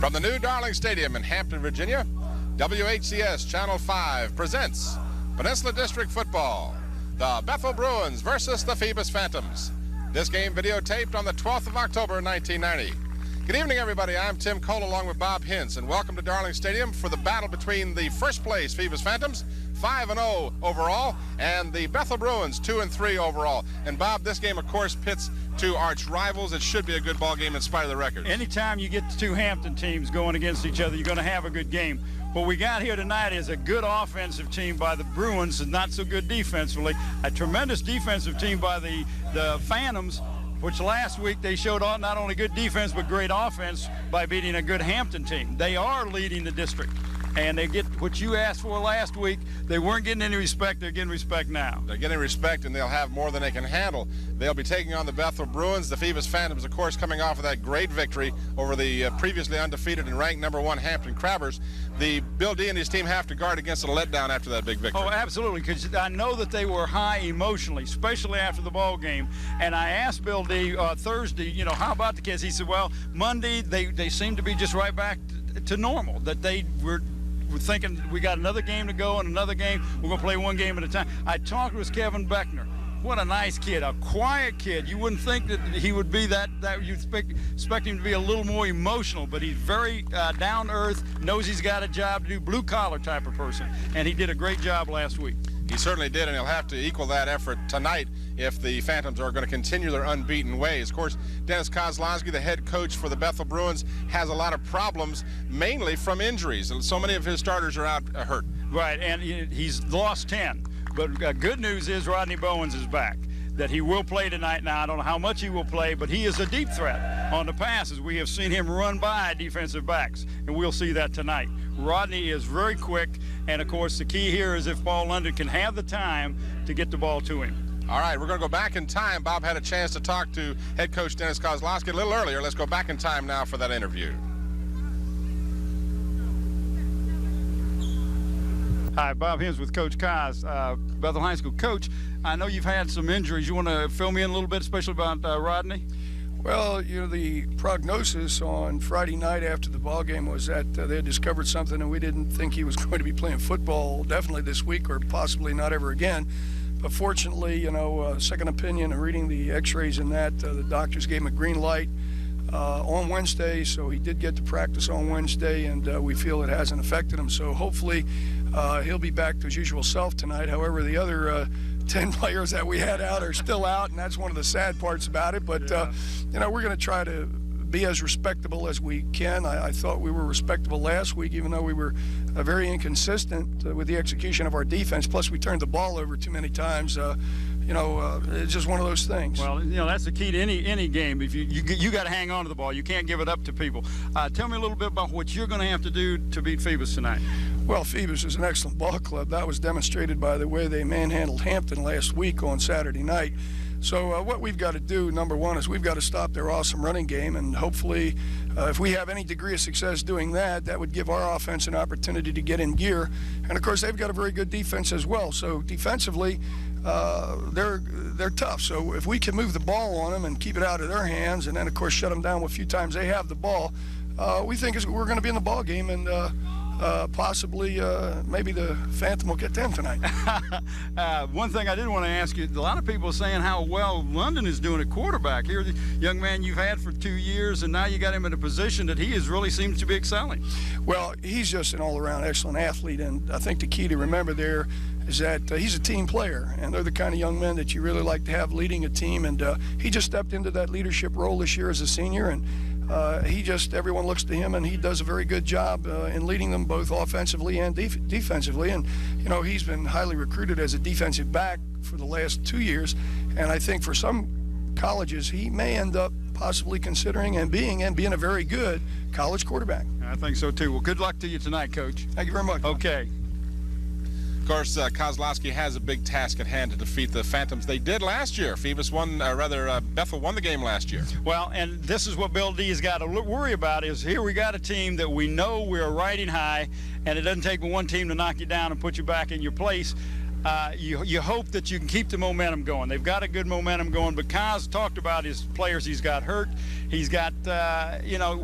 From the new Darling Stadium in Hampton, Virginia, WHCS Channel 5 presents Peninsula District Football, the Bethel Bruins versus the Phoebus Phantoms. This game videotaped on the 12th of October, 1990. Good evening, everybody. I'm Tim Cole along with Bob Hintz, and welcome to Darling Stadium for the battle between the first place Phoebus Phantoms, 5-0 overall, and the Bethel Bruins, 2-3 overall. And Bob, this game, of course, pits two arch rivals. It should be a good ball game in spite of the records. Anytime you get the two Hampton teams going against each other, you're going to have a good game. What we got here tonight is a good offensive team by the Bruins and not so good defensively. A tremendous defensive team by the Phantoms, which last week they showed not only good defense but great offense by beating a good Hampton team. They are leading the district, and they get what you asked for last week. They weren't getting any respect. They're getting respect now. They're getting respect, and they'll have more than they can handle. They'll be taking on the Bethel Bruins. The Phoebus Phantoms, of course, coming off of that great victory over the previously undefeated and ranked #1 Hampton Crabbers. The Bill D and his team have to guard against a letdown after that big victory. Oh, absolutely, because I know that they were high emotionally, especially after the ball game. And I asked Bill D Thursday, how about the kids? He said, well, Monday they seemed to be just right back to normal, that they were thinking we got another game to go and another game. We're going to play one game at a time. I talked with Kevin Beckner. What a nice kid, a quiet kid. You wouldn't think that he would be that you'd expect him to be a little more emotional, but he's very down to earth, knows he's got a job to do, blue collar type of person, and he did a great job last week. He certainly did, and he'll have to equal that effort tonight if the Phantoms are going to continue their unbeaten ways. Of course, Dennis Kozlowski, the head coach for the Bethel Bruins, has a lot of problems, mainly from injuries. So many of his starters are out hurt. Right, and he's lost 10. But good news is Rodney Bowens is back, that he will play tonight. Now, I don't know how much he will play, but he is a deep threat on the passes. We have seen him run by defensive backs, and we'll see that tonight. Rodney is very quick, and, of course, the key here is if Paul London can have the time to get the ball to him. All right, we're going to go back in time. Bob had a chance to talk to head coach Dennis Kozlowski a little earlier. Let's go back in time now for that interview. Hi, Bob Hintz with Coach Koz, Bethel High School. Coach, I know you've had some injuries. You want to fill me in a little bit, especially about Rodney? Well, the prognosis on Friday night after the ball game was that they had discovered something, and we didn't think he was going to be playing football definitely this week or possibly not ever again. But fortunately, second opinion and reading the x-rays and that, the doctors gave him a green light on Wednesday, so he did get to practice on Wednesday, and we feel it hasn't affected him. So hopefully he'll be back to his usual self tonight. However, the other 10 players that we had out are still out, and that's one of the sad parts about it. But, we're going to try to be as respectable as we can. I thought we were respectable last week, even though we were very inconsistent with the execution of our defense. Plus, we turned the ball over too many times. It's just one of those things. Well, that's the key to any game. If you got to hang on to the ball. You can't give it up to people. Tell me a little bit about what you're going to have to do to beat Phoebus tonight. Well, Phoebus is an excellent ball club. That was demonstrated by the way they manhandled Hampton last week on Saturday night. So what we've got to do, number one, is we've got to stop their awesome running game, and hopefully if we have any degree of success doing that, that would give our offense an opportunity to get in gear. And, of course, they've got a very good defense as well. So defensively, they're tough. So if we can move the ball on them and keep it out of their hands and then, of course, shut them down a few times they have the ball, we think we're going to be in the ball game, and possibly maybe the Phantom will get them tonight. One thing I did want to ask you, a lot of people are saying how well London is doing at quarterback. Here's the young man you've had for 2 years, and now you got him in a position that he really seems to be excelling. Well, he's just an all-around excellent athlete, and I think the key to remember there is that he's a team player, and they're the kind of young men that you really like to have leading a team, and he just stepped into that leadership role this year as a senior, and everyone looks to him, and he does a very good job in leading them both offensively and defensively. And, he's been highly recruited as a defensive back for the last 2 years. And I think for some colleges, he may end up possibly considering and being a very good college quarterback. I think so, too. Well, good luck to you tonight, Coach. Thank you very much. Okay. Of course, Kozlowski has a big task at hand to defeat the Phantoms. They did last year. Bethel won the game last year. Well, and this is what Bill D has got to worry about is here we got a team that we know we're riding high, and it doesn't take one team to knock you down and put you back in your place. you hope that you can keep the momentum going. They've got a good momentum going, but Kaz talked about his players. He's got hurt. He's got,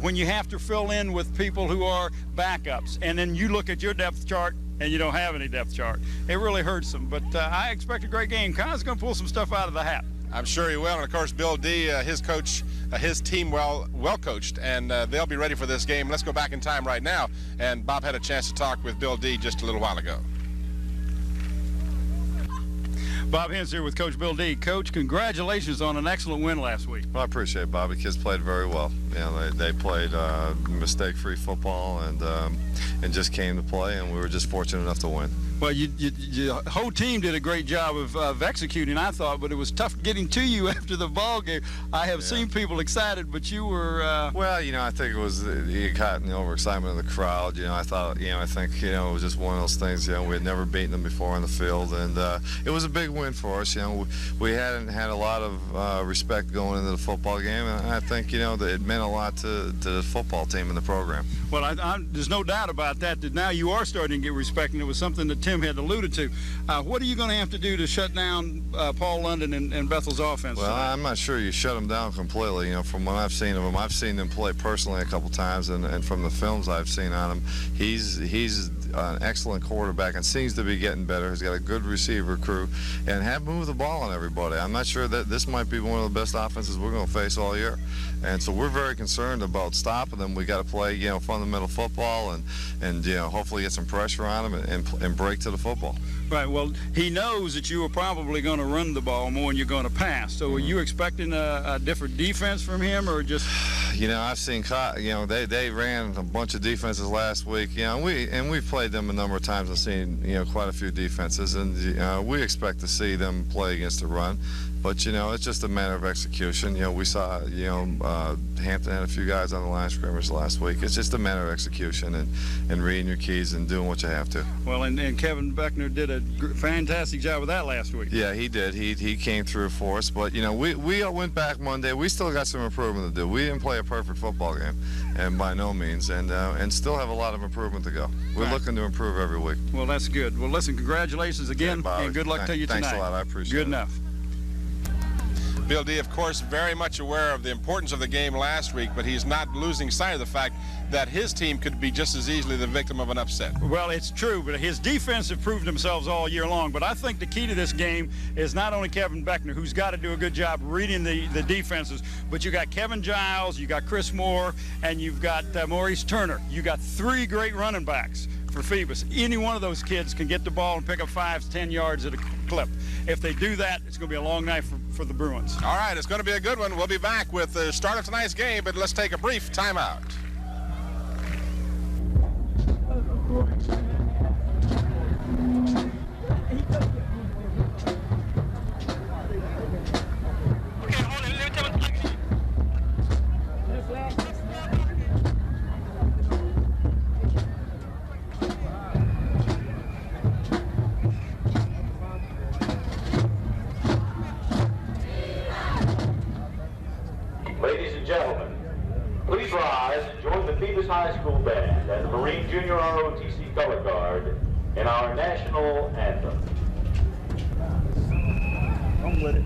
when you have to fill in with people who are backups, and then you look at your depth chart and you don't have any depth chart, it really hurts them. But I expect a great game. Kaz is going to pull some stuff out of the hat. I'm sure he will, and of course Bill D, his coach, his team well coached, and they'll be ready for this game. Let's go back in time right now, and Bob had a chance to talk with Bill D just a little while ago. Bob Hens here with Coach Bill D. Coach, congratulations on an excellent win last week. Well, I appreciate it, Bob. The kids played very well. You know, they played mistake-free football and just came to play, and we were just fortunate enough to win. Well, your whole team did a great job of executing, I thought, but it was tough getting to you after the ball game. I have seen people excited, but you were... Well, I think it was you caught in the overexcitement of the crowd. I think it was just one of those things. We had never beaten them before on the field, and it was a big win for us. We hadn't had a lot of respect going into the football game, and I think that it meant a lot to the football team and the program. Well, there's no doubt about that now you are starting to get respect, and it was something that Tim had alluded to. What are you going to have to do to shut down Paul London and Bethel's offense? Well, I'm not sure you shut them down completely. From what I've seen of him, I've seen them play personally a couple times, and from the films I've seen on him, he's an excellent quarterback and seems to be getting better. He's got a good receiver crew and have moved the ball on everybody. I'm not sure that this might be one of the best offenses we're going to face all year, and so we're very concerned about stopping them. We got to play fundamental football and hopefully get some pressure on them and break to the football. Right. Well, he knows that you are probably going to run the ball more than you're going to pass. So are you expecting a different defense from him, or just? I've seen they ran a bunch of defenses last week. We've played them a number of times and seen quite a few defenses, and we expect to see them play against the run. But it's just a matter of execution. We saw Hampton had a few guys on the line of scrimmage last week. It's just a matter of execution and reading your keys and doing what you have to. Well, and Kevin Beckner did a fantastic job with that last week. Yeah, he did. He came through for us. But we went back Monday. We still got some improvement to do. We didn't play a perfect football game, and by no means, and still have a lot of improvement to go. We're looking to improve every week. Well, that's good. Well, listen, congratulations again, and good luck to you tonight. Thanks a lot. I appreciate it. Good enough. Bill D, of course, very much aware of the importance of the game last week, but he's not losing sight of the fact that his team could be just as easily the victim of an upset. Well, it's true, but his defense have proved themselves all year long. But I think the key to this game is not only Kevin Beckner, who's got to do a good job reading the defenses, but you got Kevin Giles, you got Chris Moore, and you've got Maurice Turner. You got three great running backs for Phoebus. Any one of those kids can get the ball and pick up 5 to 10 yards at a clip. If they do that, it's going to be a long night for the Bruins. All right, it's going to be a good one. We'll be back with the start of tonight's game, but let's take a brief timeout. Ladies and gentlemen, please rise and join the Phoebus High School Band and the Marine Junior ROTC Color Guard in our national anthem. Come with it.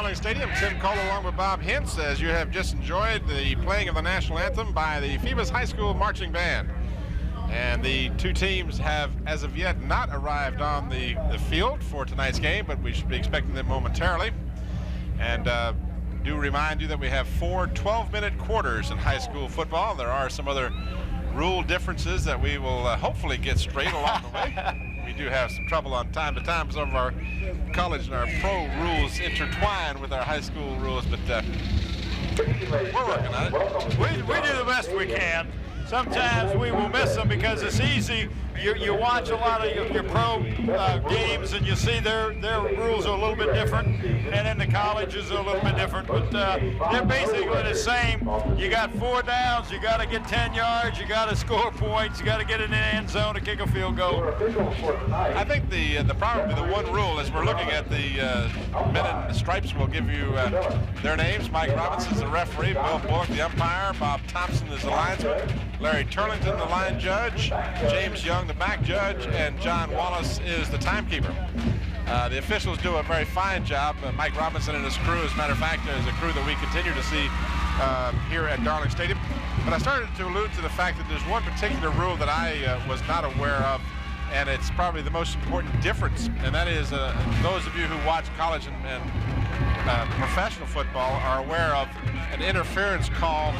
Darling Stadium. Tim Cole along with Bob Hintz, as you have just enjoyed the playing of the national anthem by the Phoebus High School Marching Band. And the two teams have, as of yet, not arrived on the field for tonight's game, but we should be expecting them momentarily. And do remind you that we have 4 12-minute quarters in high school football. There are some other rule differences that we will hopefully get straight along the way. We do have some trouble on time to time. Some of our college and our pro rules intertwine with our high school rules, but we're working on it. We do the best we can. Sometimes we will miss them because it's easy. You watch a lot of your pro games and you see their rules are a little bit different, and then the colleges are a little bit different, but they're basically the same. You got 4 downs, you got to get 10 yards, you got to score points, you got to get in the end zone to kick a field goal. I think the probably the one rule is we're looking at the men in stripes. Will give you their names. Mike Robinson is the referee, Bill Bullock the umpire, Bob Thompson is the linesman, Larry Turlington the line judge, James Young the back judge, and John Wallace is the timekeeper. The officials do a very fine job. Mike Robinson and his crew, as a matter of fact, is a crew that we continue to see here at Darling Stadium. But I started to allude to the fact that there's one particular rule that I was not aware of, and it's probably the most important difference, and that is those of you who watch college and professional football are aware of an interference call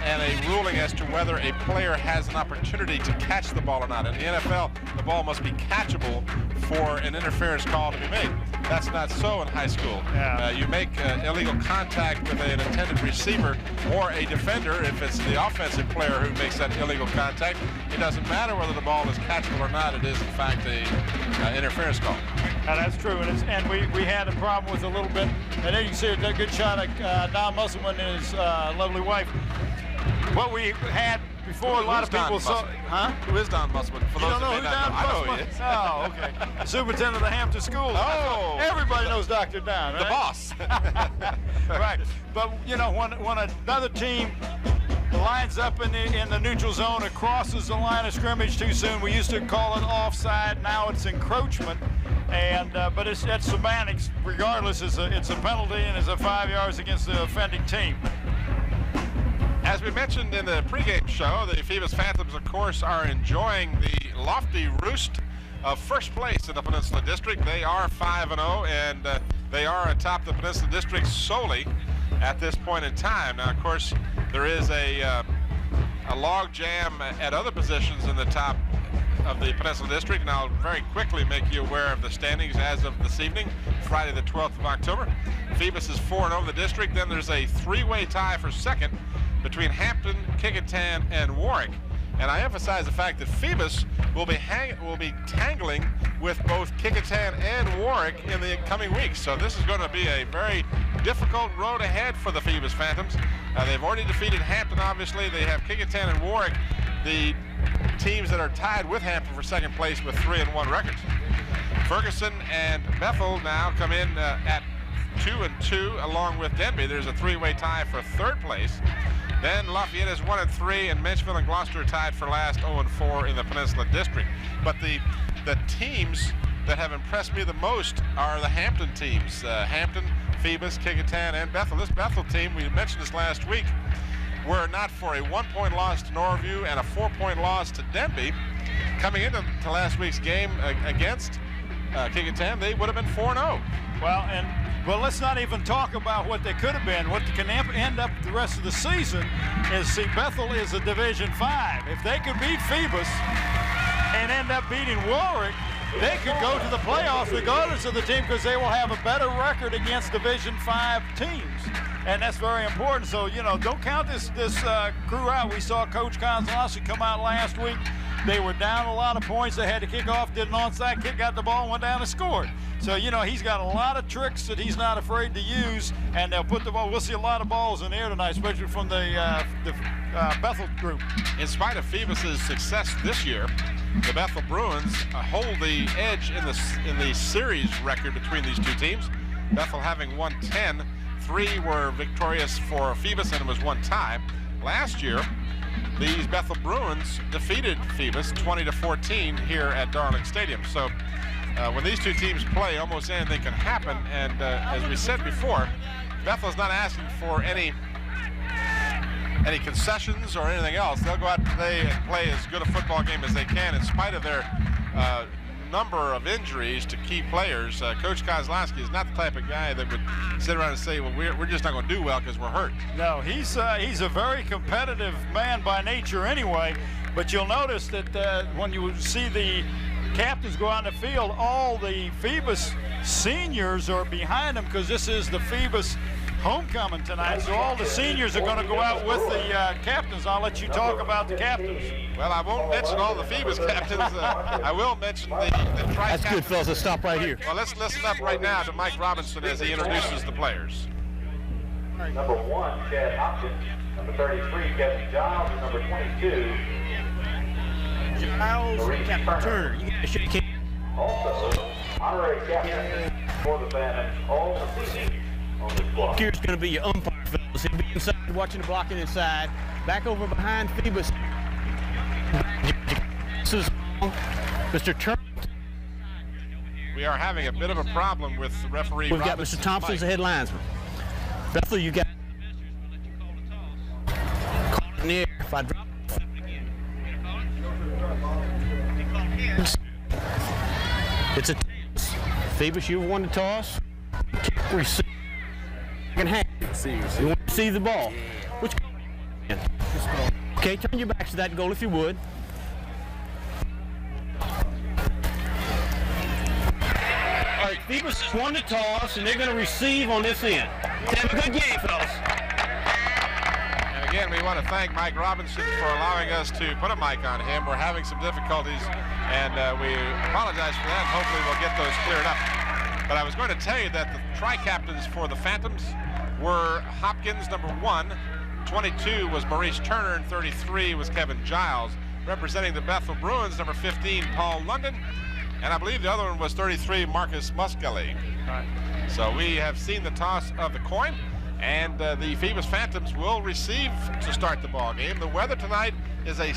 and a ruling as to whether a player has an opportunity to catch the ball or not. In the NFL, the ball must be catchable for an interference call to be made. That's not so in high school. Yeah. You make illegal contact with an intended receiver or a defender. If it's the offensive player who makes that illegal contact, it doesn't matter whether the ball is catchable or not. It is, in fact, a interference call. That's true, and we had a problem with a little bit, and then you can see a good shot of Don Musselman and his lovely wife. What we had before, a lot of people saw, huh? Who is Don Musselman? For You those don't know who Don Musselman is? Oh, okay. Superintendent of the Hampton Schools. Oh. Everybody knows Dr. Don, right? The boss. Right. But, you know, when another team lines up in the neutral zone, it crosses the line of scrimmage too soon. We used to call it offside. Now it's encroachment. And but it's semantics. Regardless, it's a penalty and it's a 5 yards against the offending team. As we mentioned in the pregame show, the Phoebus Phantoms, of course, are enjoying the lofty roost of first place in the Peninsula District. They are 5-0, and they are atop the Peninsula District solely at this point in time. Now, of course, there is a log jam at other positions in the top of the Peninsula District, and I'll very quickly make you aware of the standings as of this evening, Friday the 12th of October. Phoebus is 4-0 in the district. Then there's a 3-way tie for second between Hampton, Kickintan, and Warwick. And I emphasize the fact that Phoebus will be tangling with both Kickintan and Warwick in the coming weeks. So this is going to be a very difficult road ahead for the Phoebus Phantoms. They've already defeated Hampton, obviously. They have Kickintan and Warwick, the teams that are tied with Hampton for second place with 3-1 records. Ferguson and Bethel now come in at 2-2 along with Denby. There's a 3-way tie for third place. Then Lafayette is 1-3, and Menchville and Gloucester are tied for last 0-4 in the Peninsula District. But the teams that have impressed me the most are the Hampton teams. Hampton, Phoebus, Kickintan, and Bethel. This Bethel team, we mentioned this last week, were not for a 1-point loss to Norview and a 4-point loss to Denby. Coming into last week's game against Kickintan, they would have been 4-0. Well, let's not even talk about what they could have been. What can end up the rest of the season is, see, Bethel is a Division 5. If they could beat Phoebus and end up beating Warwick, they could go to the playoffs regardless of the team, because they will have a better record against Division 5 teams. And that's very important. So, you know, don't count this crew out. We saw Coach Gonzalez come out last week. They were down a lot of points. They had to kick off, did an onside kick, got the ball, went down and scored. So, you know, he's got a lot of tricks that he's not afraid to use, and they'll put the ball. We'll see a lot of balls in the air tonight, especially from the Bethel group. In spite of Phoebus's success this year, the Bethel Bruins hold the edge in the series record between these two teams. Bethel having won 10, 3 were victorious for Phoebus, and it was 1 tie. Last year, these Bethel Bruins defeated Phoebus 20-14 here at Darling Stadium. So when these two teams play, almost anything can happen. And as we said before, Bethel's not asking for any concessions or anything else. They'll go out today and play as good a football game as they can in spite of their number of injuries to key players. Coach Kozlowski is not the type of guy that would sit around and say, well, we're just not going to do well because we're hurt. No, he's a very competitive man by nature anyway, but you'll notice that when you see the captains go on the field, all the Phoebus seniors are behind them because this is the Phoebus homecoming tonight, so all the seniors are going to go out with the captains. I'll let you talk about the captains. Well, I won't mention all the Phoebus captains. I will mention the tri-captains. That's good, fellas. Let's stop right here. Well, let's listen up right now to Mike Robinson as he introduces the players. Number 1, Chad Hopkins. Number 33, Kevin Giles. And number 22, Giles, Captain Turner. You got to shake hands. also honorary captain for the Phantoms all season on the squad. Here's going to be your umpire, fellas. He'll be inside watching the blocking inside. Back over behind Phoebus. This is Mr. Turner. We are having a bit of a problem with the referee. We've got Robinson's Mr. Thompson as the head linesman. Bethel, you got call it in the air. If I drop it's a toss. Phoebus, you won the toss. Kick, receive. Second half. You want to see the ball. Which goal? Okay, turn your backs to that goal if you would. All right, Phoebus won the toss, and they're going to receive on this end. Have a good game, fellas. And again, we want to thank Mike Robinson for allowing us to put a mic on him. We're having some difficulties, and we apologize for that. Hopefully we'll get those cleared up. But I was going to tell you that the tri-captains for the Phantoms were Hopkins, number 1, 22 was Maurice Turner, and 33 was Kevin Giles. Representing the Bethel Bruins, number 15, Paul London, and I believe the other one was 33, Marcus Muskelly. Right. So we have seen the toss of the coin, and the Phoebus Phantoms will receive to start the ball game. The weather tonight is a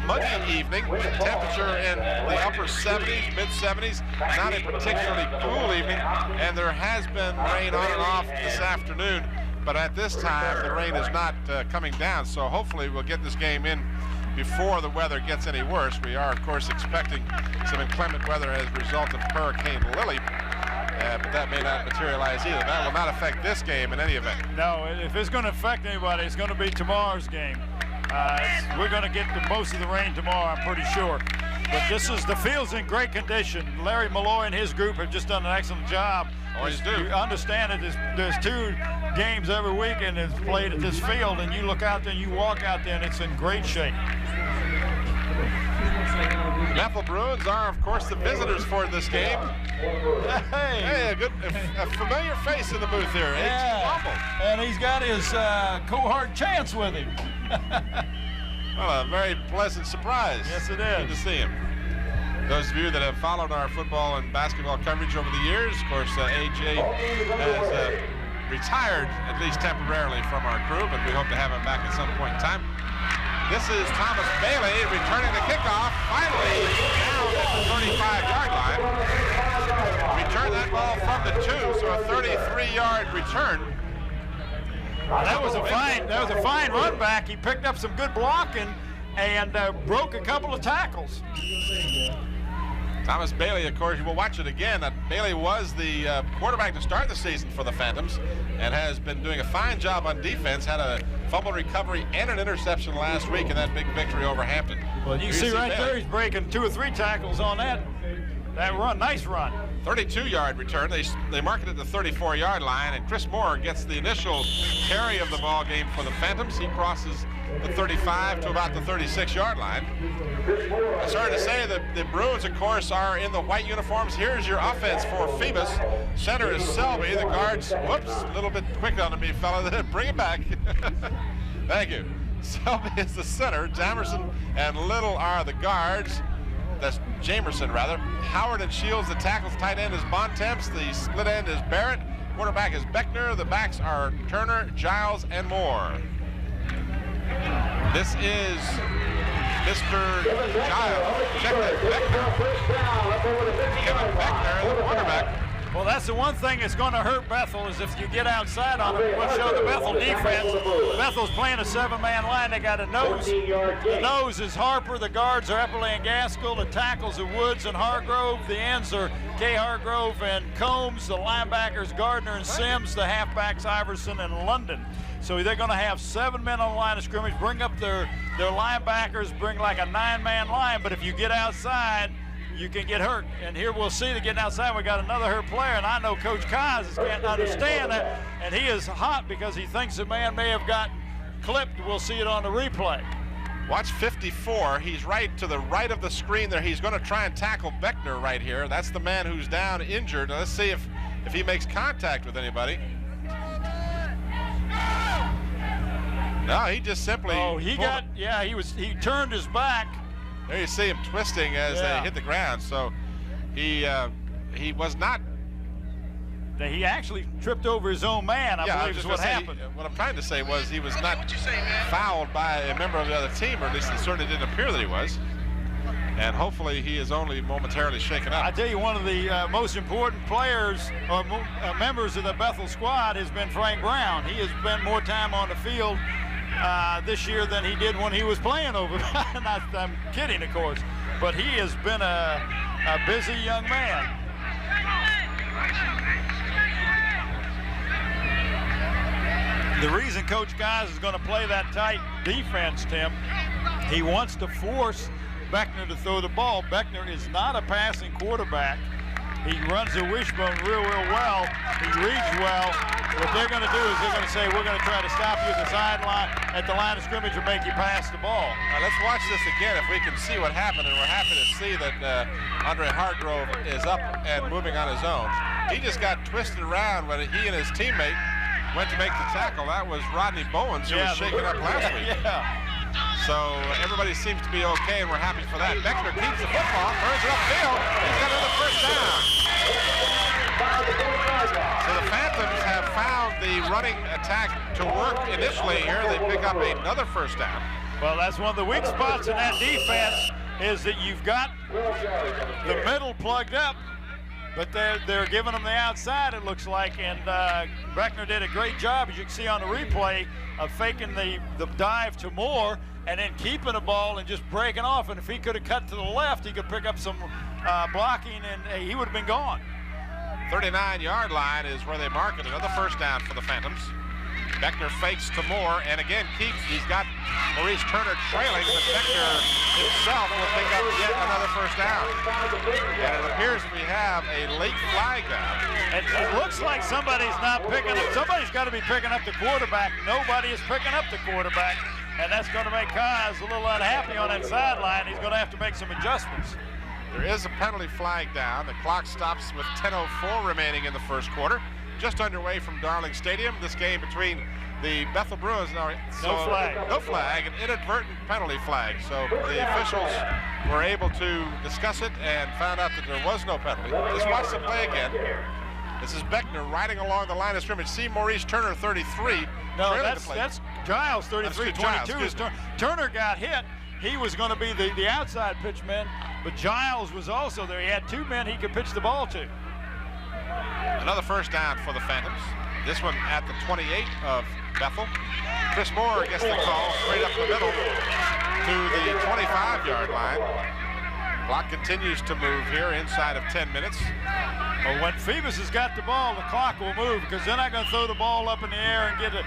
muggy evening. Temperature in the upper 70s, mid 70s. Not a particularly cool evening, and there has been rain on and off this afternoon. But at this time, the rain is not coming down. So hopefully we'll get this game in before the weather gets any worse. We are, of course, expecting some inclement weather as a result of Hurricane Lily. But that may not materialize either. That will not affect this game in any event. No, if it's going to affect anybody, it's going to be tomorrow's game. We're going to get most of the rain tomorrow, I'm pretty sure. But the field's in great condition. Larry Malloy and his group have just done an excellent job. Always do. You understand it, there's 2 games every weekend that's played at this field, and you look out there and you walk out there and it's in great shape. Bethel Bruins are, of course, the visitors for this game. Hey, a familiar face in the booth here. Yeah, and he's got his cohort Chance with him. Well, a very pleasant surprise. Yes, it is. Good to see him. Those of you that have followed our football and basketball coverage over the years, of course, AJ has retired, at least temporarily, from our crew, but we hope to have him back at some point in time. This is Thomas Bailey returning the kickoff, finally down at the 35-yard line. Return that ball from the 2, so a 33-yard return. That was a fine run back. He picked up some good blocking and broke a couple of tackles. Thomas Bailey, of course, we'll watch it again. Bailey was the quarterback to start the season for the Phantoms and has been doing a fine job on defense. Had a fumble recovery and an interception last week in that big victory over Hampton. Well, you can see right there he's breaking 2 or 3 tackles on that run. Nice run. 32-yard return. They mark it at the 34-yard line, and Chris Moore gets the initial carry of the ball game for the Phantoms. He crosses the 35 to about the 36-yard line. I'm sorry to say that the Bruins, of course, are in the white uniforms. Here's your offense for Phoebus. Center is Selby. The guards, whoops, a little bit quick on me, fella. Bring it back. Thank you. Selby is the center. Jamerson and Little are the guards. That's Jamerson, rather. Howard and Shields, the tackles. Tight end is Bontemps. The split end is Barrett. Quarterback is Beckner. The backs are Turner, Giles, and Moore. This is Mr. Giles. Check that. Kevin Beckner, the quarterback. Well, that's the one thing that's going to hurt Bethel is if you get outside on them. We'll show the Bethel defense. Bethel's playing a 7-man line. They got a nose. The nose is Harper. The guards are Epperle and Gaskell. The tackles are Woods and Hargrove. The ends are Kay Hargrove and Combs. The linebackers Gardner and Sims. The halfbacks Iverson and London. So they're going to have 7 men on the line of scrimmage, bring up their linebackers, bring like a 9-man line. But if you get outside, you can get hurt. And here we'll see that getting outside, we got another hurt player, and I know Coach Kaz can't understand that, and he is hot because he thinks the man may have gotten clipped. We'll see it on the replay. Watch 54. He's right to the right of the screen there. He's going to try and tackle Beckner right here. That's the man who's down injured. Now let's see if he makes contact with anybody. No, he just simply. Oh, he turned his back. There you see him twisting as they hit the ground. So he was not. He actually tripped over his own man, I believe is what happened. What I'm trying to say was he was not fouled by a member of the other team, or at least it certainly didn't appear that he was. And hopefully he is only momentarily shaken up. I tell you, one of the most important players or members of the Bethel squad has been Frank Brown. He has spent more time on the field this year than he did when he was playing over. I'm kidding, of course, but he has been a busy young man. The reason Coach Guys is going to play that tight defense, Tim, he wants to force Beckner to throw the ball. Beckner is not a passing quarterback. He runs the wishbone real well. He reads well. What they're going to do is they're going to say, we're going to try to stop you at the sideline, at the line of scrimmage, or make you pass the ball. Now let's watch this again if we can see what happened, and we're happy to see that Andre Hargrove is up and moving on his own. He just got twisted around when he and his teammate went to make the tackle. That was Rodney Bowens, who was shaken up last week. So everybody seems to be okay, and we're happy for that. Beckner keeps the football, turns it upfield. He's got another first down. So the Phantoms have found the running attack to work initially here. They pick up another first down. Well, that's one of the weak spots in that defense is that you've got the middle plugged up, but they're giving them the outside, it looks like, and Beckner did a great job, as you can see on the replay, of faking the dive to Moore and then keeping the ball and just breaking off. And if he could have cut to the left, he could pick up some blocking, and he would have been gone. 39-yard line is where they mark it. Another first down for the Phantoms. Beckner fakes to Moore, and again he's got Maurice Turner trailing, but Beckner himself will pick up yet another first down. And it appears we have a late flag down. It looks like somebody's not picking up. Somebody's got to be picking up the quarterback. Nobody is picking up the quarterback, and that's going to make Kaz a little unhappy on that sideline. He's going to have to make some adjustments. There is a penalty flag down. The clock stops with 10:04 remaining in the first quarter. Just underway from Darling Stadium. This game between the Bethel Bruins. No flag, an inadvertent penalty flag. So the officials were able to discuss it and found out that there was no penalty. Just watch the play again. This is Beckner riding along the line of scrimmage. See Maurice Turner, 33. No, that's Giles, 33, 22. Turner got hit. He was going to be the outside pitch man, but Giles was also there. He had 2 men he could pitch the ball to. Another first down for the Phantoms. This one at the 28 of Bethel. Chris Moore gets the call straight up the middle to the 25-yard line. Clock continues to move here inside of 10 minutes. Well, when Phoebus has got the ball, the clock will move because they're not going to throw the ball up in the air and get an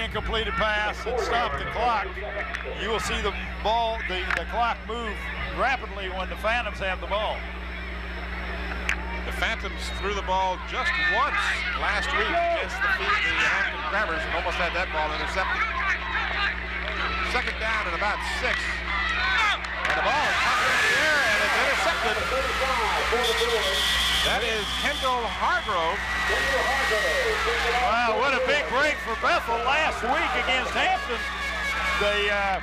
incompleted pass and stop the clock. You will see the ball, the clock move rapidly when the Phantoms have the ball. The Phantoms threw the ball just once last week against the Hampton Grabbers and almost had that ball intercepted. Second down and about 6. And the ball is popped in the air and it's intercepted. That is Kendall Hargrove. Wow, what a big break for Bethel last week against Hampton. The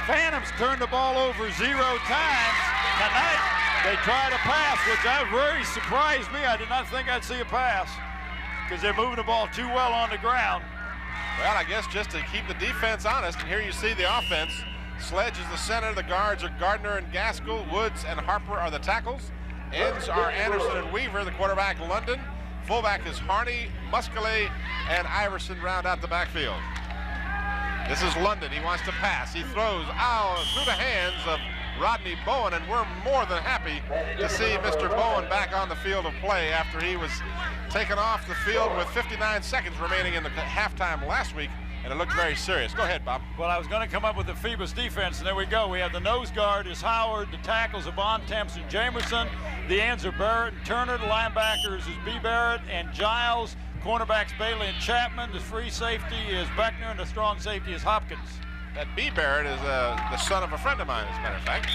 Phantoms turned the ball over 0 times. Tonight, they tried a pass, which very surprised me. I did not think I'd see a pass because they're moving the ball too well on the ground. Well, I guess just to keep the defense honest, and here you see the offense Sledge is the center. The guards are Gardner and Gaskell. Woods and Harper are the tackles. Ends are Anderson and Weaver. The quarterback, London. Fullback is Harney, Muscale, and Iverson round out the backfield. This is London. He wants to pass. He throws through the hands of Rodney Bowen, and we're more than happy to see Mr. Bowen back on the field of play after he was taken off the field with 59 seconds remaining in the halftime last week, and it looked very serious. Go ahead, Bob. Well, I was going to come up with the Phoebus defense, and there we go. We have the nose guard is Howard, the tackles are Bontemps and Jamerson, the ends are Barrett and Turner, the linebackers is B. Barrett and Giles, cornerbacks Bailey and Chapman, the free safety is Beckner, and the strong safety is Hopkins. That B. Barrett is the son of a friend of mine, as a matter of fact.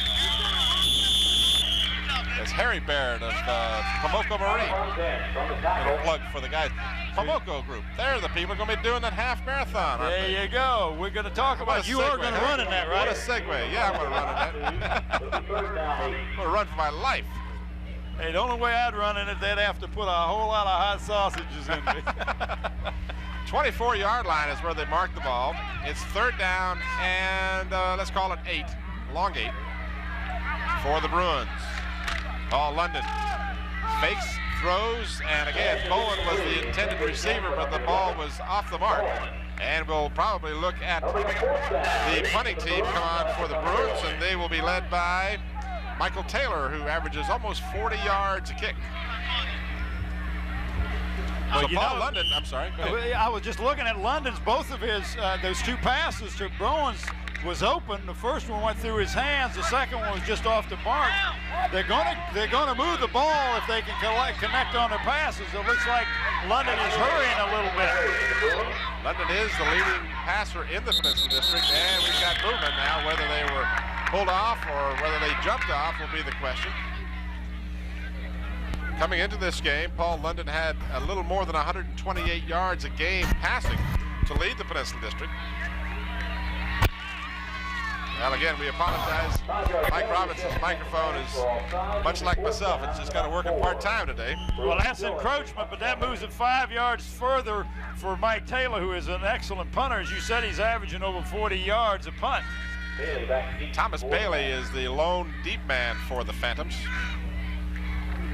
It's Harry Barrett of Pomoko Marine. Little plug for the guys. Pomoko group. They're the people going to be doing that half marathon. There you go. We're going to talk about you are going to run in that, right? What a segue. Yeah, I'm going to run in that. I'm going to run for my life. Hey, the only way I'd run in it, they'd have to put a whole lot of hot sausages in me. 24-yard line is where they mark the ball. It's third down and let's call it 8, long 8 for the Bruins. Paul London fakes, throws, and again, Bowen was the intended receiver, but the ball was off the mark. And we'll probably look at the punting team come on for the Bruins, and they will be led by Michael Taylor, who averages almost 40 yards a kick. So Paul London, I'm sorry. Go ahead. I was just looking at London's, both of his, those two passes to Bruins was open. The first one went through his hands. The second one was just off the mark. They're gonna move the ball if they can connect on their passes. It looks like London is hurrying a little bit. London is the leading passer in the Peninsula District, and we've got movement now. Whether they were pulled off or whether they jumped off will be the question. Coming into this game, Paul London had a little more than 128 yards a game passing to lead the Peninsula District. Well, again, we apologize. Mike Robinson's microphone is much like myself. It's just kind of working part-time today. Well, that's encroachment, but that moves it 5 yards further for Mike Taylor, who is an excellent punter. As you said, he's averaging over 40 yards a punt. Thomas Bailey is the lone deep man for the Phantoms.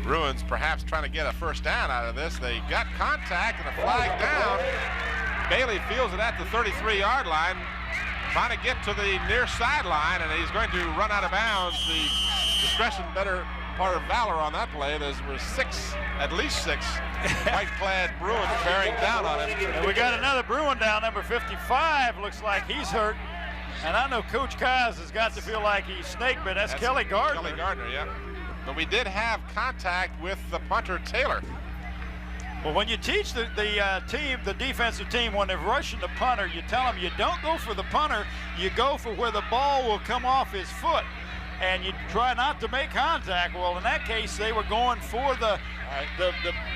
Bruins perhaps trying to get a first down out of this. They got contact and a flag down. Bailey fields it at the 33-yard line, trying to get to the near sideline, and he's going to run out of bounds. The discretion better part of valor on that play. There were at least six white-clad Bruins bearing down on him. And we got another Bruin down, number 55. Looks like he's hurt. And I know Coach Kaz has got to feel like he's snake bit. That's Kelly Gardner. Kelly Gardner, yeah. But we did have contact with the punter, Taylor. Well, when you teach the defensive team, when they're rushing the punter, you tell them you don't go for the punter, you go for where the ball will come off his foot. And you try not to make contact. Well, in that case, they were going for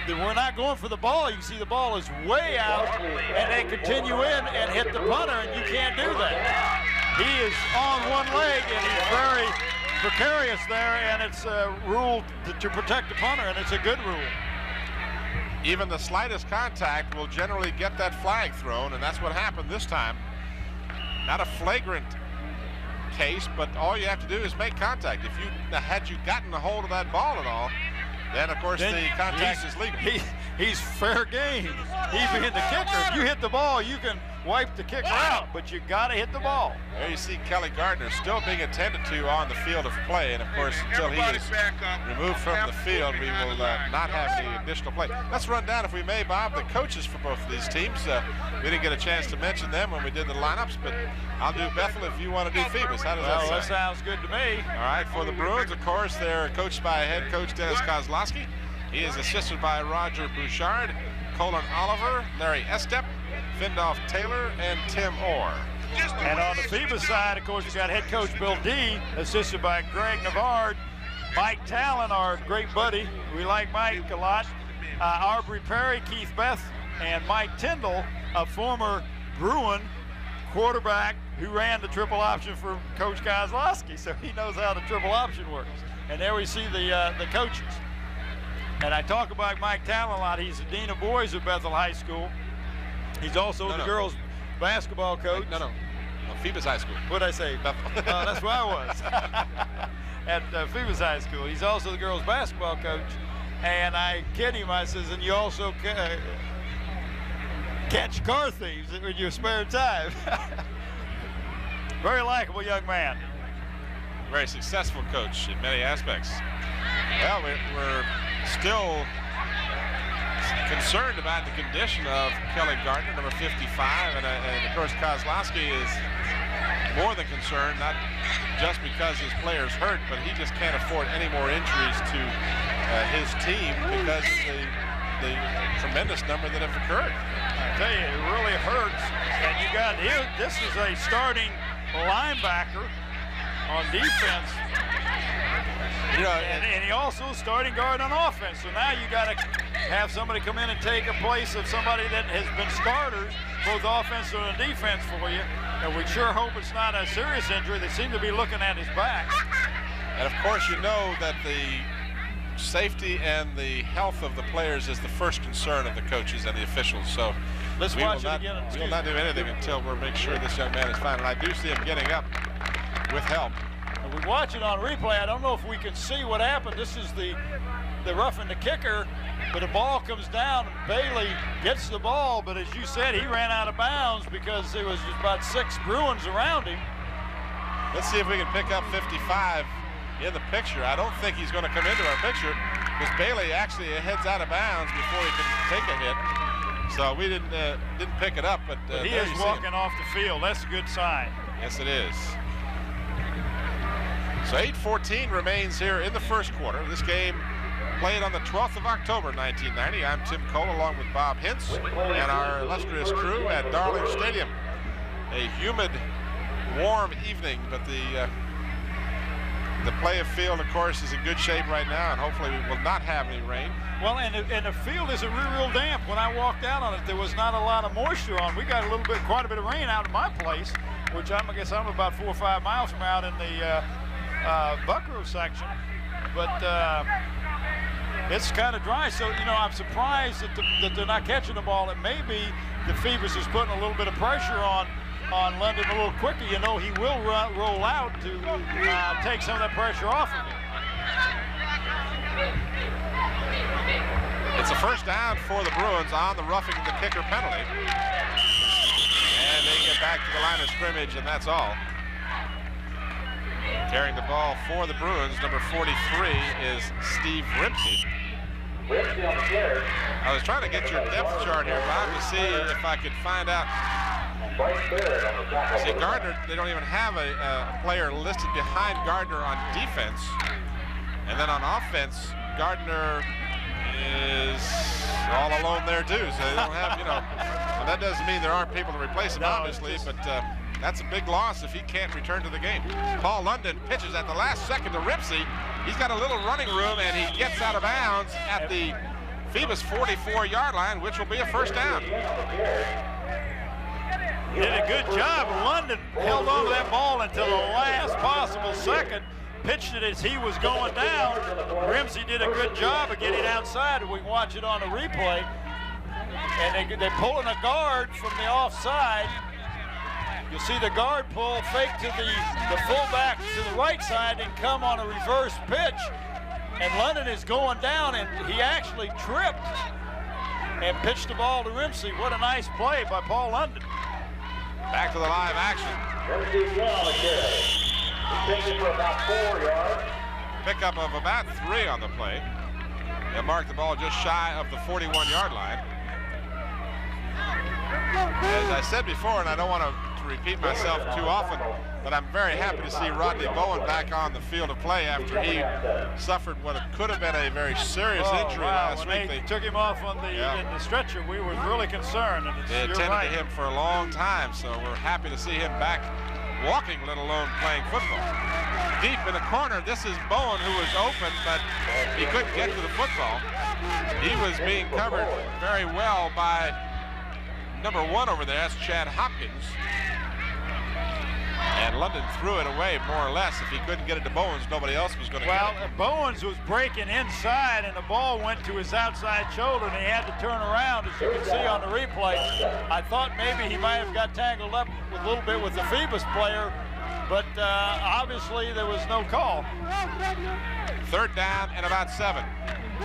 we're not going for the ball. You can see the ball is way out, and they continue in and hit the punter, and you can't do that. He is on one leg, and he's very precarious there, and it's a rule to protect the punter, and it's a good rule. Even the slightest contact will generally get that flag thrown, and that's what happened this time. Not a flagrant case, but all you have to do is make contact. Had you gotten a hold of that ball at all, then of course the contact is legal. He's fair game. He being the kicker. If you hit the ball, you can wipe the kicker out, but you got to hit the ball. There you see Kelly Gardner still being attended to on the field of play, and of course until he is removed from the field, we will not have the additional play. Let's run down, if we may, Bob, the coaches for both of these teams. We didn't get a chance to mention them when we did the lineups, but I'll do Bethel if you want to do Phoebus. How does that sound? That sounds good to me. All right, for the Bruins, of course, they're coached by head coach Dennis Kozlowski. He is assisted by Roger Bouchard, Colin Oliver, Larry Estep, Findolf Taylor, and Tim Orr. And on the Phoebus side, of course, you got head coach Bill D, assisted by Greg Navard, Mike Talon, our great buddy. We like Mike a lot. Aubrey Perry, Keith Beth, and Mike Tyndall, a former Bruin quarterback who ran the triple option for Coach Kozlowski, so he knows how the triple option works. And there we see the coaches. And I talk about Mike Talon a lot. He's the dean of boys at Bethel High School. He's also the girls basketball coach. Phoebus High School. What did I say? That's where I was. At Phoebus High School. He's also the girls' basketball coach. And I kid him, I says, and you also catch car thieves in your spare time. Very likable young man. Very successful coach in many aspects. Well, we're still concerned about the condition of Kelly Gardner, number 55, and of course Kozlowski is more than concerned, not just because his player's hurt, but he just can't afford any more injuries to his team because of the tremendous number that have occurred. I tell you, it really hurts. And you got here, this is a starting linebacker on defense. You know, and he also starting guard on offense. So now you got to have somebody come in and take a place of somebody that has been starters, both offense and defense for you. And we sure hope it's not a serious injury. They seem to be looking at his back. And of course, you know that the safety and the health of the players is the first concern of the coaches and the officials. So let's watch it again. We will not do anything until we make sure this young man is fine. And I do see him getting up with help. And we watch it on replay. I don't know if we can see what happened. This is the roughing the kicker, but the ball comes down and Bailey gets the ball, but as you said, he ran out of bounds because there was just about 6 Bruins around him. Let's see if we can pick up 55 in the picture. I don't think he's going to come into our picture because Bailey actually heads out of bounds before he can take a hit. So we didn't pick it up, but he is walking off the field. That's a good sign. Yes, it is. So 8:14 remains here in the first quarter. This game played on the 12th of October, 1990. I'm Tim Cole along with Bob Hintz and our illustrious crew at Darling Stadium. A humid, warm evening, but the play of field, of course, is in good shape right now, and hopefully we will not have any rain. Well, and the field is real damp. When I walked out on it, there was not a lot of moisture on. We got quite a bit of rain out of my place, which I guess I'm about 4 or 5 miles from out in the Buckrow section. But it's kind of dry, so I'm surprised that they're not catching the ball. It may be that Phoebus is putting a little bit of pressure on London a little quicker. He will roll out to take some of that pressure off of him. It's a first down for the Bruins on the roughing the kicker penalty. And they get back to the line of scrimmage, and that's all. Carrying the ball for the Bruins, number 43 is Steve Rimpsey. I was trying to get your depth chart here, Bob, to see if I could find out. See, Gardner, they don't even have a player listed behind Gardner on defense. And then on offense, Gardner is all alone there too. So they don't have, well, that doesn't mean there aren't people to replace him, obviously, but that's a big loss if he can't return to the game. Paul London pitches at the last second to Rimpsey. He's got a little running room, and he gets out of bounds at the Phoebus 44-yard line, which will be a first down. Did a good job. London held on to that ball until the last possible second, pitched it as he was going down. Rimpsey did a good job of getting outside. We can watch it on the replay. And they're pulling a guard from the offside. You'll see the guard pull, fake to the fullback to the right side and come on a reverse pitch. And London is going down, and he actually tripped and pitched the ball to Rimpsey. What a nice play by Paul London. Back to the live action. Pickup of about 3 on the play. They marked the ball just shy of the 41-yard line. As I said before, and I don't want to repeat myself too often, but I'm very happy to see Rodney Bowen back on the field of play after he suffered what could have been a very serious injury last week. They took him off on in the stretcher. We were really concerned. And they attended to him for a long time, so we're happy to see him back walking, let alone playing football. Deep in the corner, this is Bowen, who was open, but he couldn't get to the football. He was being covered very well by number 1 over there, that's Chad Hopkins. And and London threw it away more or less. If he couldn't get it to Bowens, nobody else was going to get it. Well, Bowens was breaking inside, and the ball went to his outside shoulder, and he had to turn around, as you can see on the replay. I thought maybe he might have got tangled up a little bit with the Phoebus player, but obviously there was no call. 3rd down and about 7.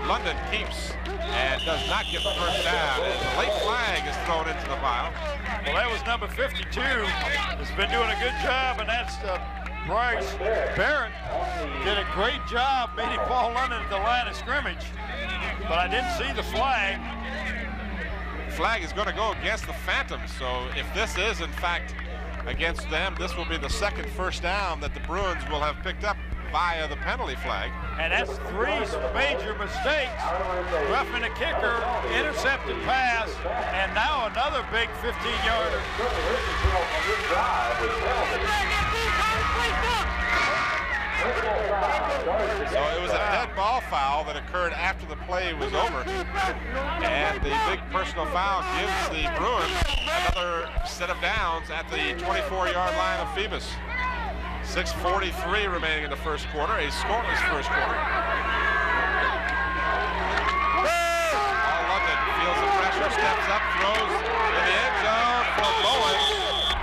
London keeps and does not get the first down, and the late flag is thrown into the pile. Well, that was number 52. Has been doing a good job, and that's Bryce Barrett. Did a great job beating Paul London at the line of scrimmage, but I didn't see the flag. Flag is going to go against the Phantoms, so if this is in fact against them, this will be the 2nd first down that the Bruins will have picked up via the penalty flag. And that's 3 major mistakes. Roughing a kicker, intercepted pass, and now another big 15-yarder. So it was a dead ball foul that occurred after the play was over. And the big personal foul gives the Bruins another set of downs at the 24-yard line of Phoebus. 6:43 remaining in the first quarter, a scoreless first quarter. Paul London feels the pressure, steps up, throws in the end zone for Bowens.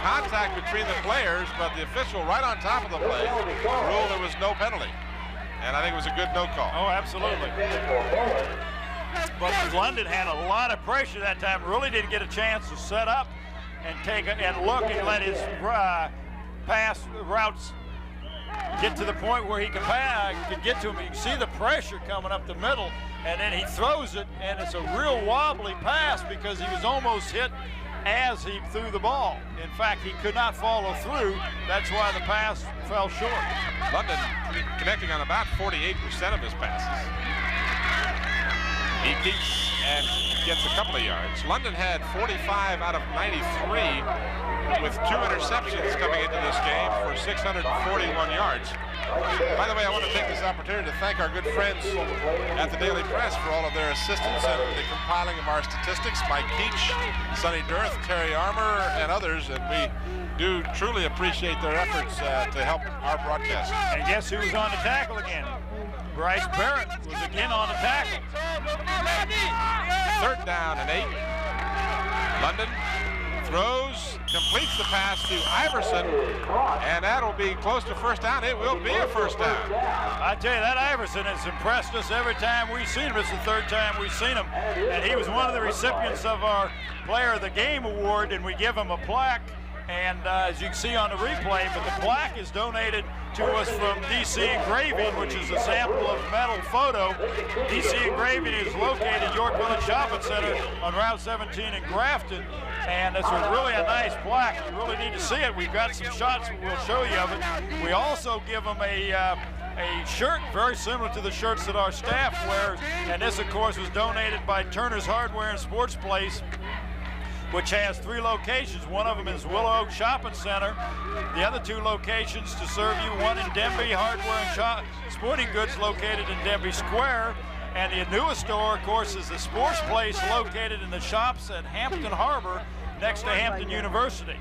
Contact between the players, but the official right on top of the play ruled there was no penalty. And I think it was a good no call. Oh, absolutely. But London had a lot of pressure that time, really didn't get a chance to set up and take it and look and let his pass routes get to the point where he can get to him. You can see the pressure coming up the middle, and then he throws it, and it's a real wobbly pass because he was almost hit as he threw the ball. In fact, he could not follow through. That's why the pass fell short. London connecting on about 48% of his passes. He keeps and gets a couple of yards. London had 45 out of 93 with 2 interceptions coming into this game for 641 yards. By the way, I want to take this opportunity to thank our good friends at the Daily Press for all of their assistance in the compiling of our statistics. Mike Keach, Sonny Dirth, Terry Armour, and others, and we do truly appreciate their efforts to help our broadcast. And guess who was on the tackle again? Bryce Barrett was again on the tackle. 3rd down and 8. London throws, completes the pass to Iverson, and that'll be close to first down. It will be a first down. I tell you, that Iverson has impressed us every time we've seen him. It's the 3rd time we've seen him, and he was one of the recipients of our Player of the Game award, and we give him a plaque. And as you can see on the replay, but the plaque is donated to us from DC Engraving, which is a sample of metal photo. DC Engraving is located at York Village Shopping Center on Route 17 in Grafton. And it's really a nice plaque. You really need to see it. We've got some shots we'll show you of it. We also give them a shirt very similar to the shirts that our staff wears. And this, of course, was donated by Turner's Hardware and Sports Place, which has 3 locations. One of them is Willow Oak Shopping Center. The other 2 locations to serve you, one in Denby Hardware and Sporting Goods located in Denby Square. And the newest store, of course, is the Sports Place located in the shops at Hampton Harbor next to Hampton University.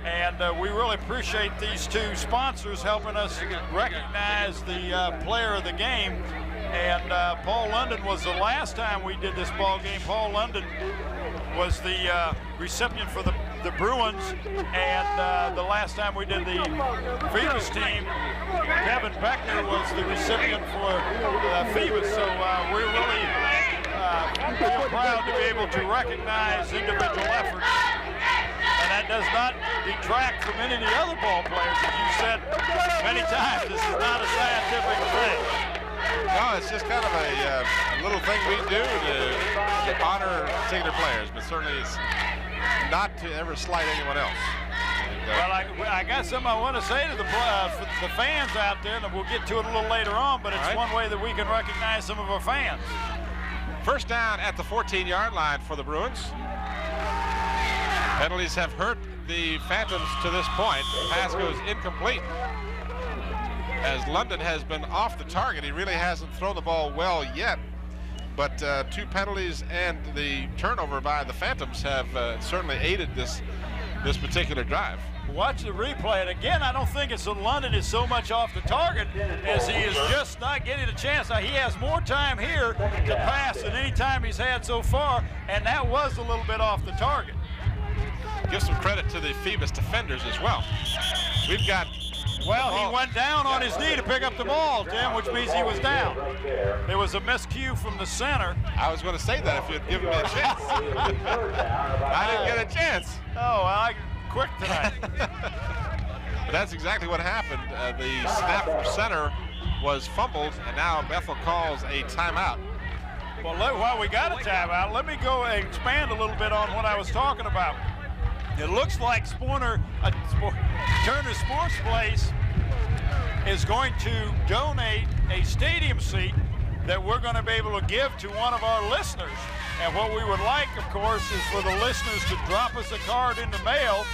And we really appreciate these 2 sponsors helping us recognize the player of the game. And Paul London was the last time we did this ball game. Paul London was the recipient for the Bruins, and the last time we did the Phoebus team, Kevin Beckner was the recipient for Phoebus. So we're really feel proud to be able to recognize individual efforts, and that does not detract from any of the other ball players. As you said many times, this is not a scientific thing. No, it's just kind of a little thing we do to honor particular players, but certainly it's not to ever slight anyone else. And, well, I got something I want to say to the fans out there, and we'll get to it a little later on, but it's one way that we can recognize some of our fans. First down at the 14-yard line for the Bruins. Penalties have hurt the Phantoms to this point. The pass goes incomplete, as London has been off the target. He really hasn't thrown the ball well yet, but 2 penalties and the turnover by the Phantoms have certainly aided this this particular drive. Watch the replay, and again, I don't think it's London is so much off the target as he is just not getting a chance. Now, he has more time here to pass than any time he's had so far, and that was a little bit off the target. Give some credit to the Phoebus defenders as well. We've got... Well, he went down on his knee to pick up the ball, Tim, which means he was down. There was a miscue from the center. I was going to say that if you'd given me a chance. I didn't get a chance. Oh, I quick tonight. But that's exactly what happened. The snap from center was fumbled, and now Bethel calls a timeout. Well, while we got a timeout, let me go and expand a little bit on what I was talking about. It looks like Turner Sports Place is going to donate a stadium seat that we're going to be able to give to one of our listeners. And what we would like, of course, is for the listeners to drop us a card in the mail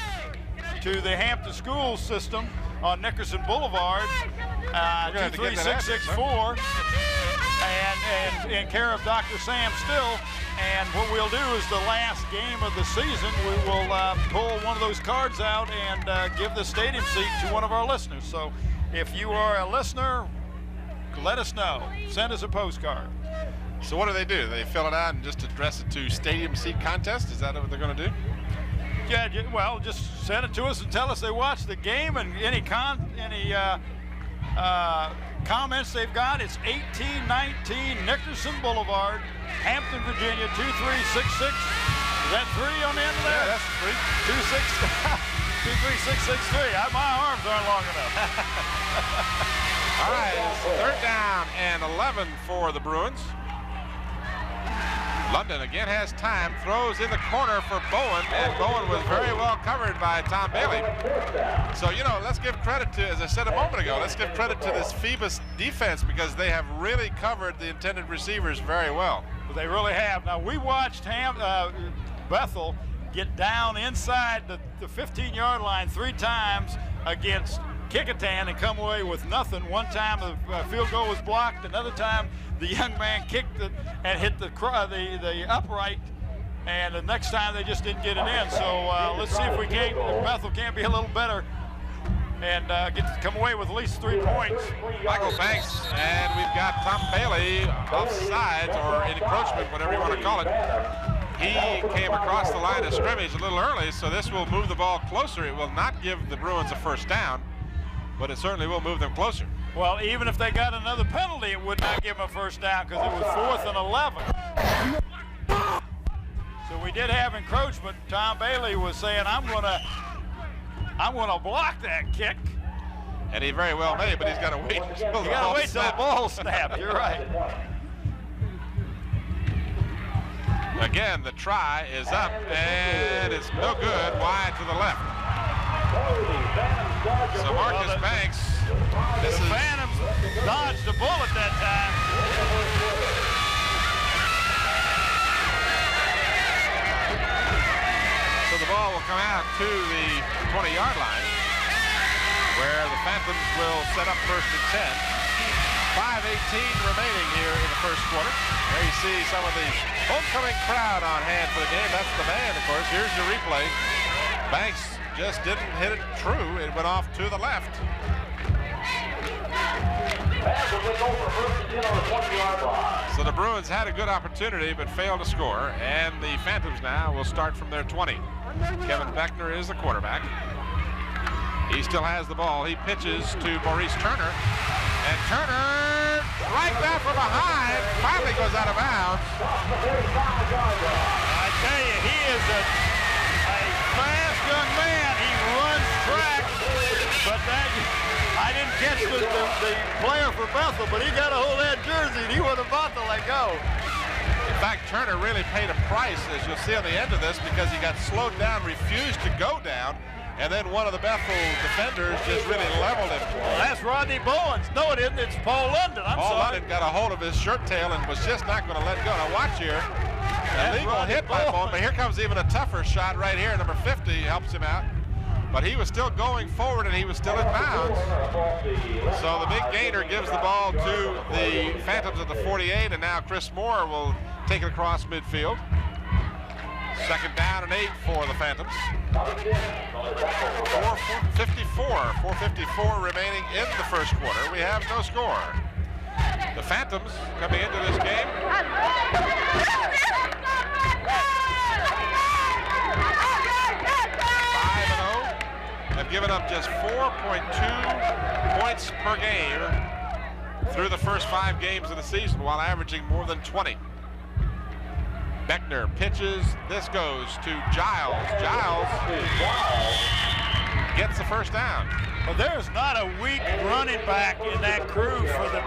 to the Hampton School System on Nickerson Boulevard, 23664, and in care of Dr. Sam Still. And what we'll do is the last game of the season, we will pull one of those cards out and give the stadium seat to one of our listeners. So if you are a listener, let us know. Send us a postcard. So what do? They fill it out and just address it to Stadium Seat Contest? Is that what they're going to do? Yeah, well, just send it to us and tell us they watched the game, and any comments they've got. It's 1819 Nickerson Boulevard, Hampton, Virginia, 2366. Is that 3 on the end of that? Yeah, that's 3. 23663. My arms aren't long enough. All right, it's 3rd down and 11 for the Bruins. London again has time, throws in the corner for Bowen, and Bowen was very well covered by Tom Bailey. So, you know, let's give credit to, as I said a moment ago, let's give credit to this Phoebus defense because they have really covered the intended receivers very well. They really have. Now, we watched Bethel get down inside the 15-yard line 3 times against Kickingham and come away with nothing. One time the field goal was blocked, another time the young man kicked it and hit the upright, and the next time they just didn't get it in. So let's see if Bethel can't be a little better and come away with at least 3 points. Michael Banks, and we've got Tom Bailey offsides or encroachment, whatever you want to call it. He came across the line of scrimmage a little early, so this will move the ball closer. It will not give the Bruins a first down, but it certainly will move them closer. Well, even if they got another penalty, it would not give them a first down because it was 4th and 11. So we did have encroachment. Tom Bailey was saying, I'm gonna block that kick. And he very well may, but he's got to wait until the ball snapped. You're right. Again, the try is up, and it's no good, wide to the left. So Marcus Banks, the Phantoms dodged the bullet that time. So the ball will come out to the 20-yard line, where the Phantoms will set up 1st and 10. 5:18 remaining here in the first quarter. There you see some of the homecoming crowd on hand for the game. That's the band, of course. Here's the replay. Banks just didn't hit it true. It went off to the left. So the Bruins had a good opportunity but failed to score, and the Phantoms now will start from their 20. Kevin Beckner is the quarterback. He still has the ball. He pitches to Maurice Turner, and Turner, right back from behind, finally goes out of bounds. I tell you, he is a fast young man. He runs track, but I didn't catch the player for Bethel, but he got a hold of that jersey, and he was about to let go. In fact, Turner really paid a price, as you'll see on the end of this, because he got slowed down, refused to go down, and then one of the Bethel defenders just really leveled him. Well, that's Rodney Bowens. No, it isn't. It's Paul London. Paul London got a hold of his shirt tail and was just not going to let go. Now watch here. Illegal hit by Bowens, but here comes even a tougher shot right here. Number 50 helps him out. But he was still going forward, and he was still in bounds. So the big gainer gives the ball to the Phantoms at the 48, and now Chris Moore will take it across midfield. 2nd down and 8 for the Phantoms. 4:54 remaining in the first quarter. We have no score. The Phantoms coming into this game. 5-0, have given up just 4.2 points per game through the first 5 games of the season, while averaging more than 20. Beckner pitches. This goes to Giles. Giles gets the first down. Well, there's not a weak running back in that crew for the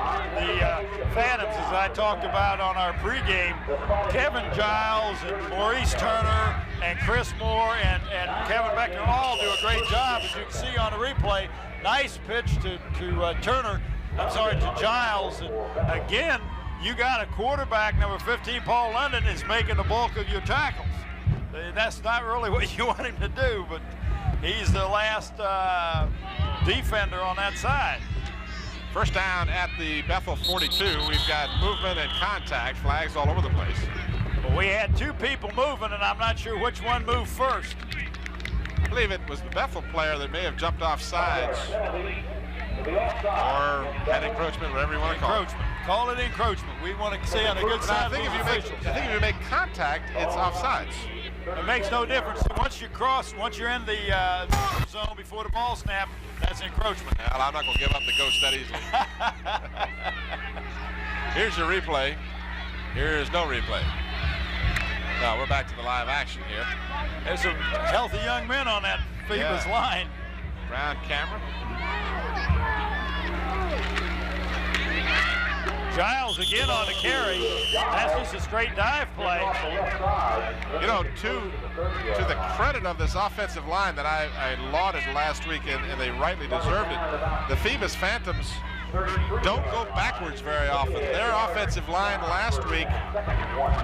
Phantoms, as I talked about on our pregame. Kevin Giles and Maurice Turner and Chris Moore and Kevin Beckner all do a great job, as you can see on the replay. Nice pitch to Turner. I'm sorry, to Giles. And again, you got a quarterback, number 15, Paul London, is making the bulk of your tackles. That's not really what you want him to do, but he's the last defender on that side. First down at the Bethel 42. We've got movement and contact, flags all over the place. Well, we had 2 people moving, and I'm not sure which one moved first. I believe it was the Bethel player that may have jumped off sides or had encroachment, whatever you want to call it. Call it encroachment. We want to stay on the good side. I think if you make contact, it's offsides. It makes no difference. Once you're in the zone before the ball snap, that's encroachment. Well, I'm not going to give up the ghost that easily. Here's your replay. Here is no replay. No, we're back to the live action here. There's some healthy young men on that Phoebus line. Round camera. Giles again on the carry. That's just a straight dive play. You know, to the credit of this offensive line that I lauded last week, and they rightly deserved it, the Phoebus Phantoms don't go backwards very often. Their offensive line last week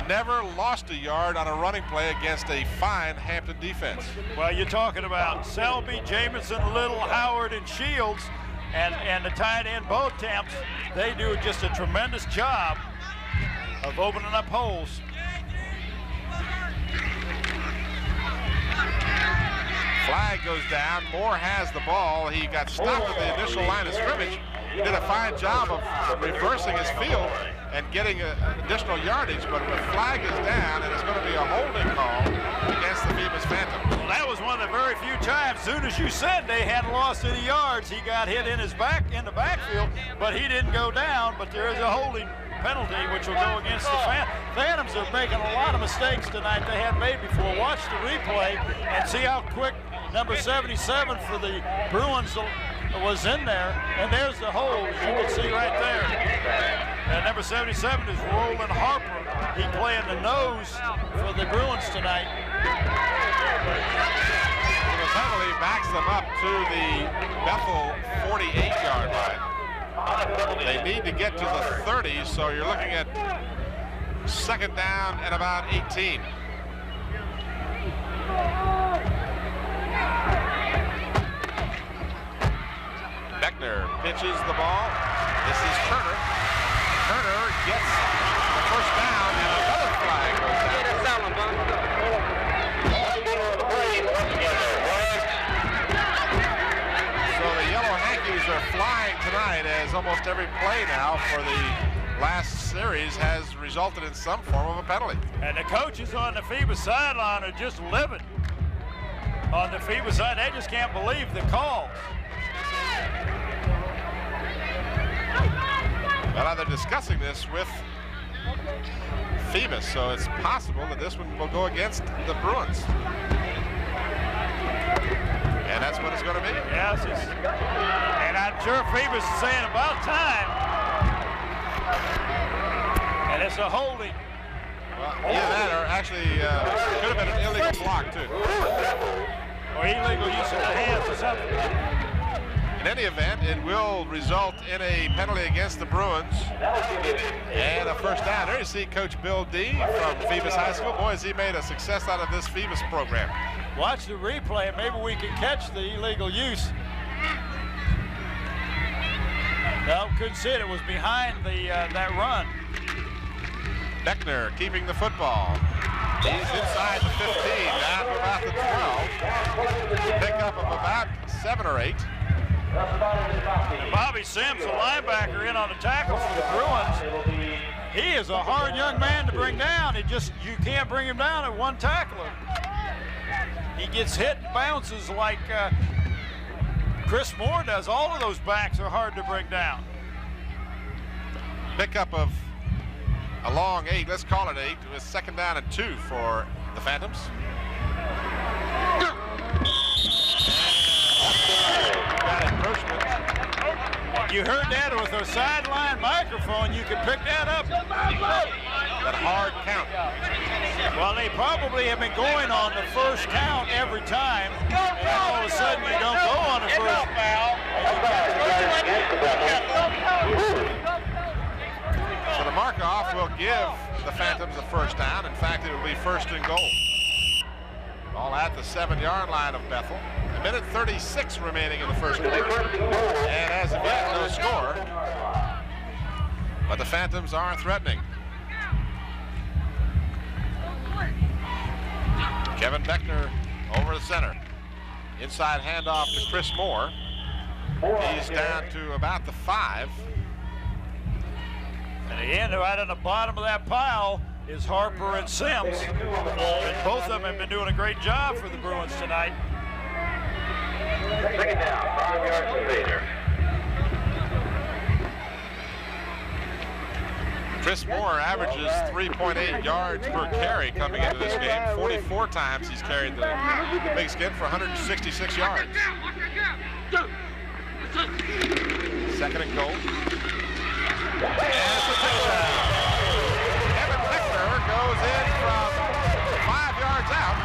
never lost a yard on a running play against a fine Hampton defense. Well, you're talking about Selby, Jamison, Little, Howard, and Shields. And the tight end, both temps, they do just a tremendous job of opening up holes. Flag goes down. Moore has the ball. He got stopped at the initial line of scrimmage. He did a fine job of reversing his field and getting additional yardage, but the flag is down, and it's going to be a holding call against the Phoebus Phantoms. Well, that was one of the very few times, soon as you said they hadn't lost any yards, he got hit in the backfield, but he didn't go down. But there is a holding penalty, which will go against the Phantoms. Are making a lot of mistakes tonight they hadn't made before. Watch the replay and see how quick number 77 for the Bruins was in there, and there's the hole, as you can see right there. And number 77 is Roland Harper. He playing the nose for the Bruins tonight. The penalty backs them up to the Bethel 48-yard line. They need to get to the 30, so you're looking at second down at about 18. Beckner pitches the ball. This is Turner. Turner gets the first down, and another flag goes down. So the Yellow Hankies are flying tonight, as almost every play now for the last series has resulted in some form of a penalty. And the coaches on the Phoebus sideline are just livid. On the Phoebus side, they just can't believe the call. Well, they're discussing this with Phoebus, so it's possible that this one will go against the Bruins. And that's what it's going to be. Yes, and I'm sure Phoebus is saying about time. And it's a holding. Well, either that or actually could have been an illegal block, too. Or illegal use of the hands or something. In any event, it will result in a penalty against the Bruins and a first down. There you see Coach Bill D from Phoebus High School. Boy, has he made a success out of this Phoebus program. Watch the replay, and maybe we can catch the illegal use. No, couldn't see it. It was behind the that run. Beckner keeping the football. He's inside the 15, down to about the 12. Pickup of about 7 or 8. And Bobby Sims, a linebacker, in on the tackle for the Bruins. He is a hard young man to bring down. You can't bring him down at one tackler. He gets hit and bounces like Chris Moore does. All of those backs are hard to bring down. Pickup of a long 8, let's call it 8, with 2nd down and 2 for the Phantoms. You heard that with a sideline microphone. You could pick that up. That hard count. Well, they probably have been going on the first count every time, and all of a sudden you don't go on the first. So the mark-off will give the Phantoms a first down. In fact, it will be 1st and goal. All at the 7-yard line of Bethel. A minute 36 remaining in the first quarter. And as of yet, no score. But the Phantoms are threatening. Kevin Beckner over the center. Inside handoff to Chris Moore. He's down to about the 5. And again, right on the bottom of that pile is Harper and Sims. And both of them have been doing a great job for the Bruins tonight. 2nd down, 5 yards to Vader. Chris Moore averages 3.8 yards per carry coming into this game. 44 times he's carried the Big Skin for 166 yards. 2nd and goal. And it's a touchdown. Kevin Beckner goes in from 5 yards out.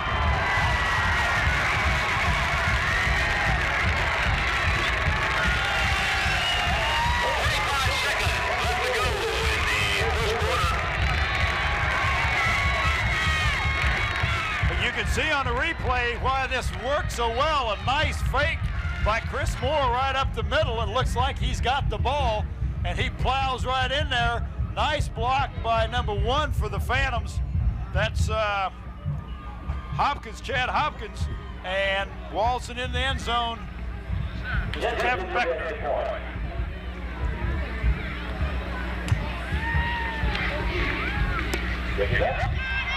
You can see on the replay why this worked so well. A nice fake by Chris Moore right up the middle. It looks like he's got the ball, and he plows right in there. Nice block by number 1 for the Phantoms. That's Hopkins, Chad Hopkins, and waltzing in the end zone is Kevin Beckner.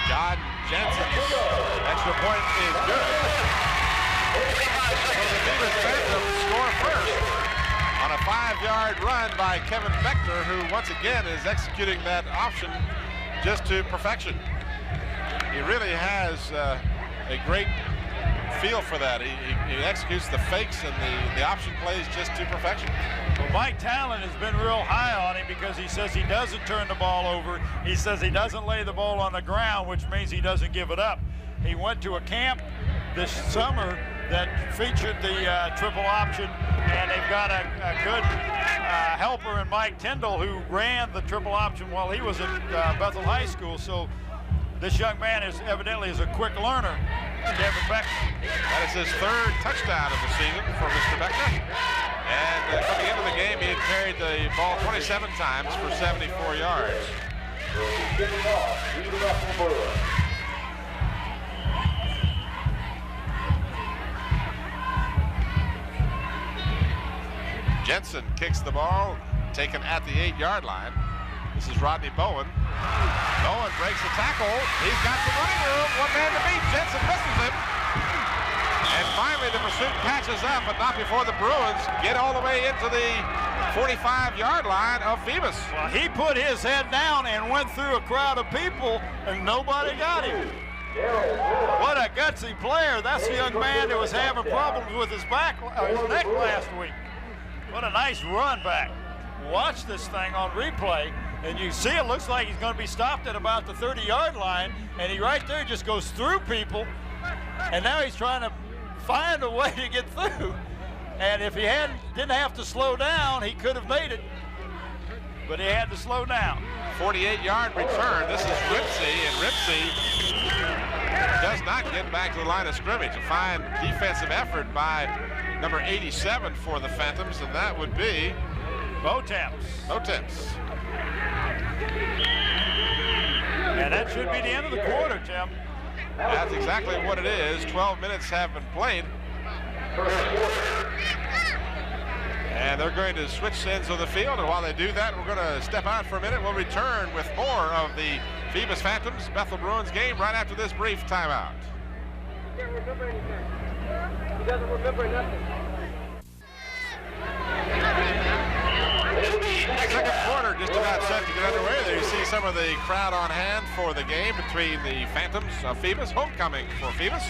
John Jensen's extra point is good. So the Phoebus Phantoms score first on a 5-yard run by Kevin Beckner, who once again is executing that option just to perfection. He really has a great feel for that. He executes the fakes and the option plays just to perfection. Well, Mike Talon has been real high on him because he says he doesn't turn the ball over. He says he doesn't lay the ball on the ground, which means he doesn't give it up. He went to a camp this summer that featured the triple option, and they've got a good helper in Mike Tyndall, who ran the triple option while he was at Bethel High School. So this young man is evidently a quick learner, Kevin Beckner. That is his 3rd touchdown of the season for Mr. Beckner. And coming into the game, he had carried the ball 27 times for 74 yards. Jensen kicks the ball, taken at the 8-yard line. This is Rodney Bowen. Bowen breaks the tackle. He's got some running room. One man to beat. Jensen misses him. And finally the pursuit catches up, but not before the Bruins get all the way into the 45-yard line of Phoebus. Well, he put his head down and went through a crowd of people, and nobody got him. What a gutsy player. That's the young man that was having problems with his neck last week. What a nice run back. Watch this thing on replay, and you see it looks like he's going to be stopped at about the 30-yard line, and he right there just goes through people, and now he's trying to find a way to get through. And if he didn't have to slow down, he could have made it, but he had to slow down. 48-yard return. This is Ripsey, and Ripsey does not get back to the line of scrimmage. A fine defensive effort by number 87 for the Phantoms, and that would be Botemps. Botemps. And that should be the end of the quarter, Tim. That's exactly what it is. 12 minutes have been played. And they're going to switch ends of the field, and while they do that, we're going to step out for a minute. We'll return with more of the Phoebus Phantoms Bethel Bruins game right after this brief timeout. He doesn't remember anything. He doesn't remember nothing. Second quarter just about set to get underway. There you see some of the crowd on hand for the game between the Phantoms of Phoebus, homecoming for Phoebus,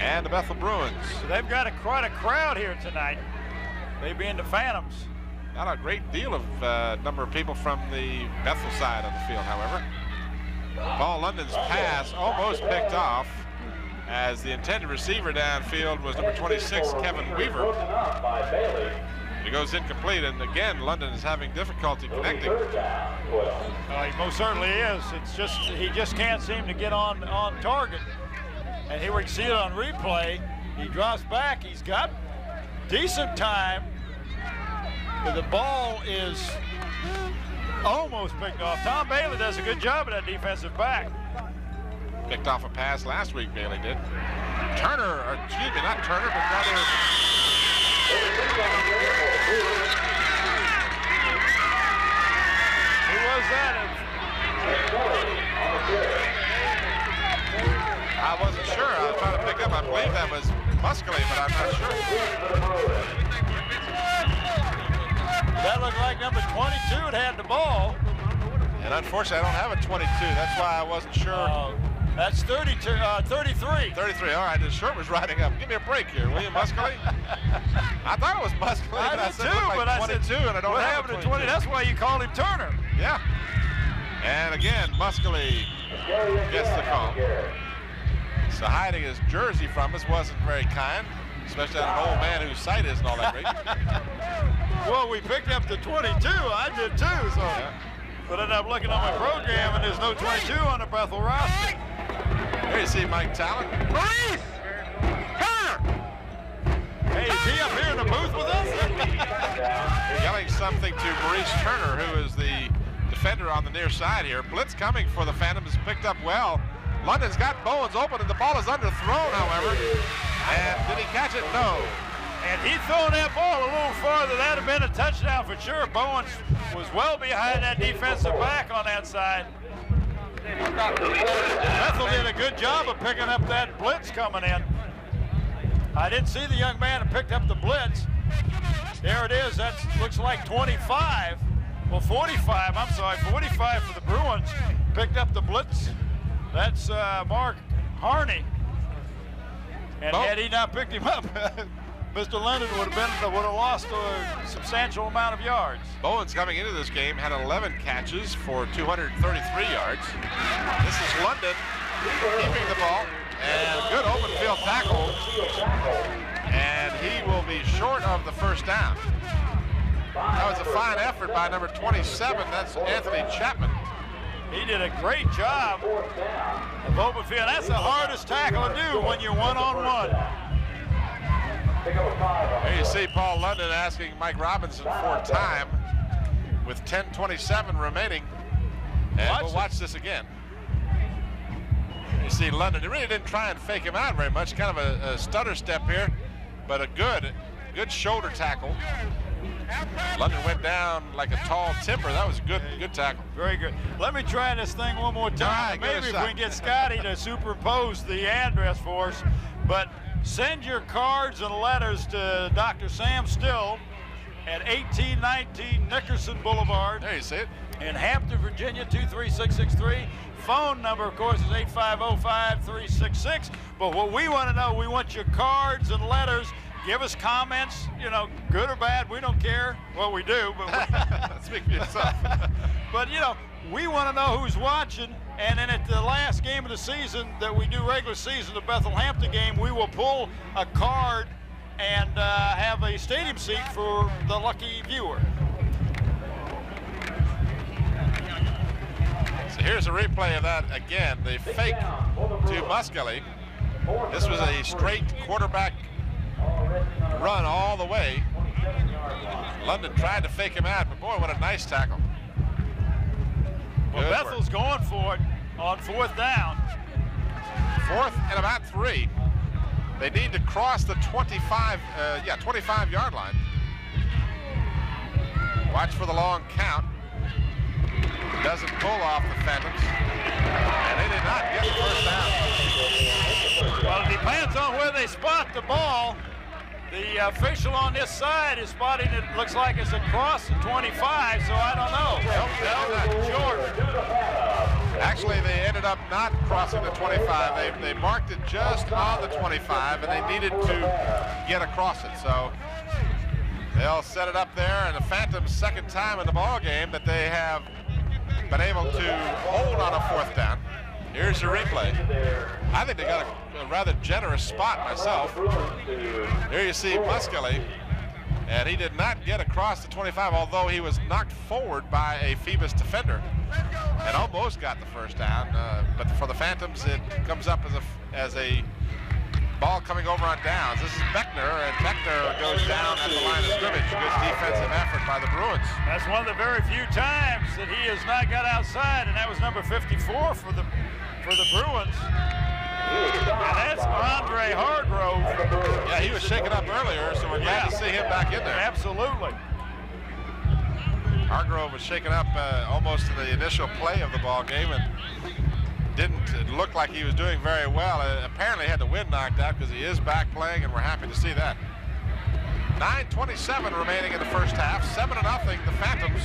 and the Bethel Bruins. So they've got quite a crowd here tonight. They being the Phantoms. Not a great deal of number of people from the Bethel side of the field, however. Paul London's pass almost picked off as the intended receiver downfield was number 26, Kevin Weaver. It goes incomplete, and again, London is having difficulty connecting. He most certainly is. It's just he just can't seem to get on target. And here we can see it on replay. He drops back. He's got decent time, but the ball is almost picked off. Tom Bailey does a good job of that defensive back. Picked off a pass last week, Bailey did. Turner, or excuse me, not Turner, but rather... Who was that? I wasn't sure. I was trying to pick up. I believe that was Muscally, but I'm not sure. That looked like number 22 had the ball. And unfortunately, I don't have a 22. That's why I wasn't sure. That's 33. 33. All right, the shirt was riding up. Give me a break here, will you, Muscally? I thought it was Muscally. I did too, but I said 22, and I don't what have happened a to 20? That's why you called him Turner. Yeah. And again, Muscally gets the call. So hiding his jersey from us wasn't very kind, especially on an old man whose sight isn't all that great. Well, we picked up the 22. I did too. So, Yeah. but ended up looking on my program, and there's no 22 on the Bethel roster. Here you see Mike Talon. Maurice! Turner! Hey, is he up here in the booth with us? Yelling something to Maurice Turner, who is the defender on the near side here. Blitz coming for the Phantoms, picked up well. London's got Bowens open, and the ball is underthrown, however. And did he catch it? No. And he'd thrown that ball a little farther. That'd have been a touchdown for sure. Bowens was well behind that defensive back on that side. Bethel did a good job of picking up that blitz coming in. I didn't see the young man who picked up the blitz. There it is. That looks like 25. Well, 45. I'm sorry, 45 for the Bruins. Picked up the blitz. That's Mark Harney. And had he not picked him up, Mr. London would have lost a substantial amount of yards. Bowens coming into this game had 11 catches for 233 yards. This is London keeping the ball, and a good open field tackle, and he will be short of the first down. That was a fine effort by number 27. That's Anthony Chapman. He did a great job of open field. That's the hardest tackle to do when you're one-on-one. Here you see Paul London asking Mike Robinson for time with 10:27 remaining. And we'll watch this again. You see London, he really didn't try and fake him out very much. Kind of a stutter step here, but a good shoulder tackle. London went down like a tall timber. That was a good tackle. Very good. Let me try this thing one more time. Right, maybe if we can get Scotty to superimpose the address for us. But send your cards and letters to Dr. Sam Still at 1819 Nickerson Boulevard. There you see it. In Hampton, Virginia, 23663. Phone number, of course, is 850-5366. But what we want to know, we want your cards and letters. Give us comments, good or bad, we don't care. Well, we do, but speak for yourself. But, we want to know who's watching. And then at the last game of the season that we do regular season, the Bethel-Hampton game, we will pull a card and have a stadium seat for the lucky viewer. So here's a replay of that again. The fake to Muscally. This was a straight quarterback run all the way. London tried to fake him out, but boy, what a nice tackle. Well, Bethel's going for it on fourth down. 4th and about 3. They need to cross the 25-yard line. Watch for the long count. Doesn't pull off the Phantoms. And they did not get the first down. Well, it depends on where they spot the ball. The official on this side is spotting it. Looks like it's across the 25, so I don't know. No, not Jordan. Actually, they ended up not crossing the 25. They marked it just on the 25, and they needed to get across it. So they'll set it up there, and the Phantoms' second time in the ball game that they have been able to hold on a 4th down. Here's the replay. I think they got a rather generous spot myself. Here you see Muskelly, and he did not get across the 25, although he was knocked forward by a Phoebus defender and almost got the first down. But for the Phantoms, it comes up as a ball coming over on downs. This is Beckner, and Beckner goes down at the line of scrimmage. Good defensive effort by the Bruins. That's one of the very few times that he has not got outside, and that was number 54 for the Bruins. And that's Andre Hargrove. Yeah, he was shaken up earlier, so we're glad to see him back in there. Absolutely. Hargrove was shaken up almost in the initial play of the ball game and didn't look like he was doing very well. Apparently had the wind knocked out because he is back playing, and we're happy to see that. 9:27 remaining in the first half. 7-0 the Phantoms.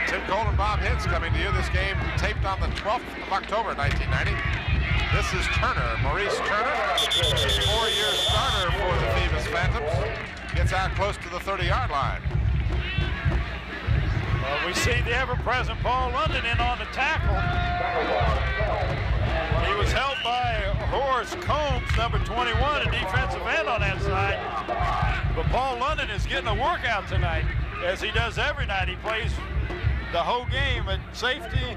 Tim Cole and Bob Hintz coming to you. This game taped on the 12th of October 1990. This is Turner, Maurice Turner, 4-year starter for the Phoebus Phantoms. Gets out close to the 30-yard line. Well, we see the ever-present Paul London in on the tackle. He was held by Horace Combs, number 21, a defensive end on that side. But Paul London is getting a workout tonight, as he does every night. He plays the whole game at safety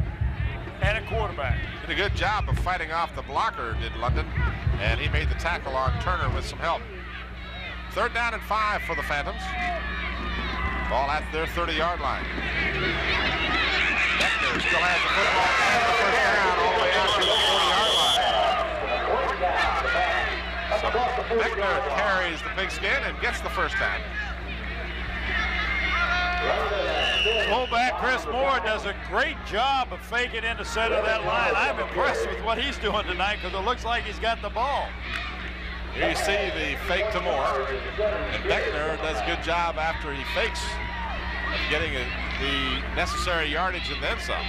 and at quarterback. Did a good job of fighting off the blocker, did London, and he made the tackle on Turner with some help. 3rd down and 5 for the Phantoms. Ball at their 30-yard line. Beckner still has the football and the first down all the way out to the 40-yard line. So Beckner carries the pigskin and gets the first down. Fullback Chris Moore does a great job of faking in the center of that line. I'm impressed with what he's doing tonight because it looks like he's got the ball. Here you see the fake to Moore, and Beckner does a good job after he fakes of getting the necessary yardage and then some.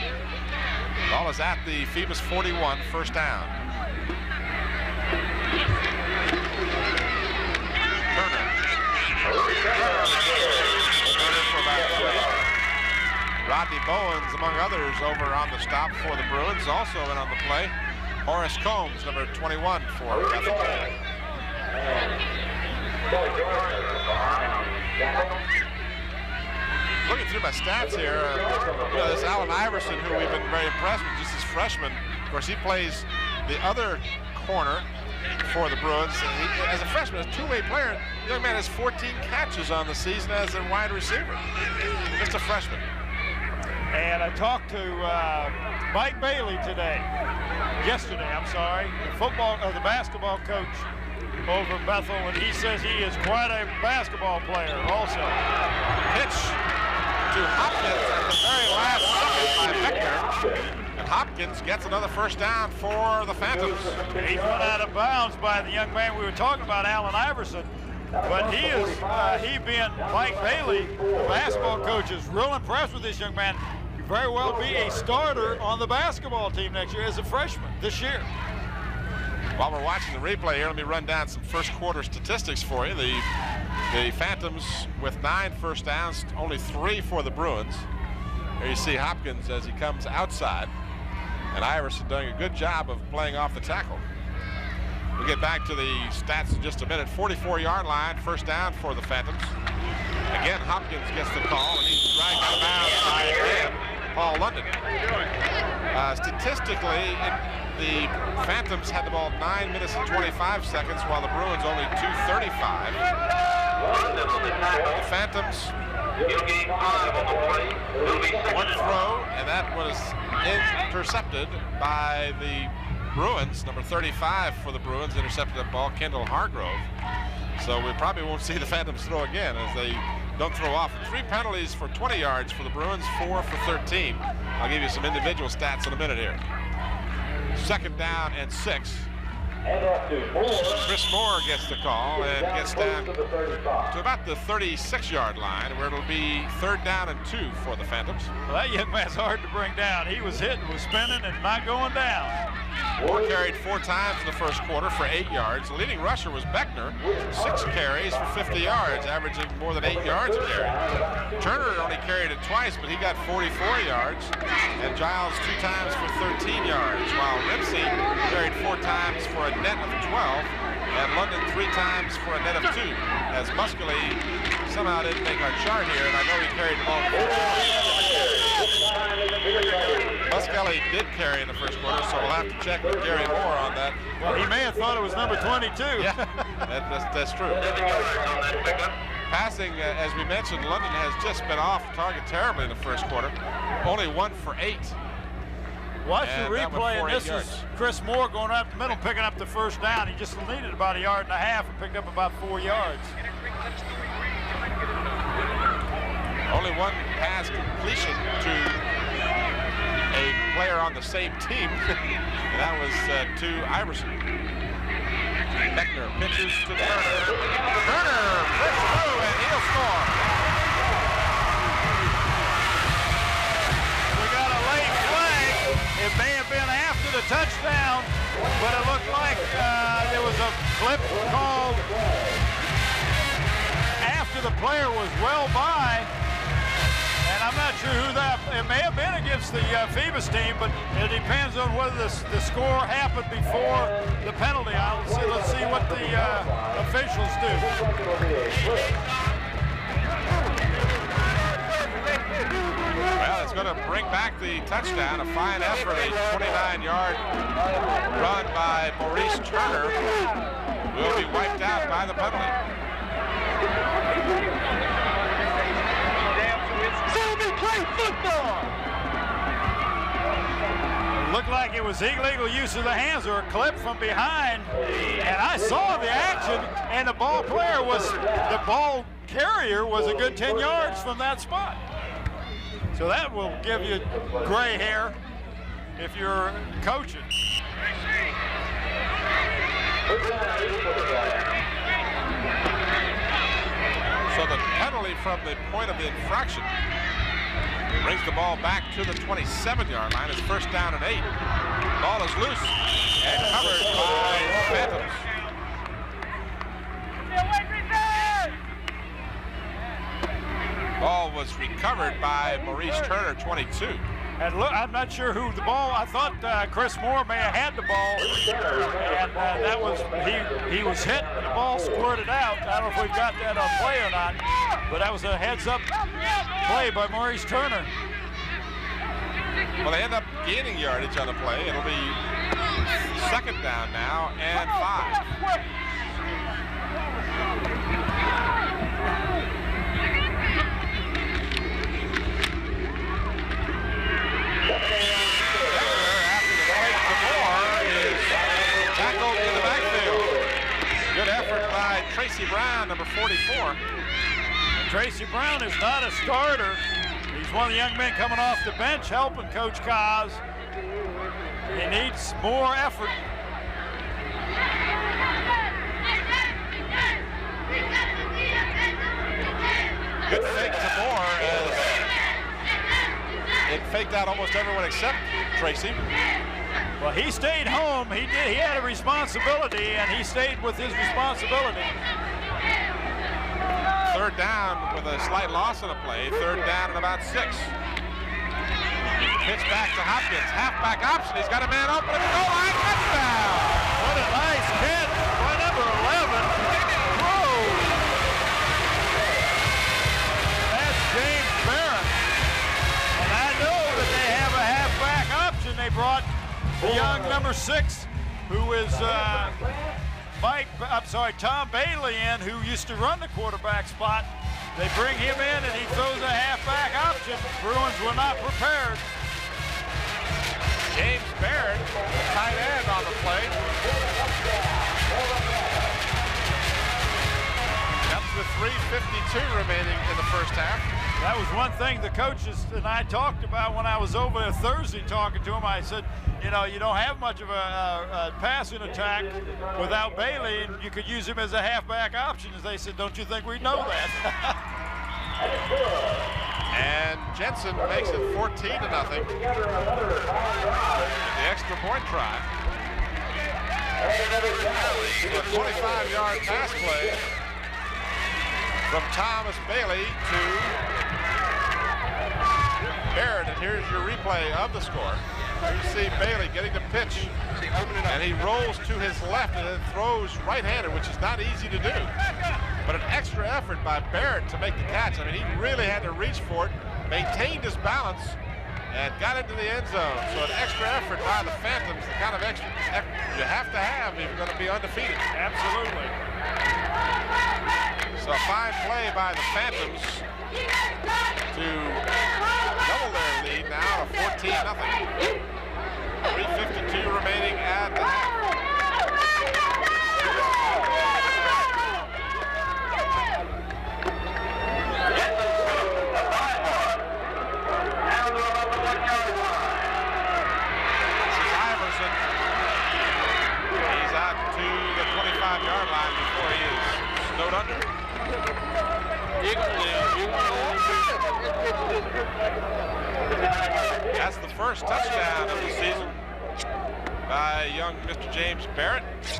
Ball is at the Phoebus 41, first down. Turner. Rodney Bowens, among others, over on the stop for the Bruins. Also in on the play, Horace Combs, number 21 for Bethel. Looking through my stats here, this Allen Iverson, who we've been very impressed with, just as freshman. Of course, he plays the other corner for the Bruins. As a freshman, a two-way player, the young man has 14 catches on the season as a wide receiver. Just a freshman. And I talked to Mike Bailey yesterday, the basketball coach over Bethel, and he says he is quite a basketball player also. Pitch to Hopkins at the very last second by Beckner. And Hopkins gets another first down for the Phantoms. He's run out of bounds by the young man we were talking about, Allen Iverson. But he being Mike Bailey, the basketball coach, is real impressed with this young man. He very well be a starter on the basketball team next year as a freshman this year. While we're watching the replay here, let me run down some first quarter statistics for you. The Phantoms with 9 first downs, only 3 for the Bruins. Here you see Hopkins as he comes outside, and Iverson doing a good job of playing off the tackle. We'll get back to the stats in just a minute. 44-yard line, first down for the Phantoms. Again, Hopkins gets the call, and he's dragged out of bounds by Paul London. Statistically, the Phantoms had the ball 9 minutes and 25 seconds, while the Bruins only 2:35. The Phantoms, one throw, and that was intercepted by the Bruins. Number 35 for the Bruins intercepted that ball, Kendall Hargrove. So we probably won't see the Phantoms throw again as they don't throw off. 3 penalties for 20 yards for the Bruins, 4 for 13. I'll give you some individual stats in a minute here. 2nd down and 6. Chris Moore gets the call and gets down to about the 36-yard line, where it'll be 3rd down and 2 for the Phantoms. Well, that young man's hard to bring down. He was hitting, was spinning, and not going down. Moore carried 4 times in the first quarter for 8 yards. The leading rusher was Beckner, 6 carries for 50 yards, averaging more than 8 yards a carry. Turner only carried it twice, but he got 44 yards, and Giles 2 times for 13 yards, while Ramsey carried 4 times for a net of 12, and London 3 times for a net of 2, as Muskelly somehow didn't make our chart here, and I know he carried the ball. Muskelly did carry in the first quarter, so we'll have to check with Gary Moore on that. Well, he may have thought it was number 22. Yeah, that's true. Passing, as we mentioned, London has just been off target terribly in the first quarter. Only 1 for 8. Watch the And replay, and this yards. is Chris Moore going up the middle, picking up the 1st down. He just needed about 1.5 yards and picked up about 4 yards. Only 1 pass completion to a player on the same team, and that was to Iverson. Beckner pitches to Turner. Turner flips through, and he'll score. We got a late flag. It may have been after the touchdown, but it looked like there was a flip called after the player was well by. And I'm not sure who that, it may have been against the Phoebus team, but it depends on whether the score happened before the penalty. Let's see what the officials do. Well, it's going to bring back the touchdown. A fine effort, a 29-yard run by Maurice Turner will be wiped out by the penalty. Football. It looked like it was illegal use of the hands or a clip from behind, and I saw the action, and the ball carrier was a good 10 yards from that spot. So that will give you gray hair if you're coaching. So the penalty from the point of the infraction brings the ball back to the 27-yard line. It's 1st down and 8. Ball is loose and covered by the Phantoms. Ball was recovered by Maurice Turner, 22. And look, I'm not sure who the ball. I thought Chris Moore may have had the ball, and that was he was hit. And the ball squirted out. I don't know if we've got that on play or not, but that was a heads-up play by Maurice Turner. Well, they end up gaining yardage on the play. It'll be 2nd down now and 5. Good effort by Tracy Brown, number 44. Tracy Brown is not a starter. He's one of the young men coming off the bench helping Coach Kaz. He needs more effort. Good fake to Moore as it faked out almost everyone except Tracy. Well, he stayed home. He had a responsibility, and he stayed with his responsibility. 3rd down with a slight loss on the play. 3rd down and about 6. Pitch back to Hopkins. Halfback option. He's got a man open at the goal line. Touchdown! What a nice catch by number 11. Whoa! That's James Barron. And I know that they have a halfback option. They brought the young number 6, who is Tom Bailey in, who used to run the quarterback spot. They bring him in, and he throws a halfback option. Bruins were not prepared. James Barron, tight end on the play. Comes with 3:52 remaining in the first half. That was one thing the coaches and I talked about when I was over there Thursday talking to them. I said, you know, you don't have much of a passing attack without Bailey, and you could use him as a halfback option. As they said, don't you think we know that? And Jensen makes it 14-0. The extra point try. A 25-yard pass play from Thomas Bailey to Barrett, and here's your replay of the score. You see Bailey getting the pitch, and he rolls to his left and then throws right-handed, which is not easy to do. But an extra effort by Barrett to make the catch. I mean, he really had to reach for it, maintained his balance, and got into the end zone. So an extra effort by the Phantoms, the kind of extra effort you have to have if you're going to be undefeated. Absolutely. So a fine play by the Phantoms to double their lead now to 14-0. 3:52 remaining at the half. This is Iverson. He's out to the 25-yard line before he is snowed under. That's the first touchdown of the season by young Mr. James Barrett. In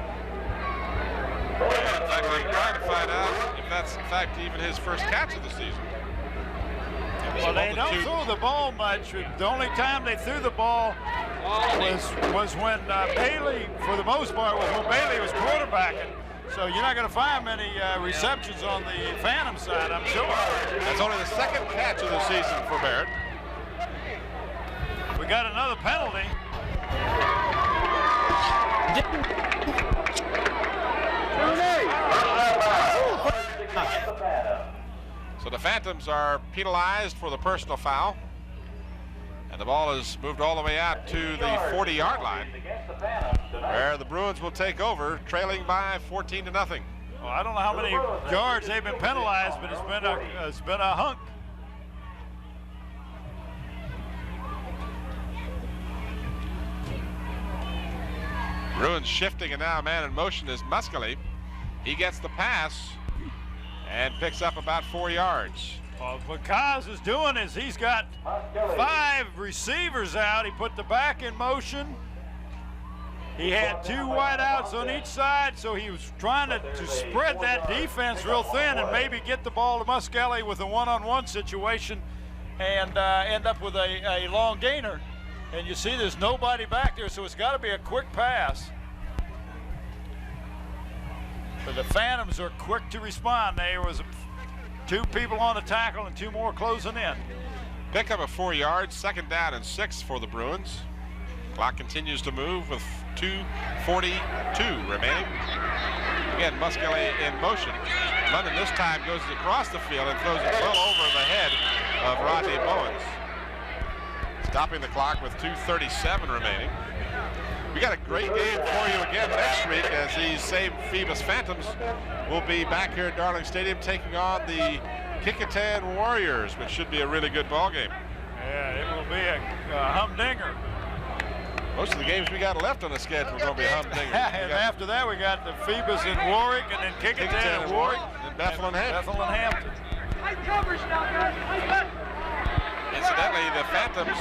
fact, I'm trying to find out if that's in fact even his first catch of the season. Well, they don't throw the ball much. The only time they threw the ball was when Bailey, for the most part, was when Bailey was quarterbacking. So you're not going to find many receptions on the Phantom side, I'm sure. That's only the second catch of the season for Barrett. We got another penalty. So the Phantoms are penalized for the personal foul. And the ball is moved all the way out to the 40-yard line, where the Bruins will take over, trailing by 14-0. Well, I don't know how many yards they've been penalized, but it's been a hunk. Bruins shifting, and now a man in motion is Muscali. He gets the pass and picks up about 4 yards. Well, what Kaz is doing is he's got 5 receivers out. He put the back in motion. He had 2 wideouts on each side, so he was trying to spread that defense real thin and maybe get the ball to Muscali with a one-on-one situation and end up with a long gainer. And you see there's nobody back there, so it's got to be a quick pass. But the Phantoms are quick to respond. There was 2 people on the tackle and 2 more closing in. Pick up of 4 yards, 2nd down and 6 for the Bruins. Clock continues to move with 2:42 remaining. Again, Muscali in motion. London this time goes across the field and throws it well over the head of Rodney Bowens. Stopping the clock with 2:37 remaining. We got a great game for you again next week, as these same Phoebus Phantoms will be back here at Darling Stadium taking on the Kickintan Warriors, which should be a really good ball game. Yeah, it will be a humdinger. Most of the games we got left on the schedule are going to be humdinger. And after that, we got the Phoebus in Warwick, and then Kickintan and Warwick, and Bethel and Hampton. High coverage now, guys. Incidentally, the Phantoms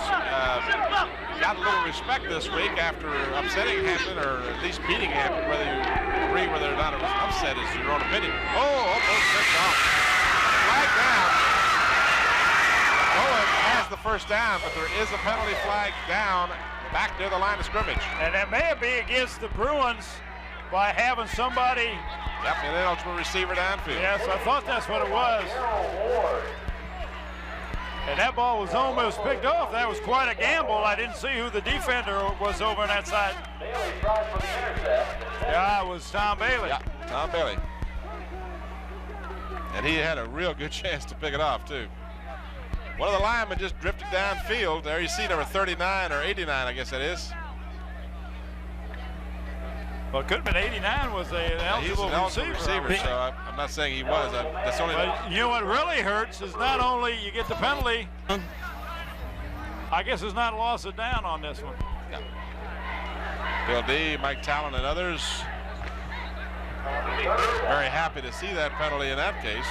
got a little respect this week after upsetting Hampton, or at least beating Hampton. Whether you agree whether or not it was an upset is your own opinion. Oh, almost picked off. Flag down. Owen has the first down, but there is a penalty flag down back near the line of scrimmage. And that may be against the Bruins by having somebody. Yep, an ineligible receiver downfield. Yes, I thought that's what it was. And that ball was almost picked off. That was quite a gamble. I didn't see who the defender was over on that side. Yeah, it was Tom Bailey. Yeah, Tom Bailey. And he had a real good chance to pick it off, too. One of the linemen just drifted downfield. There you see number 39 or 89, I guess that is. Well, it could have been 89 was an eligible receiver. So I'm not saying he was. That's only. But you know what really hurts is not only you get the penalty. I guess there's not a loss of down on this one. Yeah. Bill D, Mike Talon, and others very happy to see that penalty in that case.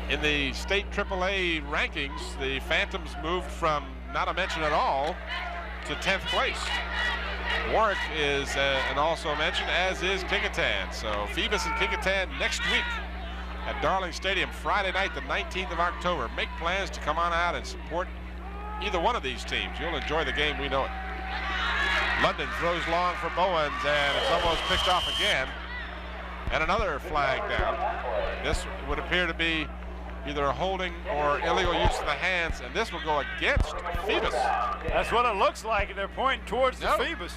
In the state AAA rankings, the Phantoms moved from not a mention at all to 10th place. Warwick is an also mention, as is Kecoughtan. So Phoebus and Kecoughtan next week at Darling Stadium, Friday night, the 19th of October. Make plans to come on out and support either one of these teams. You'll enjoy the game, we know it. London throws long for Bowens, and it's almost picked off again. And another flag down. This would appear to be either a holding or illegal use of the hands, and this will go against Phoebus. That's what it looks like, and they're pointing towards the Phoebus.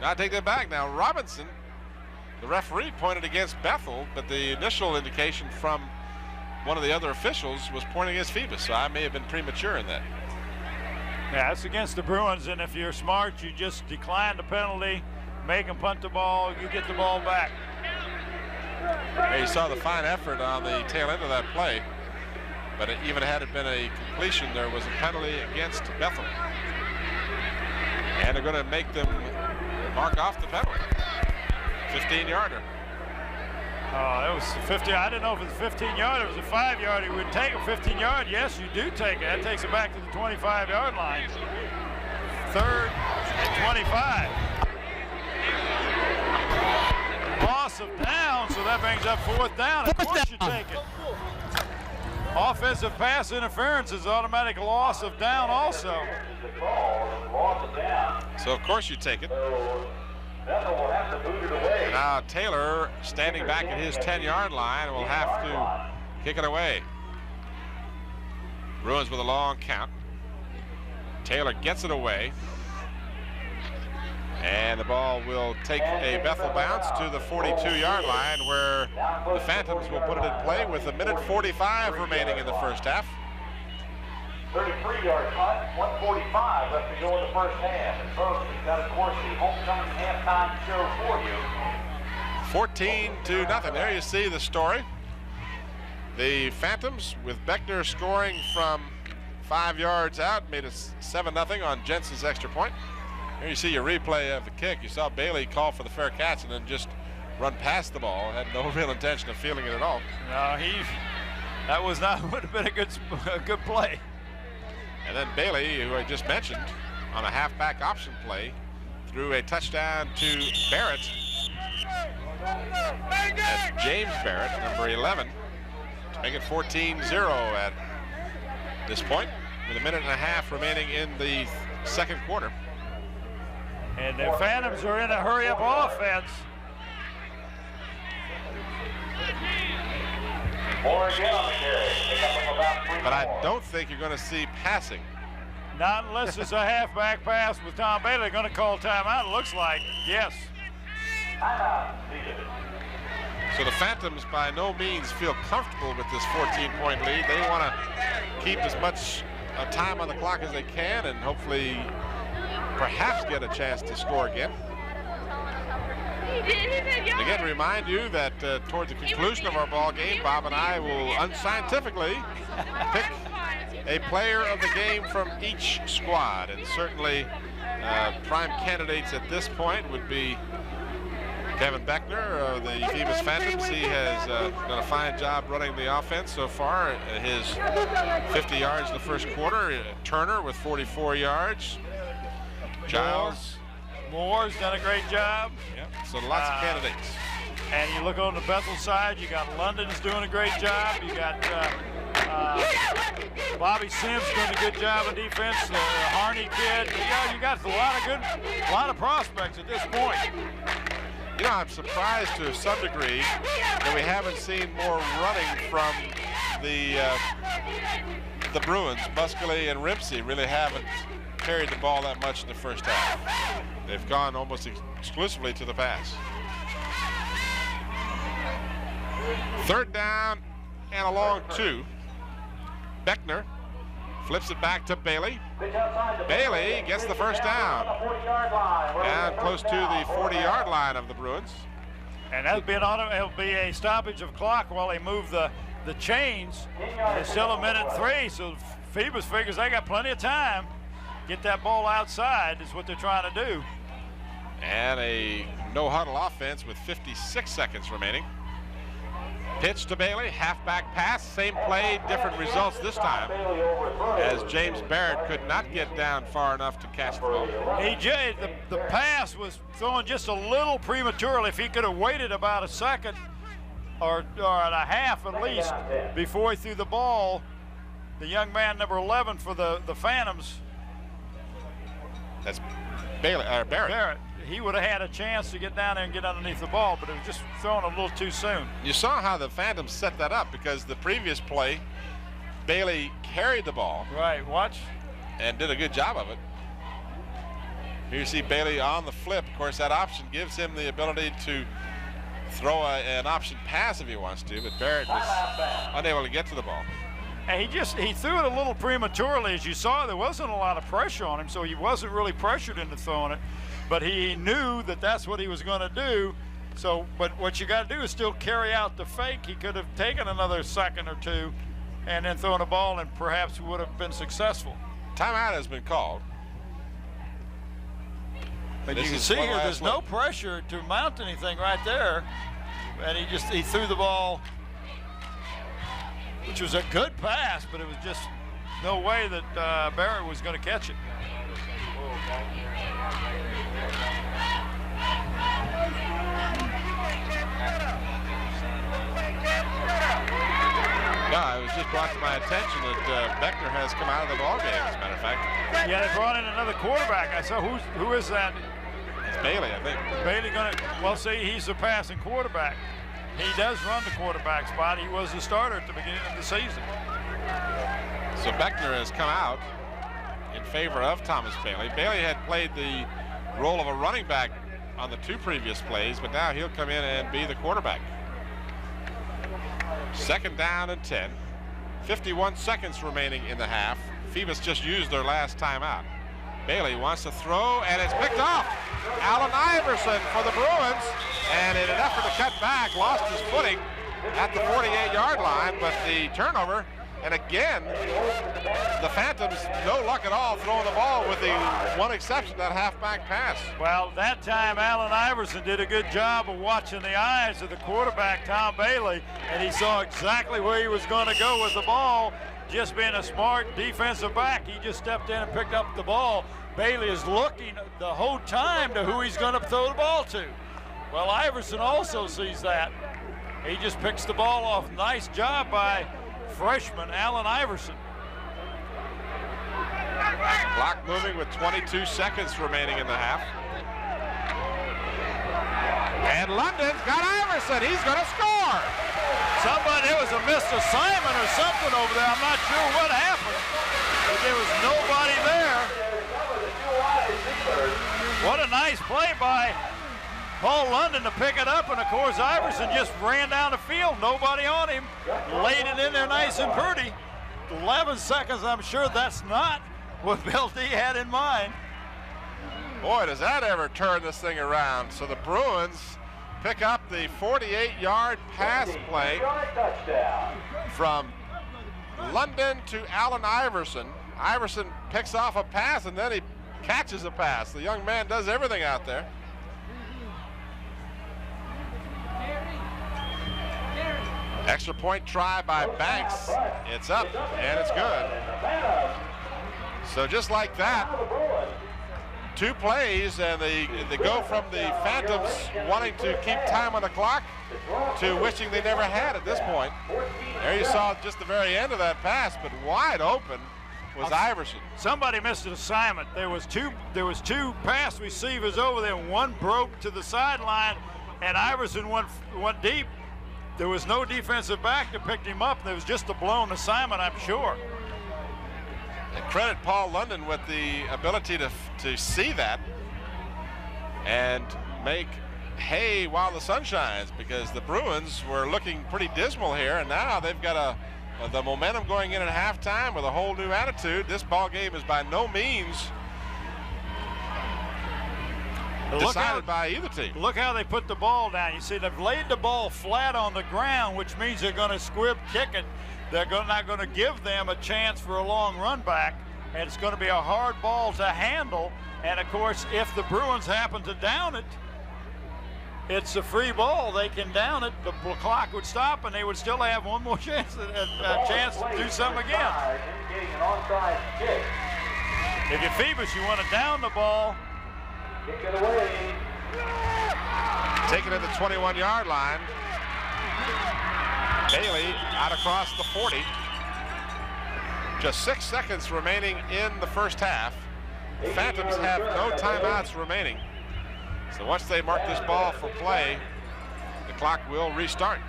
Now I take that back. Now Robinson, the referee, pointed against Bethel, but the initial indication from one of the other officials was pointing against Phoebus, so I may have been premature in that. Yeah, it's against the Bruins, and if you're smart, you just decline the penalty, make them punt the ball, you get the ball back. Hey, you saw the fine effort on the tail end of that play, but even had it been a completion, there was a penalty against Bethel. And they're going to make them mark off the penalty. 15-yarder. Oh, it was 50. I didn't know if it was a 15-yard. It was a 5-yard. You would take a 15-yard. Yes, you do take it. That takes it back to the 25-yard line. 3rd and 25. Loss of down, so that brings up 4th down. Of course you take it. Offensive pass interference is automatic loss of down also. So of course you take it. And now Taylor, standing back at his 10-yard line, will have to kick it away. Bruins with a long count. Taylor gets it away. And the ball will take a Bethel bounce to the 42-yard line, where the Phantoms will put it in play with 1:45 remaining in the first half. 33-yard punt, 1:45 left to go in the first half. And folks, we've got, of course, the homecoming halftime show for you. 14-0. There you see the story. The Phantoms, with Beckner scoring from 5 yards out, made it 7-0 on Jensen's extra point. Here you see your replay of the kick. You saw Bailey call for the fair catch and then just run past the ball. Had no real intention of feeling it at all. No, that was not would have been a good play. And then Bailey, who I just mentioned, on a halfback option play, threw a touchdown to Barrett. That's James Barrett, number 11, to make it 14-0 at this point, with 1.5 minutes remaining in the second quarter. And the Phantoms are in a hurry-up offense. But I don't think you're going to see passing. Not unless it's a halfback pass with Tom Bailey. They're going to call timeout, it looks like. Yes. So the Phantoms by no means feel comfortable with this 14-point lead. They want to keep as much time on the clock as they can and hopefully perhaps get a chance to score again. And again, remind you that towards the conclusion of our ball game, Bob and I will unscientifically pick a player of the game from each squad. And certainly prime candidates at this point would be Kevin Beckner of the Phoebus Phantoms. He has done a fine job running the offense so far. His 50 yards in the first quarter. Turner with 44 yards. Giles. Moore's done a great job. Yep. So lots of candidates. And you look on the Bethel side, you got London's doing a great job. You got Bobby Sims doing a good job on defense. The Harney kid. You got a lot of prospects at this point. You know, I'm surprised to some degree that we haven't seen more running from the Bruins. Muscally and Rimpsey really haven't carried the ball that much in the first half. They've gone almost exclusively to the pass. Third down and a long 2. Beckner Flips it back to Bailey. Bailey gets the first down. Down close to the 40-yard line of the Bruins. And it'll be a stoppage of clock while they move the chains. It's still 1:03, so Phoebus figures they got plenty of time. Get that ball outside is what they're trying to do. And a no-huddle offense with 56 seconds remaining. Pitch to Bailey, halfback pass, same play, different results this time, as James Barrett could not get down far enough to catch the ball. The pass was thrown just a little prematurely. If he could have waited about a second or a half at least before he threw the ball, the young man, number 11 for the Phantoms. That's Barrett. Barrett. He would have had a chance to get down there and get underneath the ball, but it was just thrown a little too soon. You saw how the Phantoms set that up, because the previous play, Bailey carried the ball. Right, watch. And did a good job of it. Here you see Bailey on the flip. Of course, that option gives him the ability to throw an option pass if he wants to, but Barrett was unable to get to the ball. And he threw it a little prematurely. As you saw, there wasn't a lot of pressure on him, so he wasn't really pressured into throwing it. But he knew that that's what he was going to do. So, but what you got to do is still carry out the fake. He could have taken another second or two and then thrown a ball, and perhaps would have been successful. Timeout has been called. But you can see here there's no pressure to mount anything right there. And he threw the ball, which was a good pass, but it was just no way that Barrett was going to catch it. Yeah, it was just brought to my attention that Beckner has come out of the ballgame, as a matter of fact. Yeah, they brought in another quarterback. I saw who is that? It's Bailey, I think. Bailey see, he's the passing quarterback. He does run the quarterback spot. He was the starter at the beginning of the season. So Beckner has come out in favor of Thomas Bailey. Bailey had played the role of a running back on the two previous plays, but now he'll come in and be the quarterback. Second down and 10. 51 seconds remaining in the half. Phoebus just used their last timeout. Bailey wants to throw, and it's picked off. Allen Iverson for the Bruins, and in an effort to cut back, lost his footing at the 48-yard line, but the turnover, and again, the Phantoms, no luck at all throwing the ball, with the one exception, that halfback pass. Well, that time Allen Iverson did a good job of watching the eyes of the quarterback, Tom Bailey, and he saw exactly where he was going to go with the ball. Just being a smart defensive back, he just stepped in and picked up the ball. Bailey is looking the whole time to who he's going to throw the ball to. Well, Iverson also sees that. He just picks the ball off. Nice job by freshman Allen Iverson. Clock moving with 22 seconds remaining in the half. And London's got Iverson. He's going to score. There was a missed assignment or something over there. I'm not sure what happened, but there was nobody there. What a nice play by Paul London to pick it up, and of course Iverson just ran down the field, nobody on him, laid it in there nice and pretty. 11 seconds, I'm sure that's not what Bill D had in mind. Boy, does that ever turn this thing around. So the Bruins pick up the 48-yard pass play from London to Allen Iverson. Iverson picks off a pass, and then he catches a pass. The young man does everything out there. Extra point try by Banks. It's up, and it's good. So just like that, two plays, and they go from the Phantoms wanting to keep time on the clock to wishing they never had at this point. There you saw just the very end of that pass, but wide open was Iverson. Somebody missed an assignment. There was two pass receivers over there. One broke to the sideline, and Iverson went deep. There was no defensive back that picked him up. There was just a blown assignment, I'm sure. And credit Paul London with the ability to see that and make hay while the sun shines, because the Bruins were looking pretty dismal here, and now they've got a the momentum going in at halftime with a whole new attitude. This ball game is by no means decided by either team. Look how they put the ball down. You see, they've laid the ball flat on the ground, which means they're going to squib kick it. They're not going to give them a chance for a long run back, and it's going to be a hard ball to handle. And, of course, if the Bruins happen to down it, it's a free ball. They can down it. The clock would stop, and they would still have one more chance to do something again. If you're Phoebus, you want to down the ball. Take it at the 21-yard line. Bailey out across the 40. Just 6 seconds remaining in the first half. Phantoms have no timeouts remaining. So once they mark this ball for play, the clock will restart.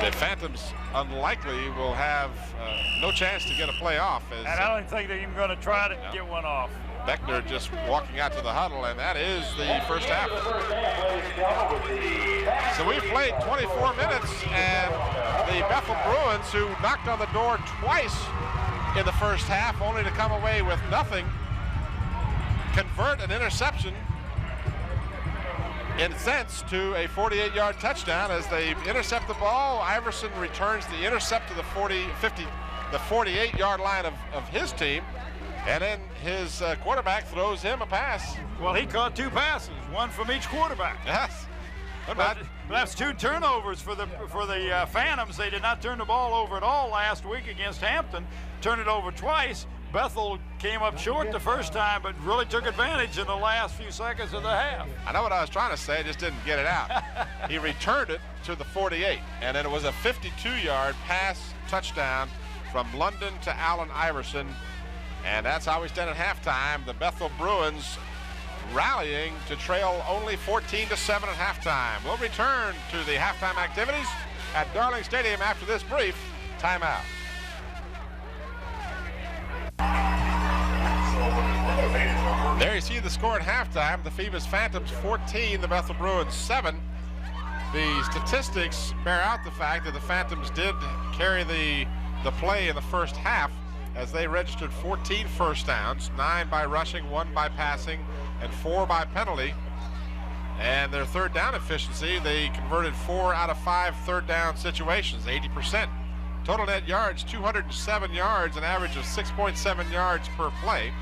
The Phantoms unlikely will have no chance to get a play off. And I don't think they're even going to try to get one off. Beckner just walking out to the huddle, and that is the first half. So we've played 24 minutes, and the Bethel Bruins, who knocked on the door twice in the first half, only to come away with nothing, convert an interception in sense to a 48-yard touchdown. As they intercept the ball, Iverson returns the intercept to the 48-yard line of his team, and then his quarterback throws him a pass. Well, he caught 2 passes, one from each quarterback. Yes. But that's 2 turnovers for the Phantoms. They did not turn the ball over at all last week against Hampton. Turned it over twice. Bethel came up short the first time, but really took advantage in the last few seconds of the half. I know what I was trying to say, I just didn't get it out. He returned it to the 48, and then it was a 52-yard pass touchdown from London to Allen Iverson, and that's how we stand at halftime. The Bethel Bruins rallying to trail only 14-7 at halftime. We'll return to the halftime activities at Darling Stadium after this brief timeout. There you see the score at halftime. The Phoebus Phantoms 14, the Bethel Bruins 7. The statistics bear out the fact that the Phantoms did carry the play in the first half, as they registered 14 first downs, 9 by rushing, 1 by passing, and 4 by penalty. And their third down efficiency, they converted 4 out of 5 third down situations, 80%. Total net yards, 207 yards, an average of 6.7 yards per play.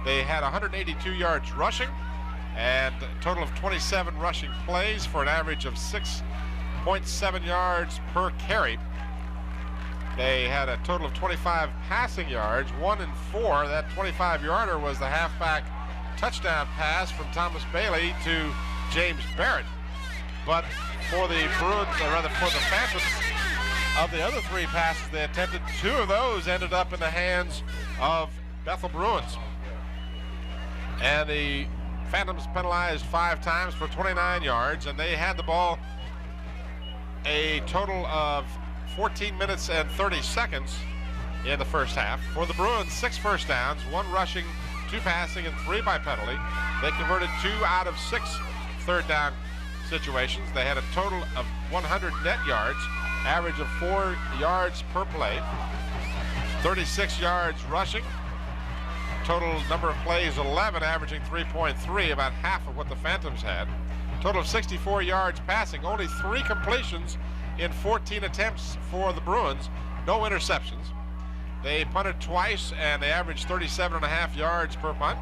They had 182 yards rushing and a total of 27 rushing plays for an average of 6.7 yards per carry. They had a total of 25 passing yards, 1 and 4. That 25-yarder was the halfback touchdown pass from Thomas Bailey to James Barrett. But for the Bruins, or rather for the Phantoms, of the other 3 passes they attempted, 2 of those ended up in the hands of Bethel Bruins. And the Phantoms penalized 5 times for 29 yards, and they had the ball a total of 14 minutes and 30 seconds in the first half. For the Bruins, 6 first downs, 1 rushing, 2 passing, and 3 by penalty. They converted 2 out of 6 third down situations. They had a total of 100 net yards, average of 4 yards per play, 36 yards rushing. Total number of plays 11, averaging 3.3, about half of what the Phantoms had. Total of 64 yards passing, only 3 completions in 14 attempts for the Bruins, no interceptions. They punted twice and they averaged 37.5 yards per punt.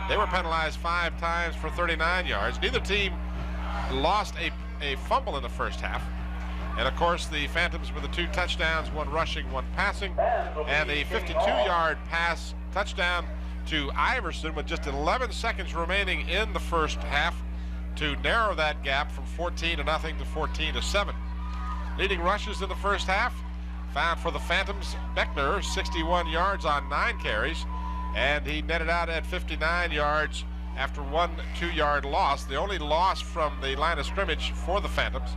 They were penalized 5 times for 39 yards. Neither team lost a fumble in the first half. And of course the Phantoms with the 2 touchdowns, 1 rushing, 1 passing, and a 52-yard pass touchdown to Iverson with just 11 seconds remaining in the first half to narrow that gap from 14-0 to 14-7. Leading rushes in the first half found for the Phantoms, Beckner, 61 yards on 9 carries, and he netted out at 59 yards after 1 2-yard loss, the only loss from the line of scrimmage for the Phantoms.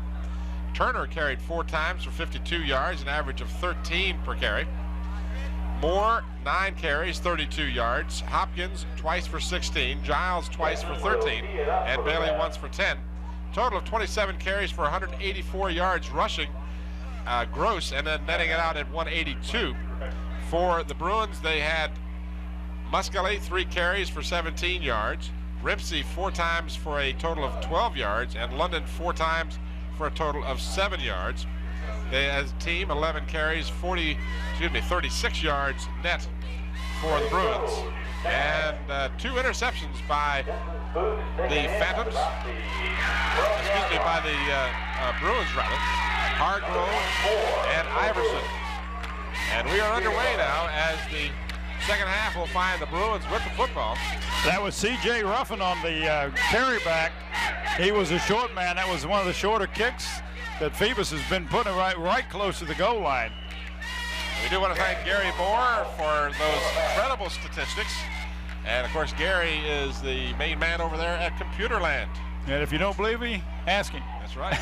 Turner carried 4 times for 52 yards, an average of 13 per carry. Moore, 9 carries, 32 yards. Hopkins, twice for 16. Giles, twice for 13. And Bailey, once for 10. Total of 27 carries for 184 yards rushing, gross, and then netting it out at 182. For the Bruins, they had Muskelly, 3 carries for 17 yards. Rimpsey, 4 times for a total of 12 yards. And London, 4 times for a total of 7 yards. They, as a team, 11 carries, 36 yards net for the Bruins. And 2 interceptions by the Phantoms. Excuse me, by the Bruins, rather. Hargrove and Iverson. And we are underway now as the second half will find the Bruins with the football. That was C.J. Ruffin on the carry back. He was a short man. That was one of the shorter kicks that Phoebus has been putting right close to the goal line. We do want to thank Gary Moore for those incredible statistics. And, of course, Gary is the main man over there at Computerland. And if you don't believe me, ask him. That's right.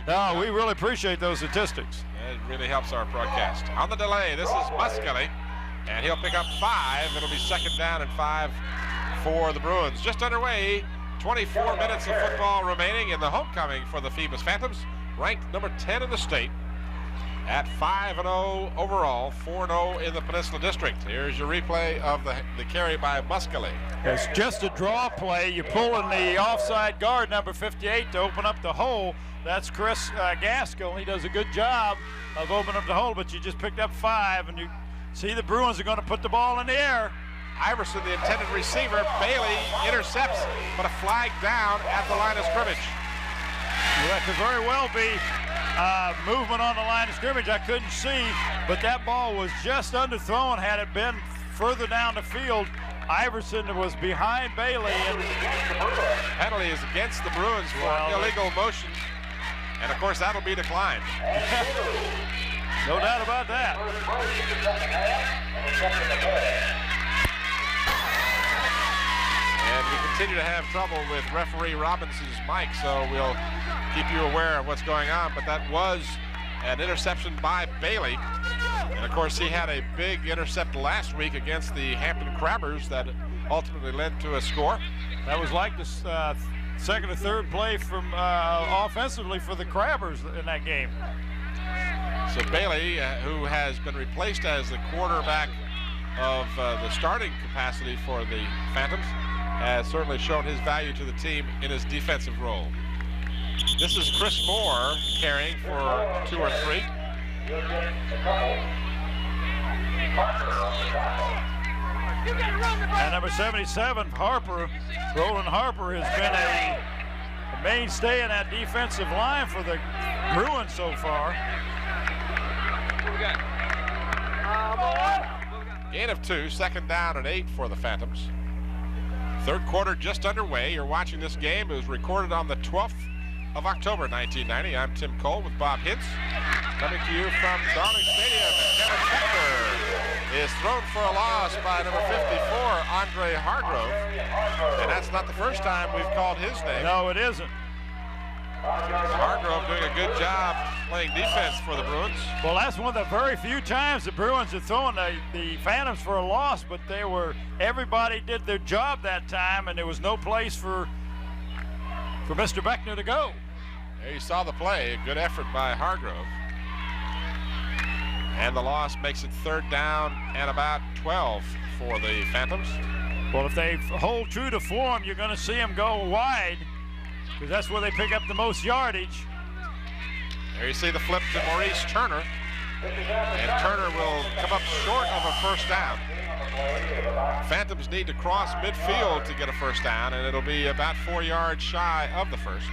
No, we really appreciate those statistics. It really helps our broadcast. On the delay, this is Muskelly, and he'll pick up 5. It'll be second down and 5 for the Bruins. Just underway, 24 minutes of football remaining in the homecoming for the Phoebus Phantoms, ranked number 10 in the state at 5-0 overall, 4-0 in the Peninsula District. Here's your replay of the carry by Muskelly. It's just a draw play. You pull in the offside guard, number 58, to open up the hole. That's Chris Gaskell. He does a good job of opening up the hole, but you just picked up 5, and you see the Bruins are going to put the ball in the air. Iverson, the intended receiver. Bailey intercepts, but a flag down at the line of scrimmage. Well, that could very well be movement on the line of scrimmage. I couldn't see, but that ball was just underthrown. Had it been further down the field, Iverson was behind Bailey. And penalty is against the Bruins for illegal motion, and of course that'll be declined. No doubt about that. And we continue to have trouble with referee Robinson's mic, so we'll keep you aware of what's going on. But that was an interception by Bailey. And of course, he had a big intercept last week against the Hampton Crabbers that ultimately led to a score. That was like the second or third play from offensively for the Crabbers in that game. So Bailey, who has been replaced as the quarterback of the starting capacity for the Phantoms, has certainly shown his value to the team in his defensive role. This is Chris Moore carrying for 2 or 3. And number 77, Harper, Roland Harper, has been a mainstay in that defensive line for the Bruins so far. Gain of 2, second down and 8 for the Phantoms. Third quarter just underway. You're watching this game. It was recorded on the 12th of October, 1990. I'm Tim Cole with Bob Hintz, coming to you from Darling Stadium. And Kevin Beckler is thrown for a loss by number 54, Andre Hargrove. And that's not the first time we've called his name. No, it isn't. Hargrove doing a good job playing defense for the Bruins. Well, that's one of the very few times the Bruins have thrown the Phantoms for a loss, but everybody did their job that time, and there was no place for Mr. Beckner to go. There you saw the play. A good effort by Hargrove. And the loss makes it third down and about 12 for the Phantoms. Well, if they hold true to form, you're going to see them go wide, because that's where they pick up the most yardage. There you see the flip to Maurice Turner. And Turner will come up short of a first down. Phantoms need to cross midfield to get a first down, and it'll be about 4 yards shy of the first.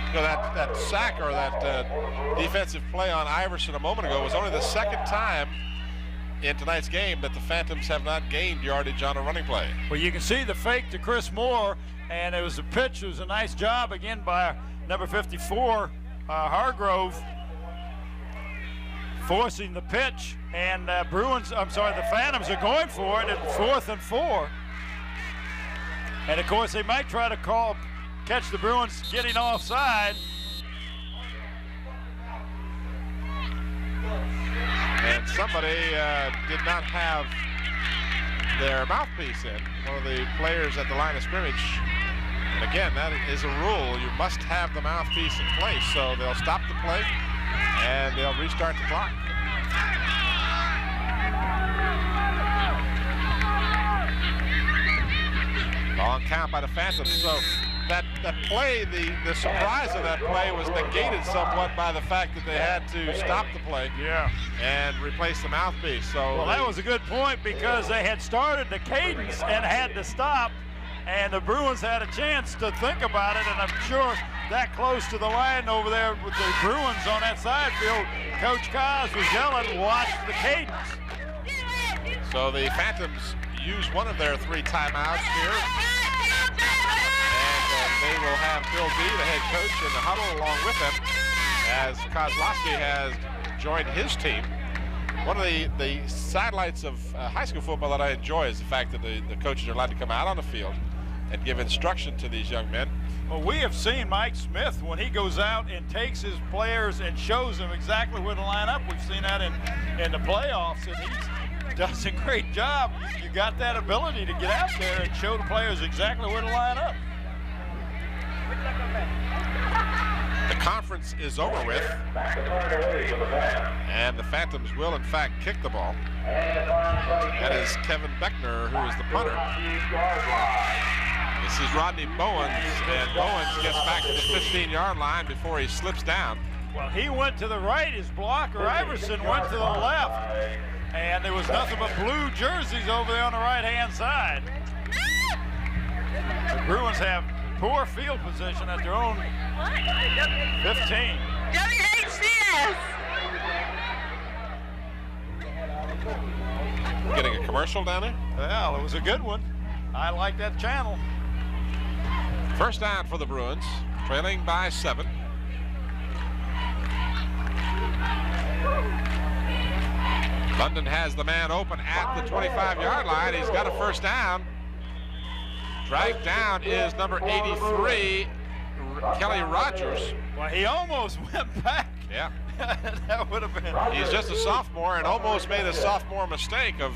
You know, that sack or that defensive play on Iverson a moment ago was only the second time in tonight's game that the Phantoms have not gained yardage on a running play. Well, you can see the fake to Chris Moore, and it was a pitch. It was a nice job again by number 54, Hargrove, forcing the pitch, and the Phantoms are going for it at 4th and 4. And of course, they might try to catch the Bruins getting offside. And somebody did not have their mouthpiece in, one of the players at the line of scrimmage. And again, that is a rule. You must have the mouthpiece in place. So they'll stop the play and they'll restart the clock. Long count by the Phantoms. So that play, the surprise of that play was negated somewhat by the fact that they had to stop the play and replace the mouthpiece. So well, that was a good point because they had started the cadence and had to stop, and the Bruins had a chance to think about it, and I'm sure that close to the line over there with the Bruins on that side field, Coach Kaz was yelling, watch the cadence. So the Phantoms use one of their 3 timeouts here. They will have Bill D, the head coach, in the huddle along with them as Kozlowski has joined his team. One of the sidelights of high school football that I enjoy is the fact that the coaches are allowed to come out on the field and give instruction to these young men. Well, we have seen Mike Smith when he goes out and takes his players and shows them exactly where to line up. We've seen that in the playoffs, and he does a great job. You got that ability to get out there and show the players exactly where to line up. The conference is over with, and the Phantoms will in fact kick the ball. That is Kevin Beckner, who is the punter. This is Rodney Bowens, and Bowens gets back to the 15-yard line before he slips down. Well, he went to the right. His blocker, Iverson, went to the left. And there was nothing but blue jerseys over there on the right-hand side. The Bruins have poor field position at their own 15. WHCS! Getting a commercial down there? Well, it was a good one. I like that channel. First down for the Bruins, trailing by 7. London has the man open at the 25-yard line. He's got a first down. Dragged down is number 83, Kelly Rogers. Well, he almost went back. Yeah. That would have been. He's just a sophomore and almost made a sophomore mistake of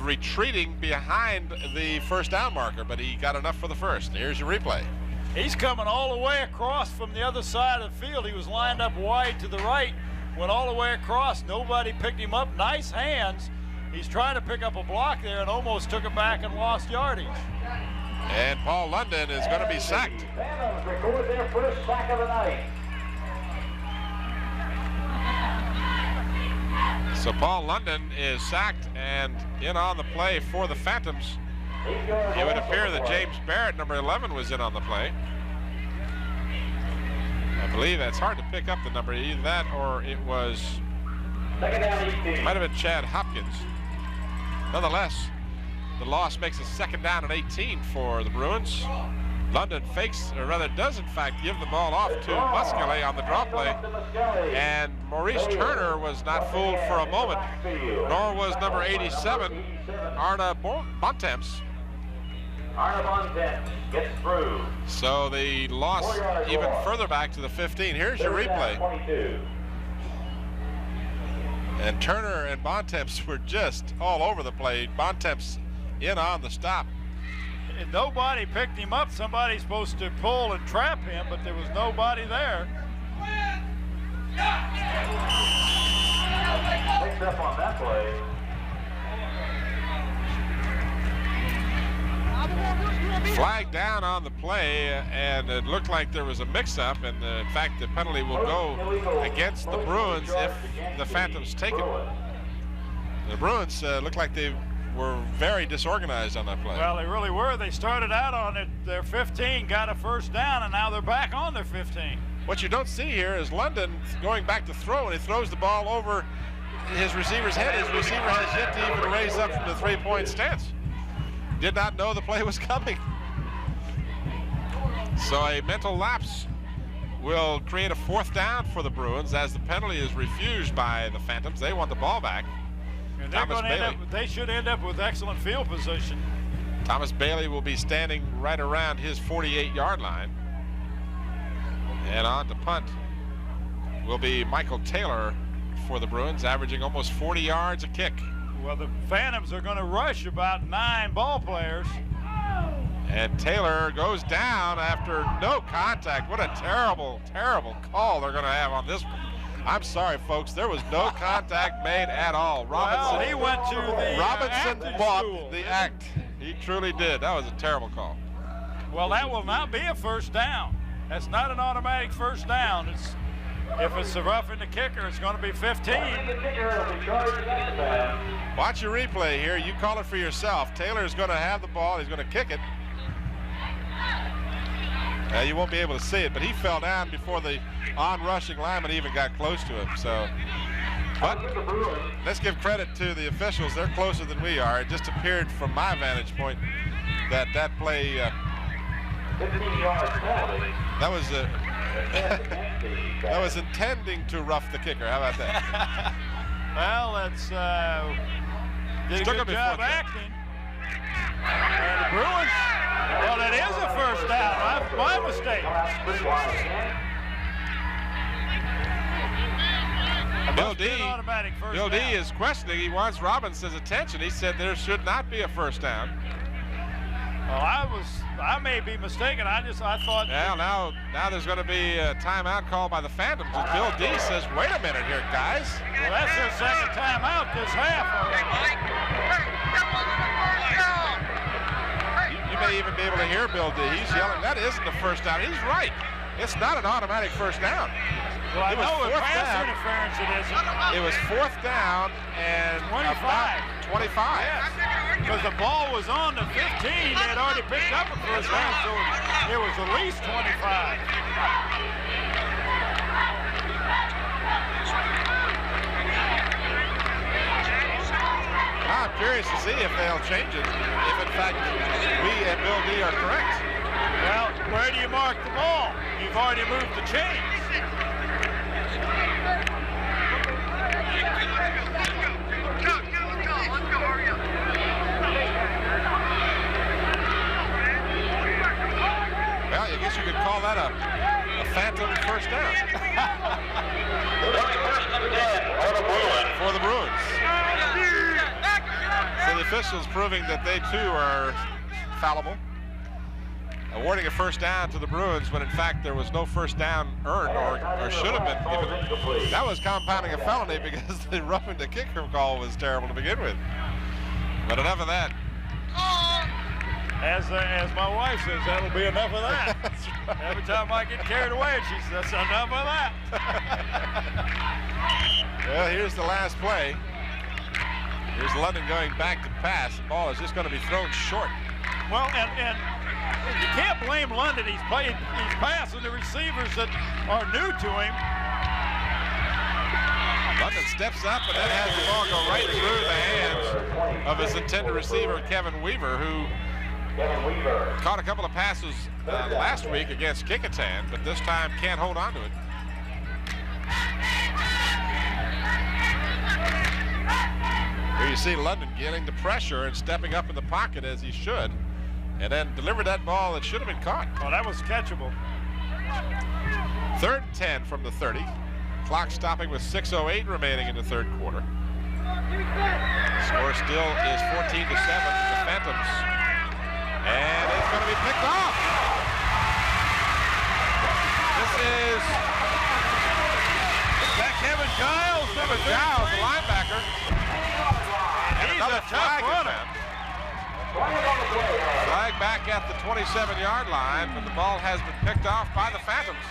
retreating behind the first down marker, but he got enough for the first. Here's your replay. He's coming all the way across from the other side of the field. He was lined up wide to the right, went all the way across. Nobody picked him up. Nice hands. He's trying to pick up a block there and almost took it back and lost yardage. And Paul London is going to be sacked. Phantoms record their first sack of the night. So Paul London is sacked, and in on the play for the Phantoms. It would appear that James Barrett, number 11, was in on the play. I believe that's hard to pick up the number, either that or it was, might have been Chad Hopkins. Nonetheless, the loss makes a second down and 18 for the Bruins. London fakes, or rather does in fact give the ball off to Muscale on the draw play. And Maurice Turner was not fooled for a moment, nor was number 87, Arna Bontemps. Arna Bontemps gets through. So the loss even further back to the 15. Here's your replay. 22. And Turner and Bontemps were just all over the play. Bontemps in on the stop. And nobody picked him up. Somebody's supposed to pull and trap him, but there was nobody there. Picks up on that play. Flag down on the play, and it looked like there was a mix-up, and in fact the penalty will go against the Bruins if the Phantoms take it. The Bruins look like they were very disorganized on that play. Well, they really were. They started out on it, their 15, got a first down, and now they're back on their 15. What you don't see here is London going back to throw, and he throws the ball over his receiver's head. His receiver has yet to even raise up from the three-point stance. Did not know the play was coming. So a mental lapse will create a fourth down for the Bruins as the penalty is refused by the Phantoms. They want the ball back. And they're going to end up, they should end up with excellent field position. Thomas Bailey will be standing right around his 48-yard line. And on to punt will be Michael Taylor for the Bruins, averaging almost 40 yards a kick. Well, the Phantoms are going to rush about 9 ball players. And Taylor goes down after no contact. What a terrible, terrible call they're going to have on this one. I'm sorry, folks. There was no contact made at all. Robinson, well, he went to the Robinson bought school. the act. He truly did. That was a terrible call. Well, that will not be a first down. That's not an automatic first down. If it's a roughing the kicker, it's going to be 15. Watch your replay here. You call it for yourself. Taylor's going to have the ball. He's going to kick it. You won't be able to see it, but he fell down before the on-rushing lineman even got close to him. So, but let's give credit to the officials. They're closer than we are. It just appeared from my vantage point that that play, that was intending to rough the kicker. How about that? Well, it's did a good job acting. And the Bruins, well, it is a first down. That's my mistake. Bill D is questioning. He wants Robinson's attention. He said there should not be a first down. Well, I may be mistaken. I thought. Well, now there's going to be a timeout called by the Phantoms. And Bill D says, "Wait a minute here, guys." Well, that's their second timeout this half. You may even be able to hear Bill D. He's yelling, "That isn't the first down." He's right. It's not an automatic first down. Well, I know with pass interference it isn't. It was 4th down and 25. 25. Yes. Because the ball was on the 15. They had already picked up a first down, so it was at least 25. I'm curious to see if they'll change it, if in fact we and Bill D are correct. Well, where do you mark the ball? You've already moved the chains. Well, I guess you could call that a phantom first down. For the Bruins. So the officials proving that they too are fallible. Awarding a first down to the Bruins when in fact there was no first down earned or should have been given. That was compounding a felony because the roughing the kicker call was terrible to begin with. But enough of that. As my wife says, that'll be enough of that. Right. Every time I get carried away, she says, that's enough of that. Well, here's the last play. Here's London going back to pass. The ball is just going to be thrown short. Well, and you can't blame London. He's passing the receivers that are new to him. London steps up and then has the ball go right through the hands of his intended receiver, Kevin Weaver, who caught a couple of passes last week against Kickotan, but this time can't hold on to it. Here you see London getting the pressure and stepping up in the pocket as he should, and then delivered that ball that should have been caught. Oh, that was catchable. 3rd and 10 from the 30. Clock stopping with 6:08 remaining in the 3rd quarter. Score still is 14-7 to the Phantoms. And it's going to be picked off. This is that Kevin Giles, Kevin Giles, the linebacker. And he's a tough runner. Flag back at the 27-yard line, but the ball has been picked off by the Phantoms.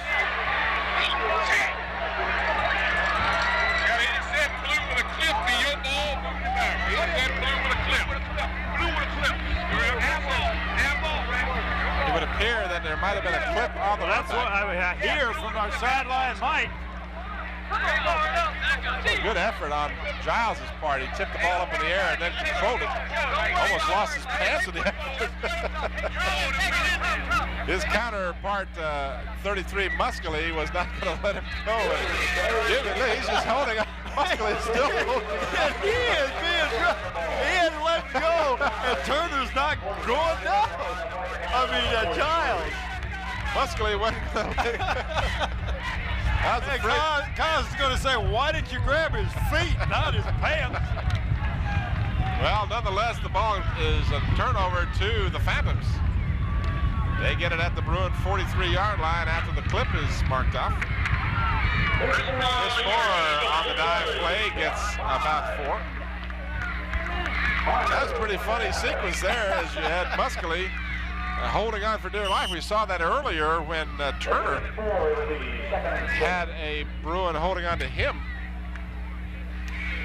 It would appear that there might have been a clip on the That's what I hear from our sideline Mike. Good effort on Giles' part. He tipped the ball up in the air and then controlled it. Almost lost his pants in the effort. His counterpart, 33 Muscally, was not going to let him go. He's just holding on. Muscally is still holding on. He had let go, and Turner's not going down. I mean, Giles. Muscally wasn't going to let him. Cos is going to say, why didn't you grab his feet, not his pants? Well, nonetheless, the ball is a turnover to the Phantoms. They get it at the Bruin 43-yard line after the clip is marked off. Chris Moore on the dive play gets about 4. That's a pretty funny sequence there as you had Muscally holding on for dear life. We saw that earlier when Turner had a Bruin holding on to him.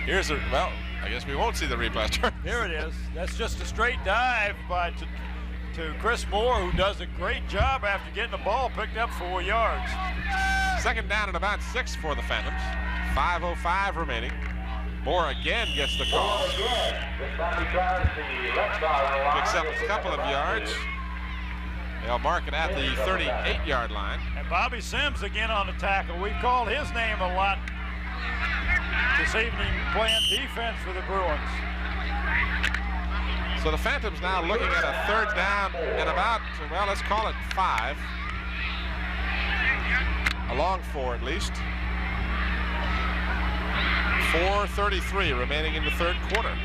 Here's a, well, I guess we won't see the replay. Here it is. That's just a straight dive to Chris Moore, who does a great job after getting the ball picked up 4 yards. Second down and about 6 for the Phantoms. 5:05 remaining. Moore again gets the call. Picks up a couple of yards. They'll mark it at the 38-yard line. And Bobby Sims again on the tackle. We've called his name a lot this evening playing defense for the Bruins. So the Phantoms now looking at a third down and about, well, let's call it 5. A long 4 at least. 4:33 remaining in the third quarter.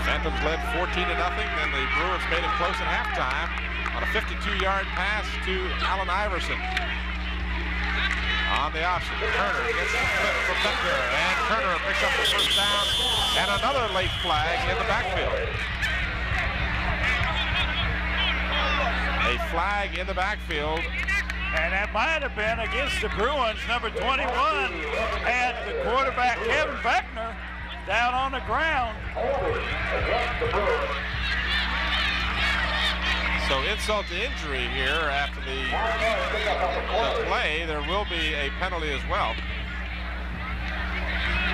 Phantoms led 14-0, then the Bruins made it close at halftime on a 52-yard pass to Allen Iverson. On the option, Turner gets the flip from Beckner, and Turner picks up the first down, and another late flag in the backfield. A flag in the backfield. And that might have been against the Bruins. Number 21 had the quarterback, Kevin Beckner, down on the ground. So insult to injury here after the play. There will be a penalty as well.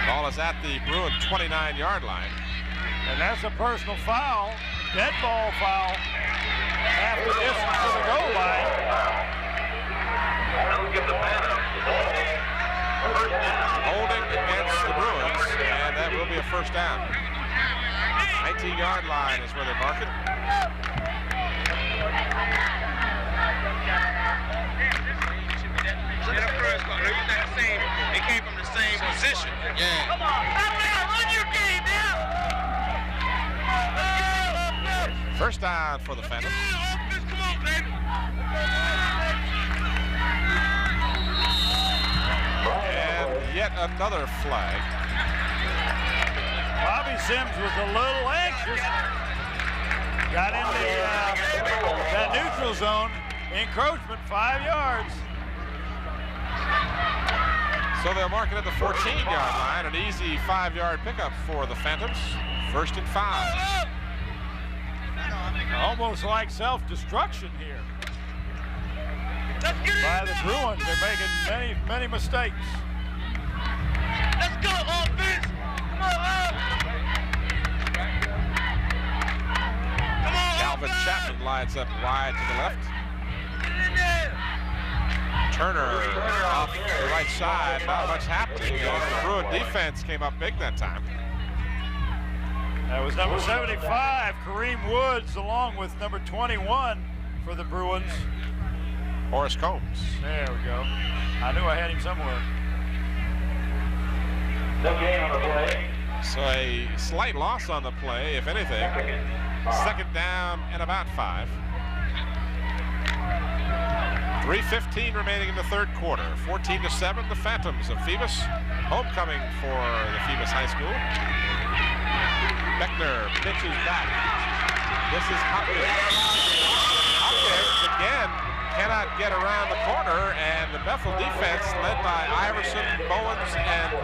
Ball is at the Bruin 29-yard line. And that's a personal foul, dead ball foul, half the distance to the goal line. Holding against the Bruins, and that will be a first down. 19-yard line is where they mark it. They came from the same position. Yeah. Come on, run your game now. First down for the Phantoms. Come on, baby. And yet another flag. Bobby Sims was a little anxious. Got in that neutral zone. Encroachment, 5 yards. So they'll mark it at the 14-yard line. An easy 5-yard pickup for the Phantoms. 1st and 5. Almost like self-destruction here by the Bruins. They're making many mistakes. Let's go, offense. Come on, Come on, Calvin Chapman lines up wide to the left. Get in there. Turner off the right side. Not much happening. The Bruin defense came up big that time. That was number 75, Kareem Woods, along with number 21 for the Bruins. Horace Combs. There we go. I knew I had him somewhere. No gain on the play. So a slight loss on the play, if anything. Second down and about 5. 3:15 remaining in the third quarter. 14-7, the Phantoms of Phoebus. Homecoming for the Phoebus High School. Beckner pitches back. This is Hopkins. Hopkins again cannot get around the corner, and the Bethel defense, led by Iverson, Bowens, and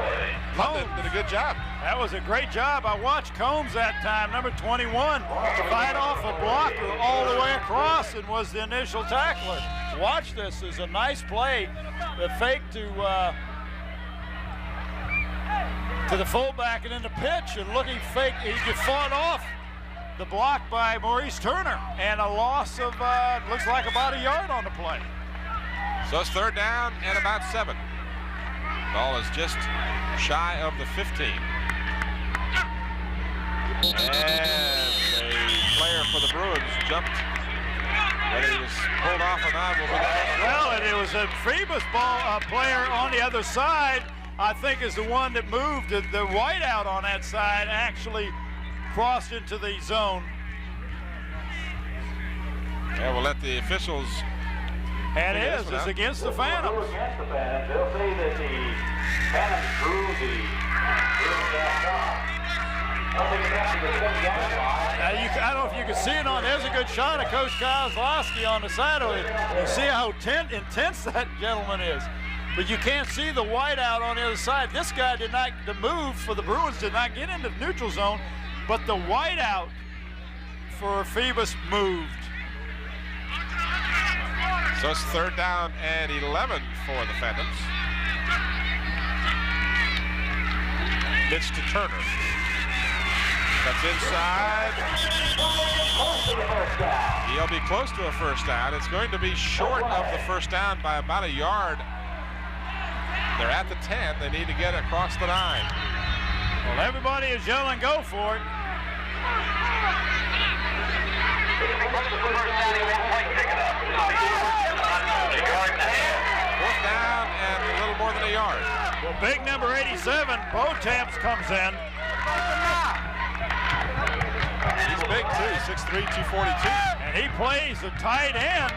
London, did a good job. That was a great job. I watched Combs that time, number 21, fight off a blocker all the way across and was the initial tackler. Watch this. It's a nice play. The fake to the fullback and then the pitch, and looking fake, he just fought off the block by Maurice Turner, and a loss of looks like about a yard on the play. So it's third down and about 7. Ball is just shy of the 15. And a player for the Bruins jumped. Whether he was pulled off or not will be the Well, it was a Phoebus player on the other side, I think is the one that moved. The whiteout on that side actually crossed into the zone. Yeah, we'll let the officials. And it's against the Phantoms. Against the Phantoms. They'll say that the Phantoms drew the I don't know if you can see it on. There's a good shot of Coach Kozlowski on the side of it. You see how intense that gentleman is. But you can't see the whiteout on the other side. This guy did not, the move for the Bruins did not get into the neutral zone, but the whiteout for Phoebus moved. So it's 3rd down and 11 for the Phantoms. Pitch to Turner. That's inside. He'll be close to a first down. It's going to be short of the first down by about a yard. They're at the 10. They need to get across the 9. Well, everybody is yelling, go for it. Fourth down and a little more than a yard. Well, big number 87, Botamps comes in. He's big too, 6'3", 242. And he plays the tight end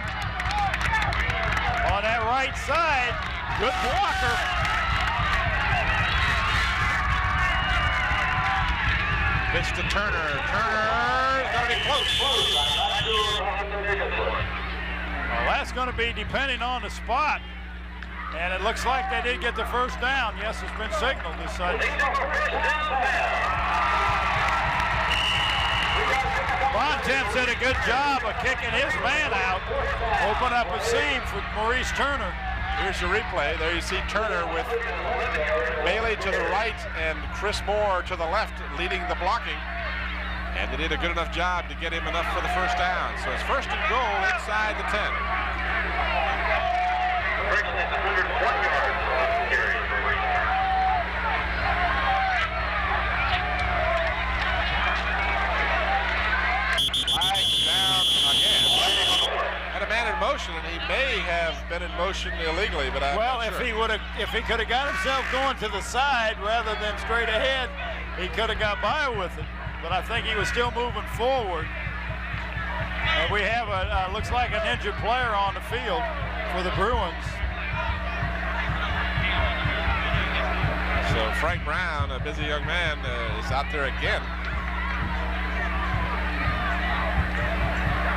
on that right side. Good blocker. Pitch to Turner. Turner is going to be close. Well, that's going to be depending on the spot. And it looks like they did get the first down. Yes, it's been signaled this side. Bontemps did a good job of kicking his man out. Open up a seam for Maurice Turner. Here's the replay. There you see Turner with Bailey to the right and Chris Moore to the left leading the blocking. And they did a good enough job to get him enough for the first down. So it's 1st and goal inside the 10. In motion, and he may have been in motion illegally, but I'm not sure. If he could have got himself going to the side rather than straight ahead, he could have got by with it. But I think he was still moving forward. And we have looks like an injured player on the field for the Bruins. So Frank Brown, a busy young man, is out there again.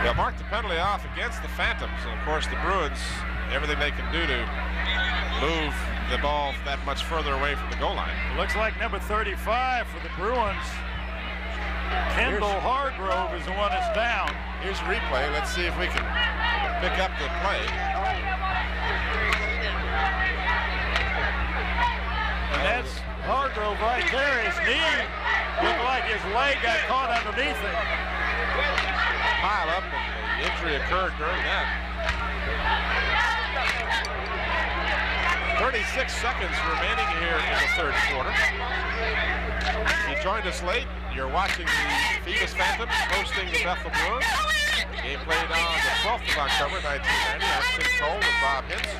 They'll mark the penalty off against the Phantoms, and of course the Bruins, everything they can do to move the ball that much further away from the goal line. It looks like number 35 for the Bruins, Kendall Hargrove, is the one that's down. Here's a replay. Let's see if we can pick up the play. And that's Hargrove right there. His knee looked like his leg got caught underneath it. Pile up, and the injury occurred during that. 36 seconds remaining here in the 3rd quarter. If you joined us late, you're watching the Phoebus Phantoms hosting the Bethel Bruins. Game played on the 12th of October, 1990. I'm Tim Cole with Bob Hitz.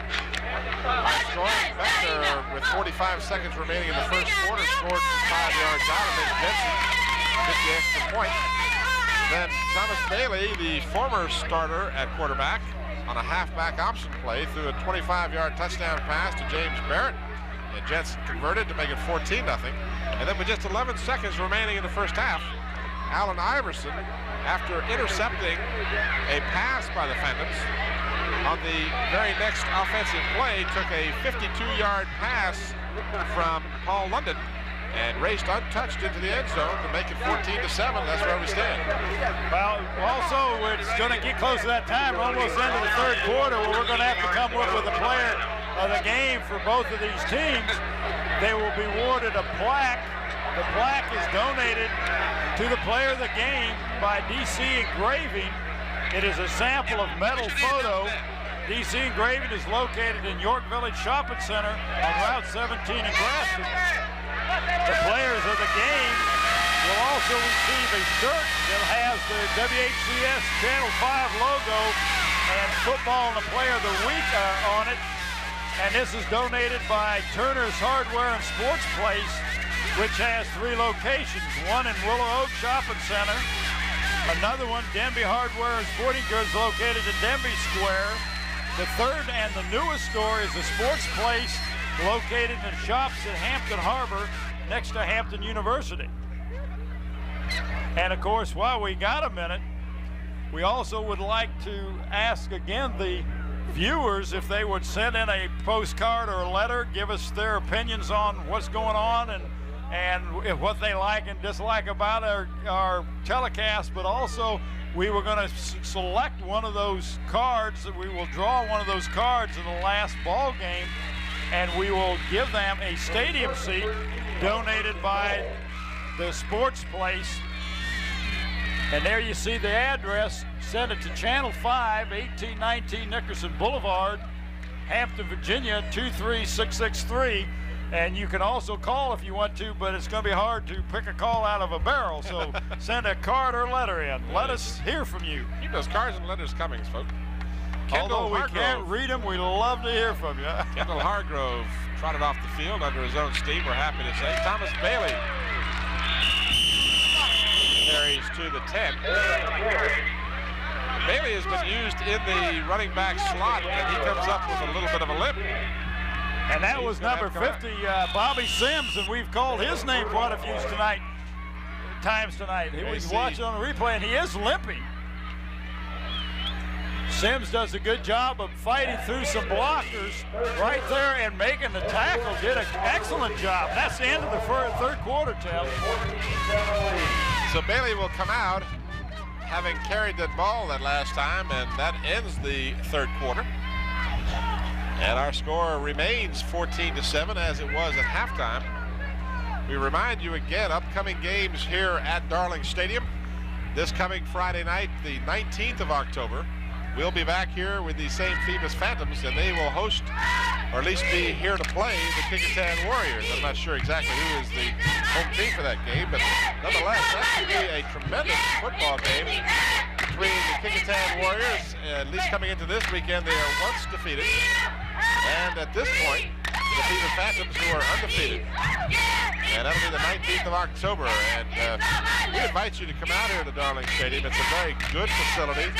Our score, Beckner, with 45 seconds remaining in the 1st quarter, scored from 5 yards out of it. Jensen hit the extra point. Then Thomas Bailey, the former starter at quarterback, on a halfback option play, threw a 25-yard touchdown pass to James Barrett, and Jensen converted to make it 14-0. And then with just 11 seconds remaining in the 1st half, Allen Iverson, after intercepting a pass by the Phantoms, on the very next offensive play, took a 52-yard pass from Paul London and raced untouched into the end zone to make it 14-7. That's where we stand. Well, also, it's going to get close to that time. We're almost into the 3rd quarter where we're going to have to come up with a player of the game for both of these teams. They will be awarded a plaque. The plaque is donated to the player of the game by DC Engraving. It is a sample of metal photo. DC Engraving is located in York Village Shopping Center on Route 17 in Grafton. The players of the game will also receive a shirt that has the WHCS Channel 5 logo and Football and the Player of the Week on it. And this is donated by Turner's Hardware and Sports Place, which has 3 locations. One in Willow Oak Shopping Center. Another one, Denby Hardware and Sporting Goods, located in Denby Square. The third and the newest store is the Sports Place, located in shops at Hampton Harbor, next to Hampton University. And of course, while we got a minute, we also would like to ask again the viewers if they would send in a postcard or a letter, give us their opinions on what's going on and what they like and dislike about our telecast. But also, we were going to select one of those cards. We will draw one of those cards in the last ball game, and we will give them a stadium seat donated by the Sports Place. And there you see the address. Send it to Channel 5, 1819 Nickerson Boulevard, Hampton, Virginia, 23663. And you can also call if you want to, but it's going to be hard to pick a call out of a barrel. So send a card or letter in. Let us hear from you. Keep those cards and letters coming, folks. Although we can't read them, we love to hear from you. Kendall Hargrove trotted off the field under his own steam, we're happy to say. Thomas Bailey carries to the 10. Bailey has been used in the running back slot, and he comes up with a little bit of a limp. And that was number 50, Bobby Sims, and we've called his name quite a few times tonight. He was watching on the replay, and he is limping. Sims does a good job of fighting through some blockers right there and making the tackle. Did an excellent job. That's the end of the third quarter, Tim. So Bailey will come out, having carried that ball that last time, and that ends the third quarter. And our score remains 14-7 as it was at halftime. We remind you again, upcoming games here at Darling Stadium. This coming Friday night, the 19th of October, we'll be back here with the same Phoebus Phantoms, and they will host, or at least be here to play, the Kickintan Warriors. I'm not sure exactly who is the home team for that game, but nonetheless, that should be a tremendous football game between the Kickintan Warriors. At least coming into this weekend, they are once defeated, and at this point, the Phoebus Phantoms, who are undefeated. And that'll be the 19th of October. And we invite you to come out here to Darling Stadium. It's a very good facility.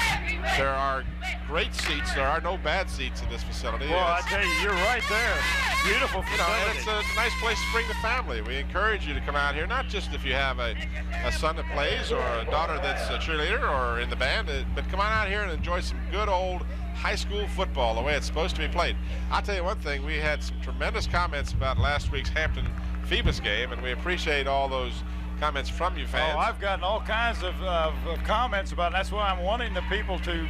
There are great seats. There are no bad seats in this facility. Well, I tell you, you're right there. Beautiful facility. And it's a nice place to bring the family. We encourage you to come out here, not just if you have a son that plays or a daughter that's a cheerleader or in the band, but come on out here and enjoy some good old high school football the way it's supposed to be played. I'll tell you one thing, we had some tremendous comments about last week's Hampton Phoebus game, and we appreciate all those comments from you fans. Oh, I've gotten all kinds of comments about it. That's why I'm wanting the people to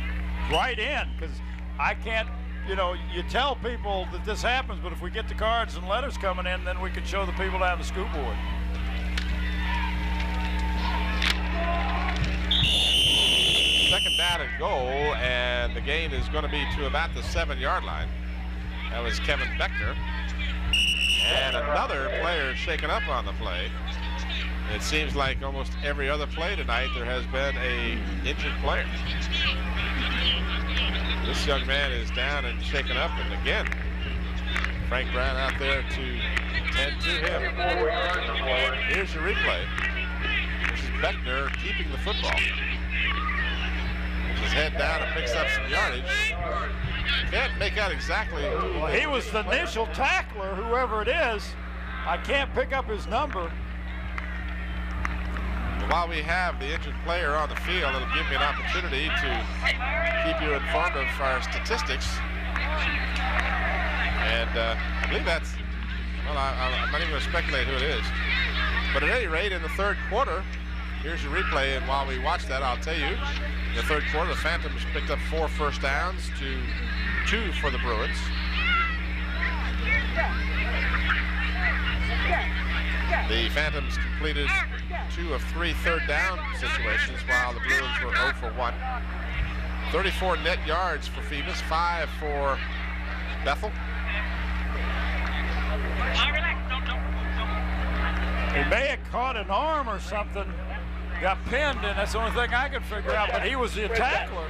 write in, because I can't, you tell people that this happens, but if we get the cards and letters coming in, then we can show the people down the school board. Second down and goal, and the gain is going to be to about the 7-yard line. That was Kevin Beckner. And another player shaken up on the play. It seems like almost every other play tonight there has been an injured player. This young man is down and shaken up, and again, Frank Brown out there to tend to him. Here's your replay. This is Beckner keeping the football. His head down and picks up some yardage. Can't make out exactly who. Well, he was the initial tackler, whoever it is. I can't pick up his number. While we have the injured player on the field, it'll give me an opportunity to keep you informed of our statistics. And I believe that's, well, I'm not even going to speculate who it is. But at any rate, in the third quarter, here's your replay, and while we watch that, I'll tell you, in the third quarter, the Phantoms picked up 4 first downs to 2 for the Bruins. The Phantoms completed 2 of 3 third down situations, while the Bruins were 0 for 1. 34 net yards for Phoebus, 5 for Bethel. He may have caught an arm or something. got pinned, and that's the only thing I could figure out, but he was the tackler.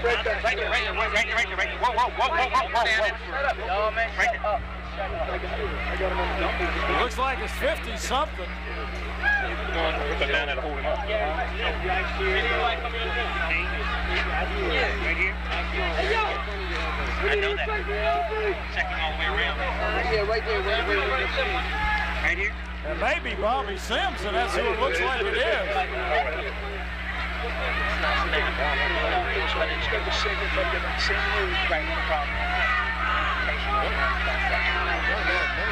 Right there. It looks like it's 50-something. Put down and hold him up. Right here. I know that. Checking all the way around. Yeah, right there. Right here. It may be Bobby Sims, and that's who it looks like it is. May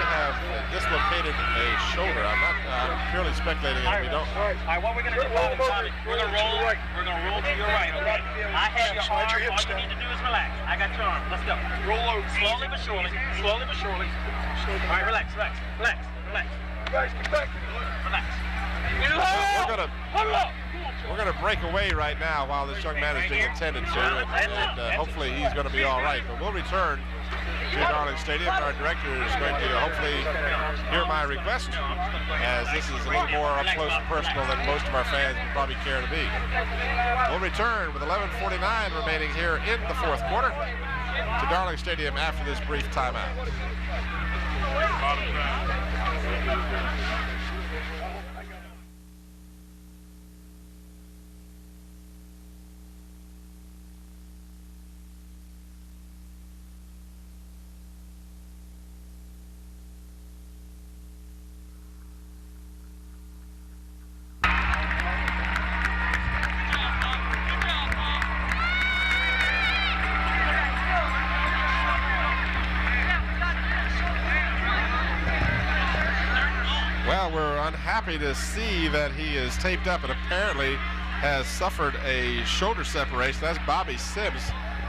have dislocated a shoulder. I'm purely speculating. And we don't. All right, what we're going to do, Bobby, we're going to roll. We're going to roll to your right, okay? I have your arm. All you need to do is relax. I got your arm. Let's go. Roll over. Slowly but surely. Slowly but surely. All right, relax. Guys, get back. Relax. We're gonna break away right now while this young man is being attended to, and hopefully he's going to be all right. But we'll return to Darling Stadium. Our director is going to hopefully hear my request, as this is a little more up close and personal than most of our fans would probably care to be. We'll return with 11:49 remaining here in the fourth quarter to Darling Stadium after this brief timeout. Well, we're unhappy to see that he is taped up and apparently has suffered a shoulder separation. That's Bobby Sims.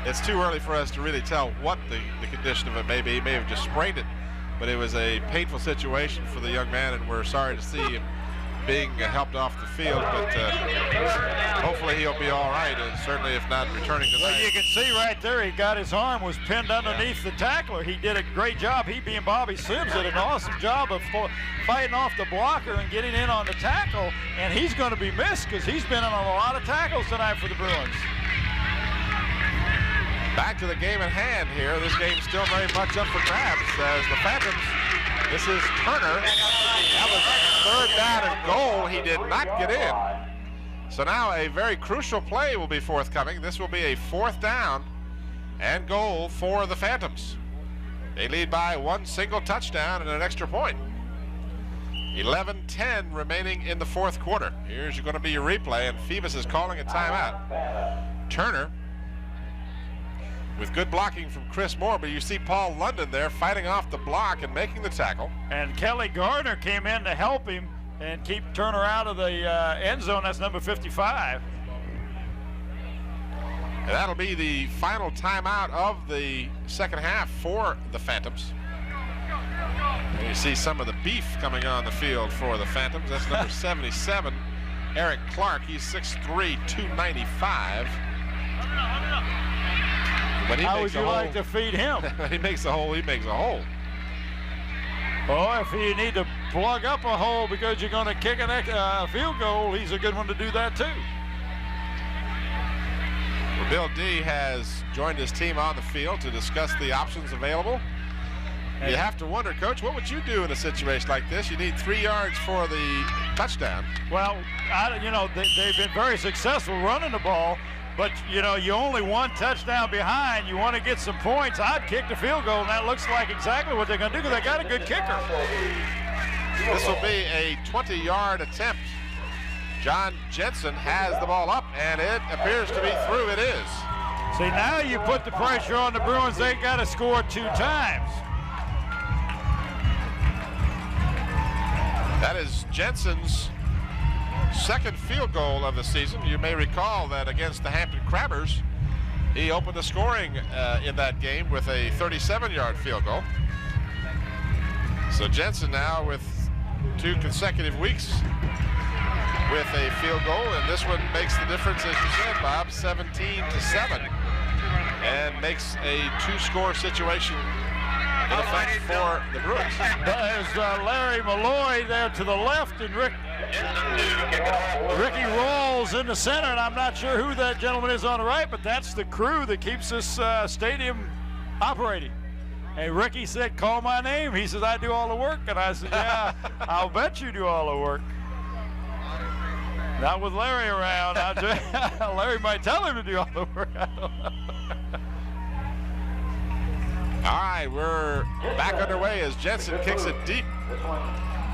It's too early for us to really tell what the condition of it may be. He may have just sprained it, but it was a painful situation for the young man, and we're sorry to see him being helped off the field, but hopefully he'll be all right, and certainly if not returning tonight. Well, you can see right there, he got his arm was pinned underneath the tackler. He did a great job. He being Bobby Sims did an awesome job of fighting off the blocker and getting in on the tackle, and he's going to be missed because he's been on a lot of tackles tonight for the Bruins. Back to the game at hand here. This game's still very much up for grabs as the Phantoms. This is Turner. That was third down and goal. He did not get in. So now a very crucial play will be forthcoming. This will be a fourth down and goal for the Phantoms. They lead by one single touchdown and an extra point. 11:10 remaining in the fourth quarter. Here's going to be your replay, and Phoebus is calling a timeout. Turner with good blocking from Chris Moore, but you see Paul London there fighting off the block and making the tackle. And Kelly Gardner came in to help him and keep Turner out of the end zone. That's number 55. And that'll be the final timeout of the second half for the Phantoms. And you see some of the beef coming on the field for the Phantoms. That's number 77, Eric Clark. He's 6'3", 295. How would you like to feed him? He makes a hole, he makes a hole. Oh, if you need to plug up a hole because you're going to kick a field goal, he's a good one to do that too. Well, Bill D has joined his team on the field to discuss the options available. You have to wonder, Coach, what would you do in a situation like this? You need 3 yards for the touchdown. Well, they've been very successful running the ball, but, you only one touchdown behind. You want to get some points. I'd kick the field goal, and that looks like exactly what they're going to do because they got a good kicker. This will be a 20-yard attempt. John Jensen has the ball up, and it appears to be through. It is. See, now you put the pressure on the Bruins. They got to score 2 times. That is Jensen's second field goal of the season. You may recall that against the Hampton Crabbers, he opened the scoring in that game with a 37-yard field goal. So Jensen now with 2 consecutive weeks with a field goal, and this one makes the difference, as you said, Bob, 17-7, and makes a 2-score situation in effect for the Bruins. There's Larry Malloy there to the left, and Rick Ricky rolls in the center, and I'm not sure who that gentleman is on the right, but that's the crew that keeps this stadium operating. And Ricky said, call my name. He says, I do all the work. And I said, yeah, I'll bet you do all the work. Not with Larry around. Larry might tell him to do all the work. I don't know. All right, we're back underway as Jensen kicks it deep.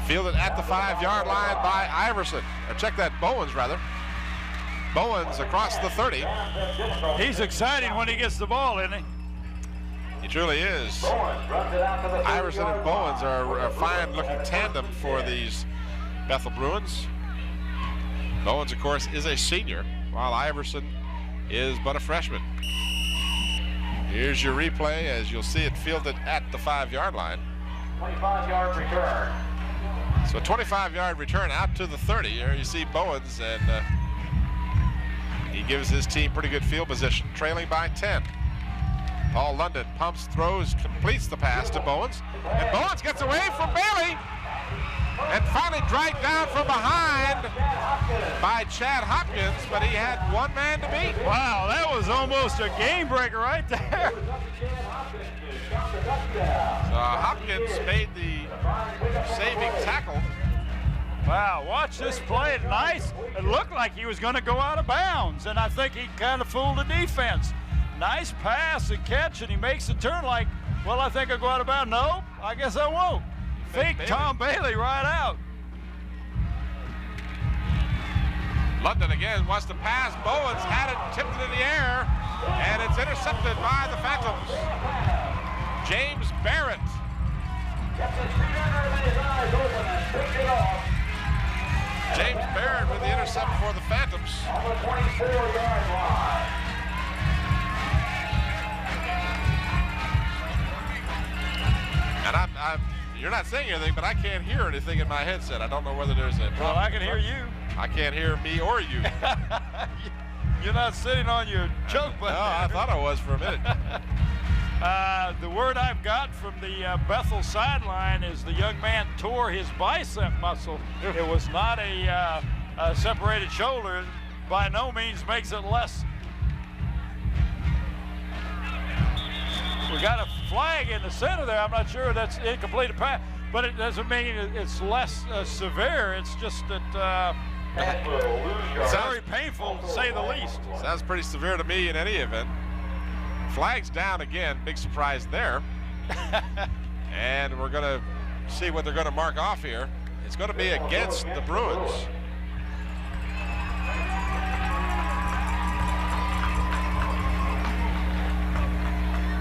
Fielded at the 5-yard line by Iverson. Or check that, Bowens, rather. Bowens across the 30. He's exciting when he gets the ball, isn't he? He truly is. Iverson and Bowens are a fine-looking tandem for these Bethel Bruins. Bowens, of course, is a senior, while Iverson is but a freshman. Here's your replay as you'll see it fielded at the 5-yard line. 25-yard return. So a 25-yard return out to the 30. Here you see Bowens, and he gives his team pretty good field position, trailing by 10. Paul London pumps, throws, completes the pass to Bowens. And Bowens gets away from Bailey and finally dragged down from behind by Chad Hopkins, but he had one man to beat. Wow, that was almost a game breaker right there. So Hopkins made the saving tackle. Wow, watch this play. Nice. It looked like he was going to go out of bounds, and I think he kind of fooled the defense. Nice pass and catch, and he makes the turn like, well, I think I'll go out of bounds. No, I guess I won't. Fake Tom Bailey right out. London again wants to pass. Bowens had it, tipped it in the air, and it's intercepted by the Phantoms. James Barrett. James Barrett with the intercept for the Phantoms. And you're not saying anything, but I can't hear anything in my headset. I don't know whether there's a problem. Well, I can hear you. I can't hear me or you. You're not sitting on your choke button. No, I thought I was for a minute. The word I've got from the Bethel sideline is the young man tore his bicep muscle. It was not a separated shoulder. By no means makes it less. We got a flag in the center there. I'm not sure that's incomplete pass, but it doesn't mean it's less severe. It's just that it's very painful to say the least. Sounds pretty severe to me in any event. Flags down again, big surprise there. And we're gonna see what they're gonna mark off here. It's gonna be against the Bruins.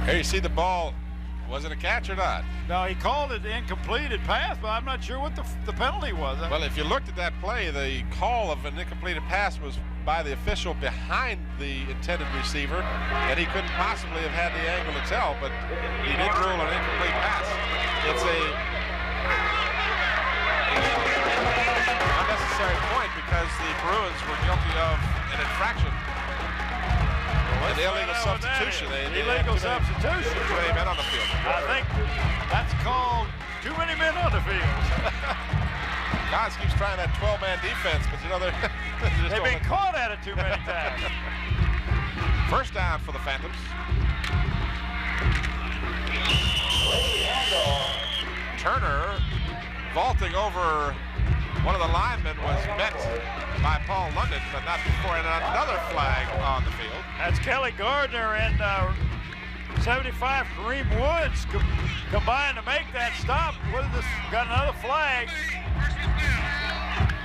Here you see the ball. Was it a catch or not? No, he called it incompleted pass, but I'm not sure what the penalty was. Well, if you looked at that play, the call of an incompleted pass was by the official behind the intended receiver, and he couldn't possibly have had the angle to tell, but he did rule an incomplete pass. It's a unnecessary point because the Bruins were guilty of an infraction. An illegal substitution. Illegal substitution. Too many men on the field. I think that's called too many men on the field. Guys keeps trying that 12-man defense, but you know they've been caught at it too many times. First down for the Phantoms. Turner vaulting over one of the linemen was met by Paul London, but not before, and another flag on the field. That's Kelly Gardner and 75 Kareem Woods combined to make that stop. Got another flag.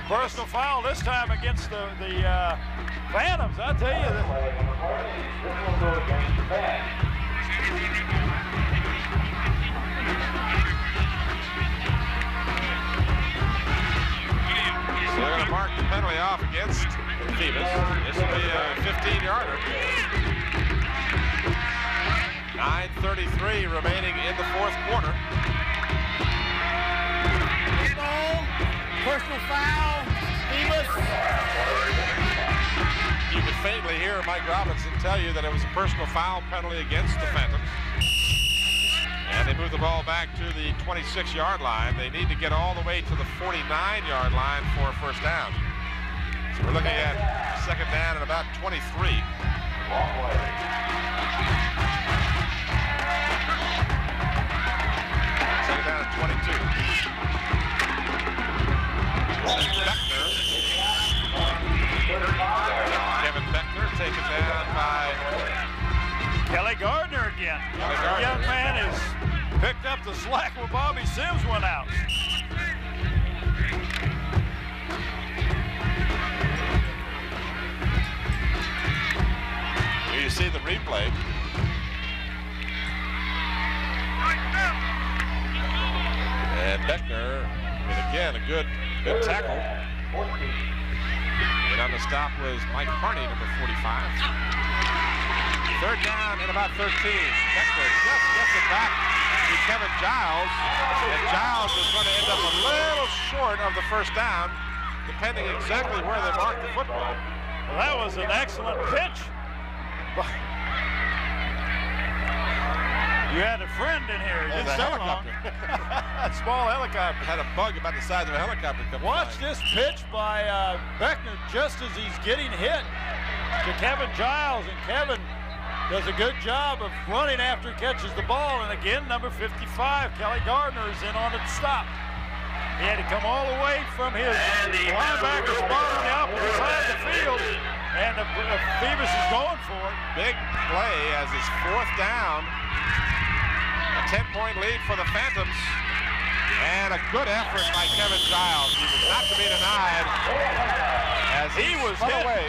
Personal foul this time against the Phantoms. I tell you that. So they're going to mark the penalty off against Phoebus. This will be a 15-yarder. 9:33 remaining in the fourth quarter. Personal foul, Phoebus. You can faintly hear Mike Robinson tell you that it was a personal foul penalty against the Phantoms. And they move move the ball back to the 26-yard line. They need to get all the way to the 49-yard line for a first down. So we're looking at second down and about 23. Second down at 22. Beckner. Kevin Beckner taken down by Kelly Gardner again. The young man has picked up the slack where Bobby Sims went out. Here you see the replay. And Beckner, again, a good tackle. And on the stop was Mike Harney, number 45. Third down and about 13. Beckner just gets it back to Kevin Giles. And Giles is going to end up a little short of the first down, depending exactly where they mark the football. Well, that was an excellent pitch. You had a friend in here. It was a helicopter. A small helicopter. Had a bug about the size of a helicopter come Watch flying. this pitch by Beckner just as he's getting hit to Kevin Giles, and Kevin does a good job of running after he catches the ball. And again, number 55, Kelly Gardner, is in on the stop. He had to come all the way from his linebacker spot on the opposite side of the field, and Phoebus is going for it. Big play as his fourth down. A 10-point lead for the Phantoms. And a good effort by Kevin Giles. He was not to be denied as he was hit away.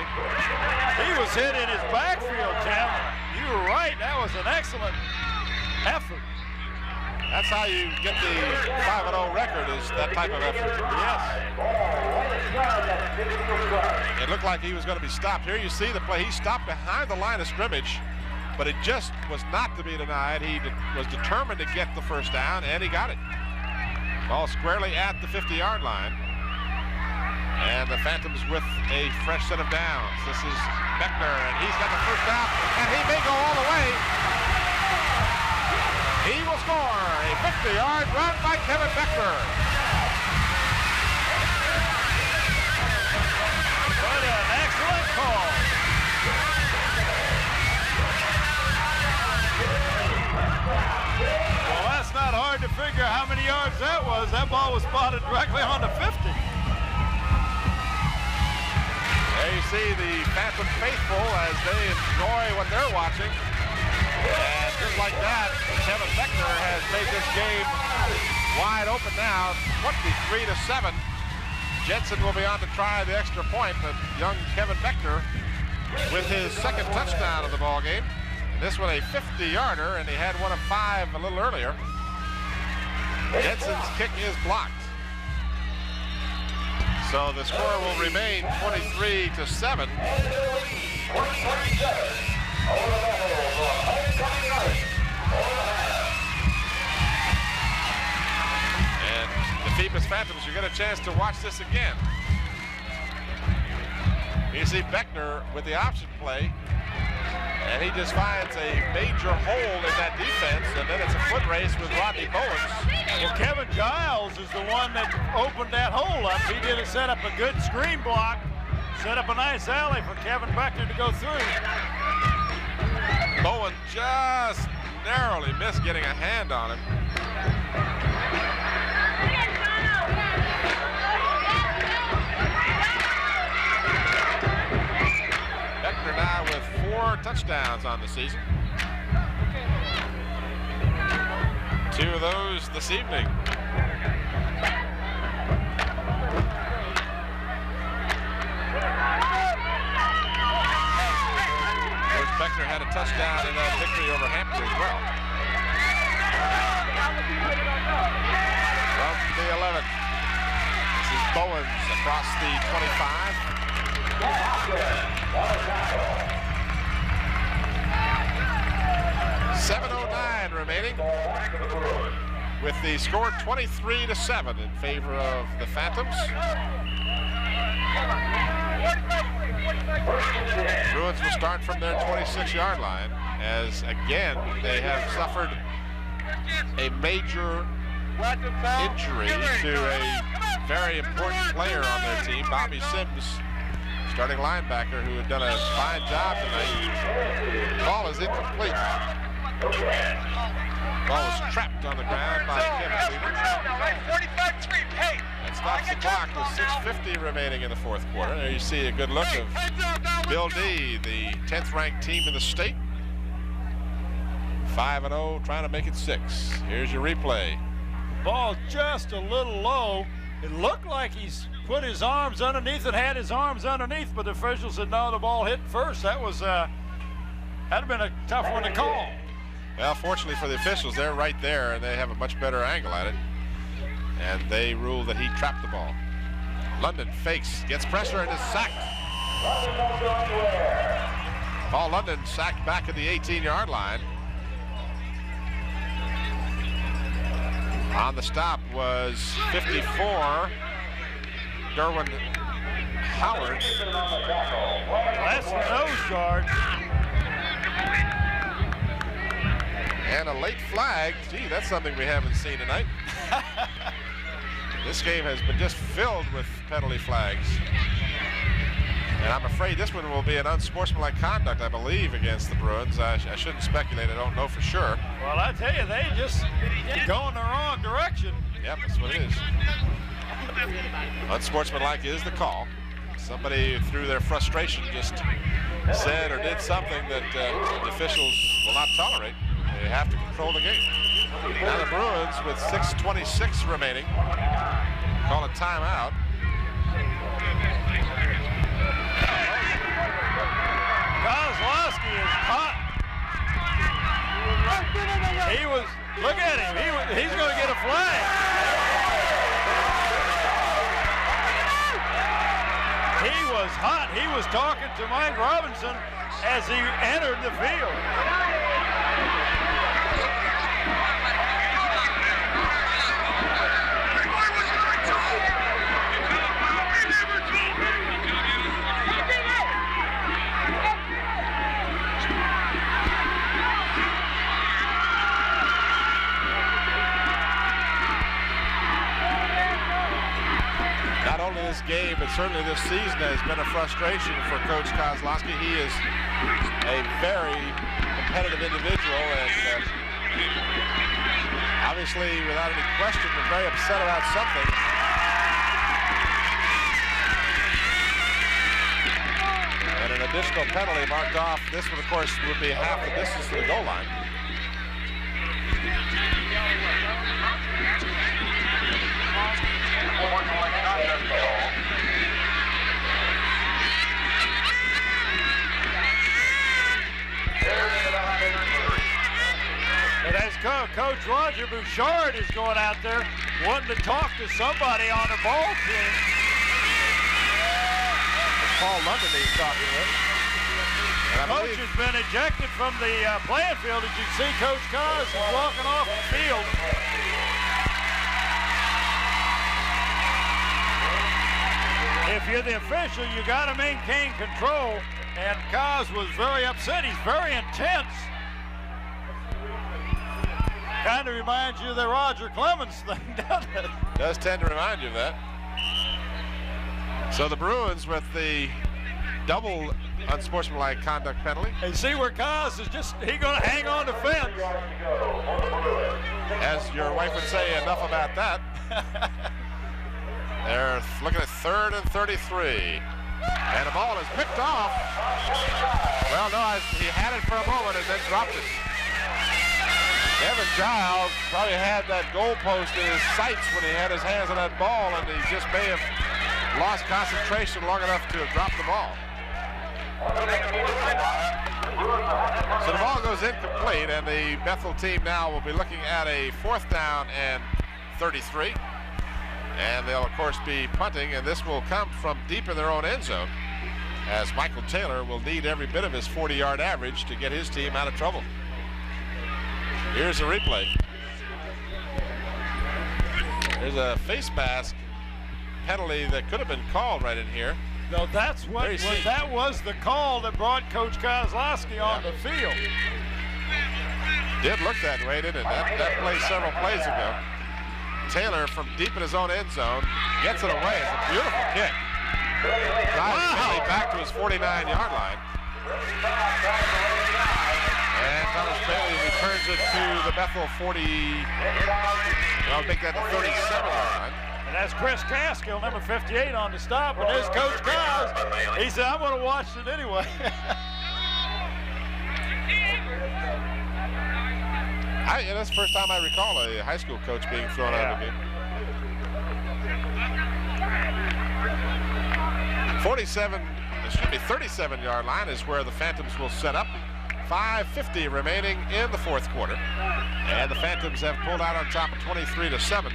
He was hit in his backfield, Tim. You were right. That was an excellent effort. That's how you get the 5-0 record, is that type of effort. Yes. It looked like he was going to be stopped. Here you see the play. He stopped behind the line of scrimmage, but it just was not to be denied. He was determined to get the first down, and he got it. Ball squarely at the 50-yard line. And the Phantoms with a fresh set of downs. This is Beckner, and he's got the first down, and he may go all the way. He will score a 50-yard run by Kevin Beckner. What an excellent call. Well, that's not hard to figure how many yards that was. That ball was spotted directly on the 50. There you see the Phantom faithful as they enjoy what they're watching. And just like that, Kevin Beckner has made this game wide open now, 23-7. Jensen will be on to try the extra point, but young Kevin Beckner with his second touchdown of the ball game. This one a 50-yarder, and he had one of 5 a little earlier. Jensen's kick is blocked. So the score will remain 23-7. And the Phoebus Phantoms, you get a chance to watch this again. You see Beckner with the option play, and he just finds a major hole in that defense, and then it's a foot race with Rodney Bowens. Well, Kevin Giles is the one that opened that hole up. He did set up a good screen block, set up a nice alley for Kevin Beckner to go through. Bowen just narrowly missed getting a hand on him. Beckner now with 4 touchdowns on the season. 2 of those this evening. Beckner had a touchdown in that victory over Hampton as well. From the 11. This is Bowens across the 25. 7:09 remaining, with the score 23-7 in favor of the Phantoms. Bruins will start from their 26-yard line, as again they have suffered a major injury to a very important player on their team, Bobby Sims, starting linebacker, who had done a fine job tonight. Ball is incomplete. Ball is trapped on the ground by Kim Phoebus. And stops the clock with 6:50 remaining in the fourth quarter. There you see a good look of Bill D, the 10th ranked team in the state. 5-0, trying to make it 6. Here's your replay. Ball just a little low. It looked like he's put his arms underneath and had his arms underneath, but the official said no, the ball hit first. That was that'd have been a tough one to call. Well, fortunately for the officials, they're right there and they have a much better angle at it. And they rule that he trapped the ball. London fakes, gets pressure, and is sacked. Paul London sacked back at the 18-yard line. On the stop was 54, Derwin Howard. That's the nose guard. And a late flag. Gee, that's something we haven't seen tonight. This game has been just filled with penalty flags. And I'm afraid this one will be an unsportsmanlike conduct, I believe, against the Bruins. I shouldn't speculate. I don't know for sure. Well, I tell you, they just go in the wrong direction. Yep, that's what it is. Unsportsmanlike is the call. Somebody, through their frustration, just said or did something that the officials will not tolerate. They have to control the game. Now the Bruins, with 6:26 remaining, call a timeout. Kozlowski is hot. He was, look at him, he's going to get a flag. He was hot. He was talking to Mike Robinson as he entered the field. This game, but certainly this season has been a frustration for Coach Kozlowski. He is a very competitive individual and obviously, without any question, was very upset about something. And an additional penalty marked off. This one, of course, would be half the distance to the goal line. And as Coach Roger Bouchard is going out there wanting to talk to somebody on the ball team. Paul London he's talking with. Coach has been ejected from the playing field. As you see, Coach Koz is walking off the field. If you're the official, you got to maintain control. And Koz was very upset. He's very intense. Kind of reminds you of the Roger Clemens thing, doesn't it? Does tend to remind you of that. So the Bruins with the double unsportsmanlike conduct penalty. And see where Koz is he's going to hang on the fence. As your wife would say, enough about that. They're looking at 3rd and 33. And the ball is picked off. Well, no, he had it for a moment and then dropped it. Evan Giles probably had that goalpost in his sights when he had his hands on that ball, and he just may have lost concentration long enough to have dropped the ball. So the ball goes incomplete, and the Bethel team now will be looking at a 4th down and 33. And they'll, of course, be punting, and this will come from deep in their own end zone, as Michael Taylor will need every bit of his 40-yard average to get his team out of trouble. Here's a replay. There's a face mask penalty that could have been called right in here. No, that's what that was the call that brought Coach Kozlowski on the field. Did look that way, didn't it? That play several plays ago. Taylor from deep in his own end zone gets it away. It's a beautiful kick. Drives Bailey back to his 49-yard line. And Thomas Bailey returns it to the Bethel 40. I'll make that the 37-yard line. And that's Chris Caskill, number 58, on the stop. And there's Coach Cos. He said, I'm going to watch it anyway. That's the first time I recall a high school coach being thrown out of the game. 37-yard line is where the Phantoms will set up. 5:50 remaining in the fourth quarter. And the Phantoms have pulled out on top of 23-7.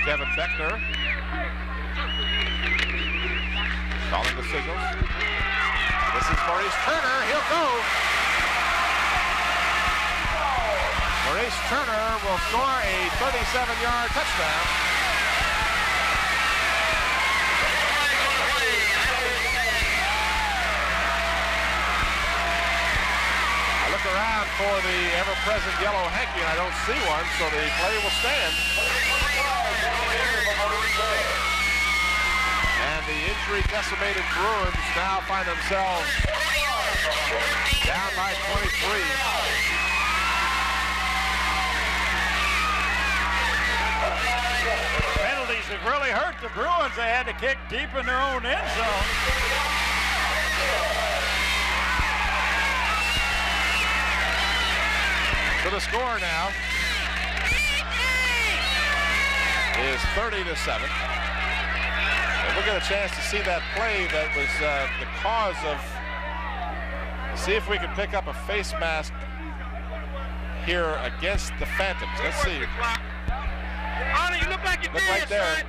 Kevin Beckner calling the signals. This is Maurice Turner. He'll go. Maurice Turner will score a 37-yard touchdown. I look around for the ever-present yellow hanky, and I don't see one, so the play will stand. And the injury-decimated Bruins now find themselves down by 23. Penalties have really hurt the Bruins. They had to kick deep in their own end zone. So the score now is 30-7. And we'll get a chance to see that play that was the cause of. See if we can pick up a face mask here against the Phantoms. Let's see. Look right there.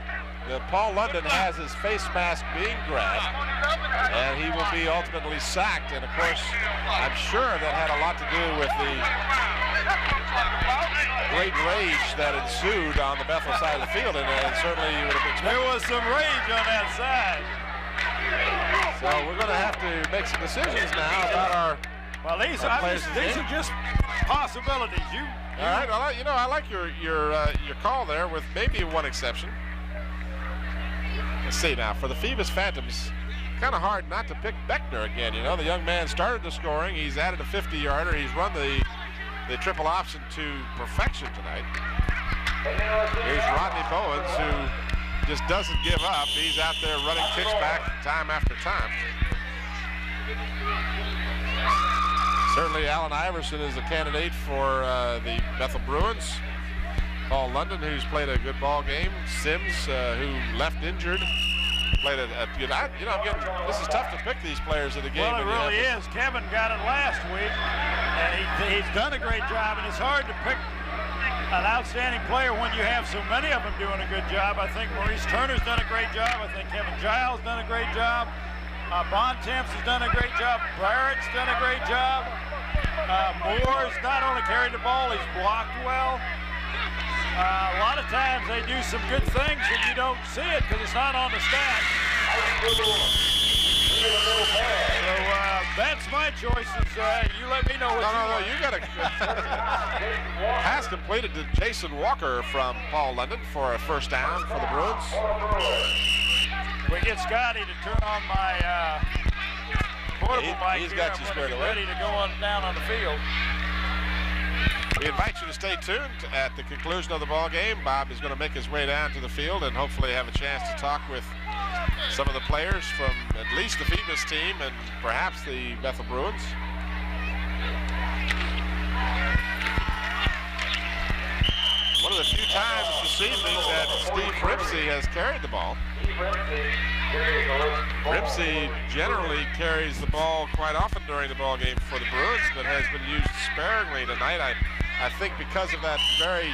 Paul London has his face mask being grabbed, and he will be ultimately sacked. And of course, I'm sure that had a lot to do with the great rage that ensued on the Bethel side of the field, and certainly you would have expected. There was some rage on that side. So we're going to have to make some decisions now about our. Well, these are just possibilities. All right. Well, I like your call there, with maybe one exception. Let's see now for the Phoebus Phantoms. Kind of hard not to pick Beckner again. You know, the young man started the scoring. He's added a 50-yarder. He's run the triple option to perfection tonight. Here's Rodney Bowens, who just doesn't give up. He's out there running kicks back time after time. Certainly Allen Iverson is a candidate for the Bethel Bruins. Paul London, who's played a good ball game. Sims, who left injured, played a good. This is tough to pick these players of the game. Well, it really is. Kevin got it last week, and he's done a great job. And it's hard to pick an outstanding player when you have so many of them doing a good job. I think Maurice Turner's done a great job. I think Kevin Giles done a great job. Bontemps has done a great job. Barrett's done a great job. Moore's not only carried the ball, he's blocked well. A lot of times they do some good things and you don't see it because it's not on the stats. So that's my choices. You let me know what you want. You got a pass completed to Jason Walker from Paul London for a first down for the Bruins. We get Scotty to turn on my portable mic. He's got you squared away. Ready to go on down on the field. We invite you to stay tuned. At the conclusion of the ball game, Bob is going to make his way down to the field and hopefully have a chance to talk with some of the players from at least the Phoebus team and perhaps the Bethel Bruins. One of the few times this evening that Steve Ripsey has carried the ball. Ripsey generally carries the ball quite often during the ball game for the Bruins, but has been used sparingly tonight. I think because of that very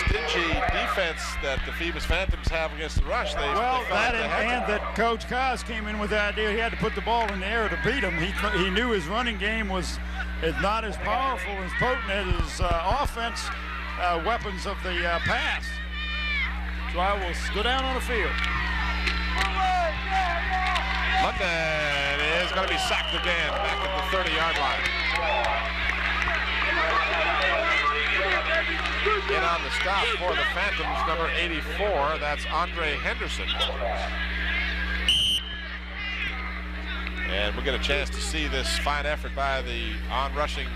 stingy defense that the Phoebus Phantoms have against the rush. That Coach Cos came in with the idea he had to put the ball in the air to beat him. He knew his running game is not as powerful, as potent as his offense weapons of the pass. So I will go down on the field. London is going to be sacked again back at the 30-yard line. In on the stop for the Phantoms, number 84, that's Andre Henderson. And we'll get a chance to see this fine effort by the on-rushing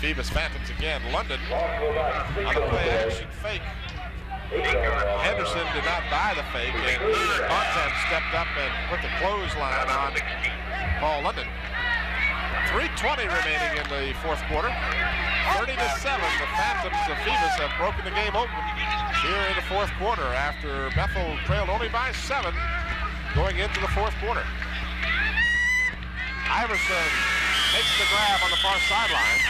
Phoebus Phantoms again. London on a play-action fake. Henderson did not buy the fake, and Bontemps stepped up and put the clothesline on Paul London. 3:20 remaining in the fourth quarter. 30-7, the Phantoms of Phoebus have broken the game open here in the fourth quarter after Bethel trailed only by 7 going into the fourth quarter. Iverson makes the grab on the far sideline.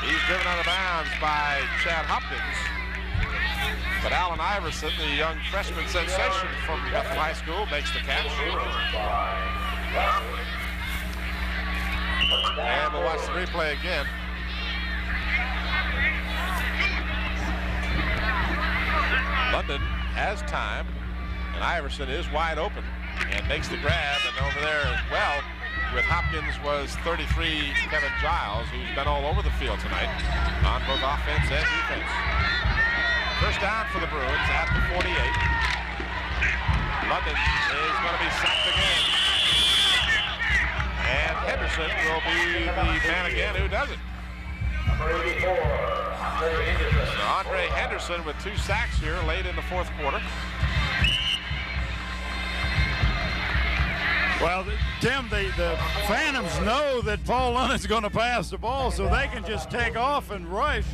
He's driven out of bounds by Chad Hopkins. But Allen Iverson, the young freshman sensation from Bethel High School, makes the catch. And we'll watch the replay again. London has time, and Iverson is wide open and makes the grab. And over there as well with Hopkins was 33 Kevin Giles, who's been all over the field tonight on both offense and defense. First down for the Bruins at the 48. London is going to be sacked again. And Henderson will be the man again who does it. So Andre Henderson with 2 sacks here late in the fourth quarter. Well, Tim, the Phantoms know that Paul London's going to pass the ball, so they can just take off and rush.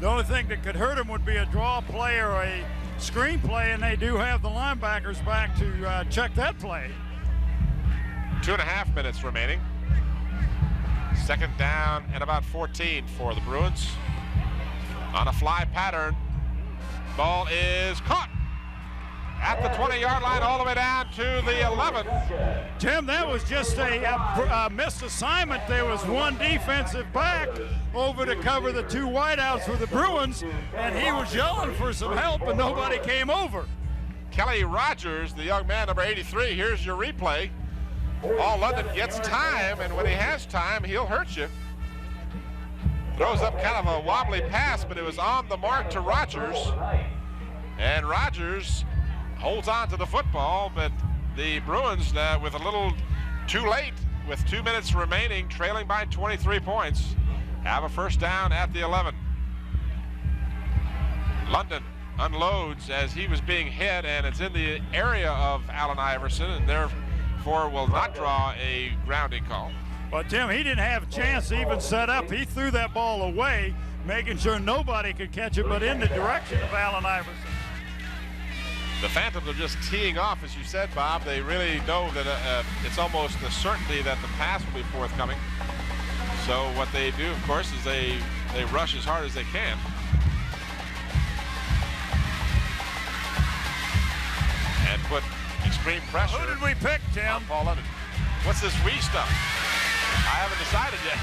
The only thing that could hurt him would be a draw play or a screen play, and they do have the linebackers back to check that play. 2.5 minutes remaining. Second down and about 14 for the Bruins. On a fly pattern, ball is caught at the 20-yard line all the way down to the 11. Tim, that was just a missed assignment. There was one defensive back over to cover the 2 wideouts for the Bruins, and he was yelling for some help, and nobody came over. Kelly Rogers, the young man, number 83, here's your replay. Paul London gets time, and when he has time, he'll hurt you. Throws up kind of a wobbly pass, but it was on the mark to Rogers. And Rogers holds on to the football, but the Bruins, with a little too late, with 2 minutes remaining, trailing by 23 points, have a first down at the 11. London unloads as he was being hit, and it's in the area of Allen Iverson, and therefore will not draw a grounding call. Well, Tim, he didn't have a chance to even set up. He threw that ball away, making sure nobody could catch it, but in the direction of Allen Iverson. The Phantoms are just teeing off, as you said, Bob. They really know that it's almost a certainty that the pass will be forthcoming. So what they do, of course, is they rush as hard as they can. And put extreme pressure. Who did we pick, Tim? On Paul London. What's this we stuff? I haven't decided yet.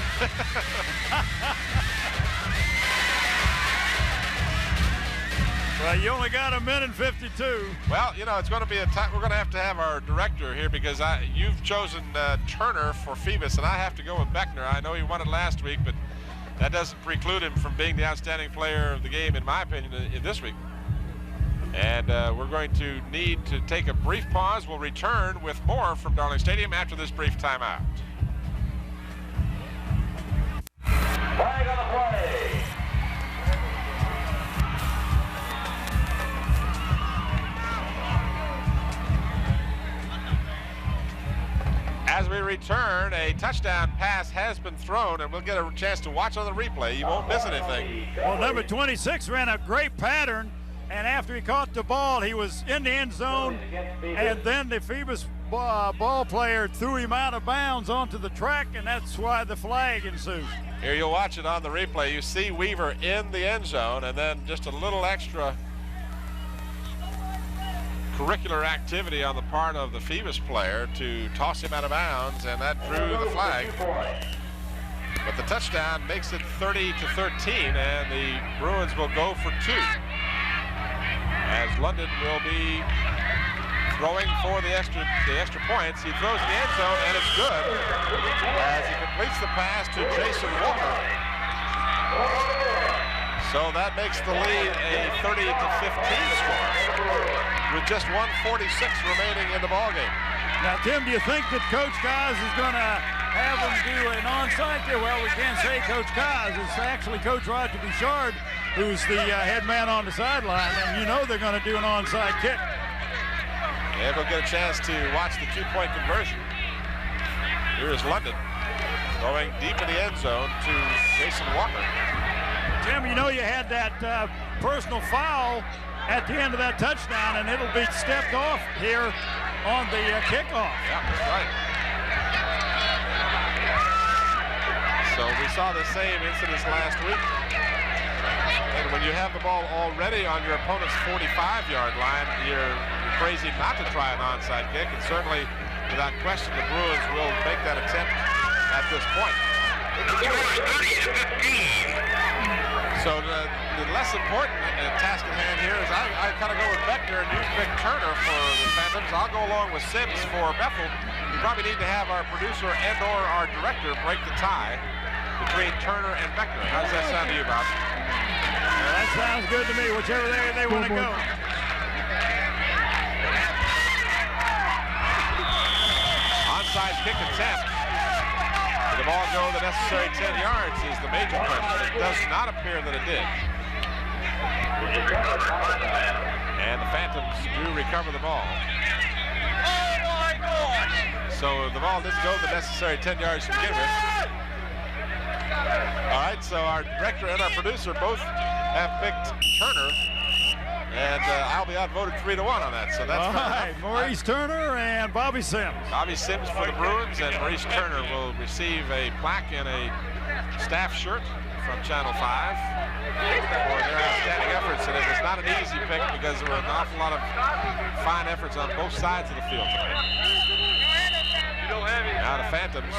Well, you only got 1:52. Well, you know, it's going to be a time. We're going to have our director here because you've chosen Turner for Phoebus, and I have to go with Beckner. I know he won it last week, but that doesn't preclude him from being the outstanding player of the game, in my opinion, this week. And we're going to need to take a brief pause. We'll return with more from Darling Stadium after this brief timeout. Flag on the play. As we return, a touchdown pass has been thrown, and we'll get a chance to watch on the replay. You won't miss anything. Well, number 26 ran a great pattern, and after he caught the ball, he was in the end zone, and then the Phoebus ball player threw him out of bounds onto the track, and that's why the flag ensued. Here, you'll watch it on the replay. You see Weaver in the end zone, and then just a little extra curricular activity on the part of the Phoebus player to toss him out of bounds, and that drew the flag. But the touchdown makes it 30-13, and the Bruins will go for 2. As London will be throwing for the extra points. He throws in the end zone, and it's good as he completes the pass to Jason Walker. So that makes the lead a 30-15 score with just 1:46 remaining in the ballgame. Now, Tim, do you think that Coach Kaz is going to have them do an onside kick? Well, we can't say Coach Kaz. It's actually Coach Roger Bouchard who's the head man on the sideline, and you know they're going to do an onside kick. And we'll get a chance to watch the two-point conversion. Here is London going deep in the end zone to Jason Walker. Tim, you know you had that personal foul at the end of that touchdown, and it'll be stepped off here on the kickoff. Yeah, that's right. So we saw the same incidents last week. And when you have the ball already on your opponent's 45-yard line, you're crazy not to try an onside kick. And certainly, without question, the Bruins will make that attempt at this point. So the less important task at hand here is I kind of go with Beckner, and you pick Turner for the Phantoms. I'll go along with Sims for Bethel. We probably need to have our producer and or our director break the tie between Turner and Beckner. How does that sound to you, Bob? Well, that sounds good to me, whichever way they want to go. Onside kick attempt. Did the ball go the necessary 10 yards is the major question. It does not appear that it did. And the Phantoms do recover the ball. Oh my gosh! So the ball didn't go the necessary 10 yards to begin with. All right, so our director and our producer both have picked Turner. And I'll be outvoted 3-1 on that, so that's all right. Maurice Turner and Bobby Sims. Bobby Sims for the Bruins, and Maurice Turner will receive a plaque and a staff shirt from Channel 5 for their outstanding efforts. And it was not an easy pick because there were an awful lot of fine efforts on both sides of the field tonight. Now the Phantoms,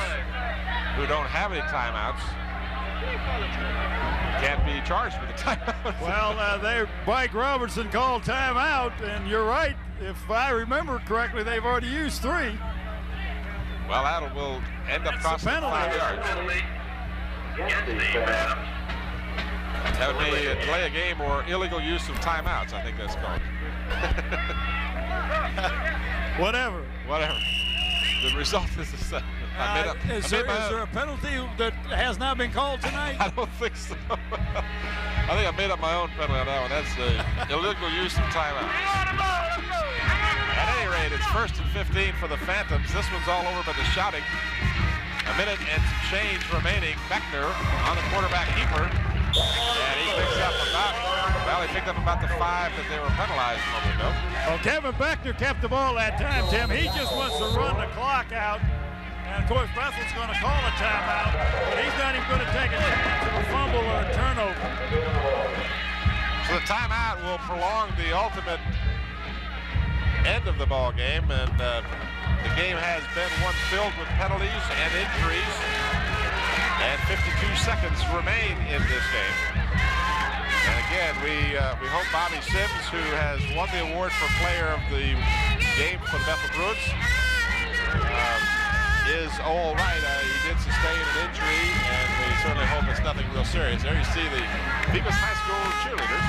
who don't have any timeouts, can't be charged with a timeout. Well, Mike Robertson called timeout, and you're right. If I remember correctly, they've already used 3. Well, that will end up costing 5 yards. That would be a delay a game or illegal use of timeouts, I think that's called. Whatever. The result is the same. Is there a penalty that has not been called tonight? I don't think so. I think I made up my own penalty on that one. That's the illegal use of timeout. At any rate, it's 1st and 15 for the Phantoms. This one's all over by the shouting. A minute and some change remaining. Beckner on the quarterback keeper. And he picks up about the 5 that they were penalized a moment ago. Well, Kevin Beckner kept the ball that time, Tim. He just wants to run the clock out. And, of course, Bethel's going to call a timeout, but he's not even going to take a chance of a fumble or a turnover. So the timeout will prolong the ultimate end of the ball game, and the game has been one filled with penalties and injuries, and 52 seconds remain in this game. And again, we hope Bobby Sims, who has won the award for player of the game for the Bethel Bruins, is all right. He did sustain an injury, and we certainly hope it's nothing real serious. There you see the Phoebus High School cheerleaders.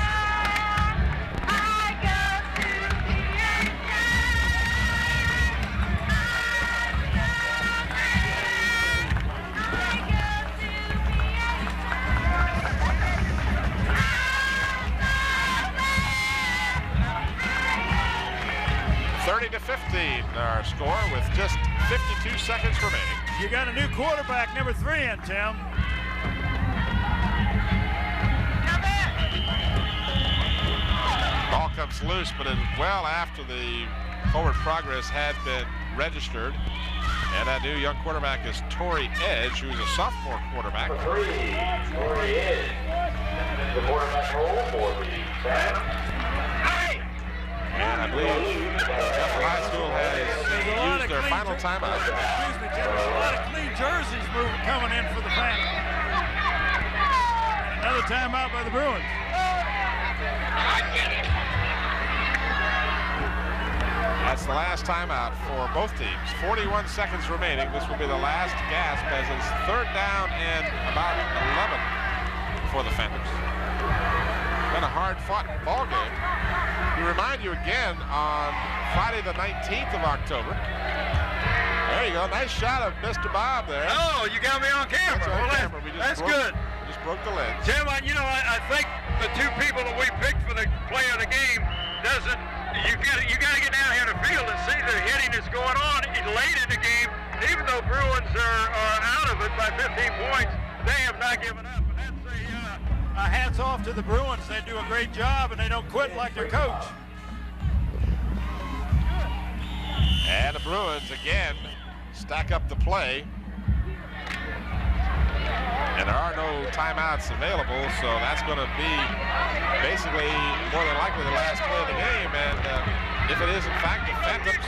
to 15 our score with just 52 seconds remaining. You got a new quarterback, number 3 in, Tim. Ball comes loose, but well after the forward progress had been registered. And that new young quarterback is Torrey Edge, who's a sophomore quarterback. Number 3, Torrey Edge, the quarterback role for the Phantoms. And I believe Bethel High School has used their final timeout. Excuse me, Tim. There's a lot of clean jerseys coming in for the Phantoms. Another timeout by the Bruins. That's the last timeout for both teams. 41 seconds remaining. This will be the last gasp as it's 3rd down and about 11 for the Phantoms. Been a hard-fought ball game. We remind you again on Friday the 19th of October. There you go. Nice shot of Mr. Bob there. Oh, you got me on camera. That's on camera. That's good. We just broke the lens. Jim, I think the two people that we picked for the play of the game doesn't. You got to get down here to the field and see the hitting that's going on late in the game. Even though Bruins are out of it by 15 points, they have not given up. And that's hats off to the Bruins. They do a great job, and they don't quit like their coach. And the Bruins again stack up the play. And there are no timeouts available, so that's going to be basically more than likely the last play of the game. And if it is, in fact, the Phantoms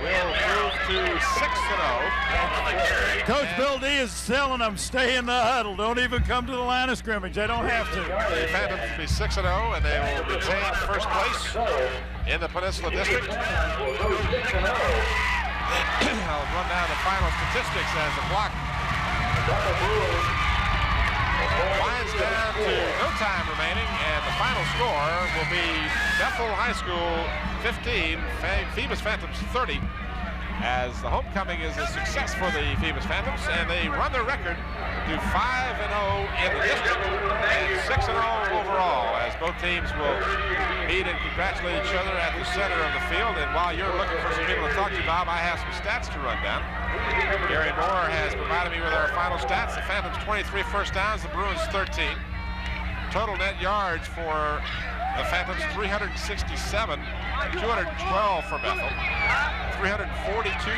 will move to 6-0. Coach Bill D is telling them, stay in the huddle. Don't even come to the line of scrimmage. They don't have to. The Phantoms will be 6-0, and they will retain first place in the Peninsula District. I'll run down the final statistics as the clock winds down to no time remaining, and the final score will be Bethel High School 15, Phoebus Phantoms 30, as the homecoming is a success for the Phoebus Phantoms, and they run their record to 5-0 in the district and 6-0 overall, as both teams will meet and congratulate each other at the center of the field. And while you're looking for some people to talk to, Bob, I have some stats to run down. Gary Moore has provided me with our final stats. The Phantoms 23 first downs, the Bruins 13. Total net yards for the Phantoms 367, 212 for Bethel. 342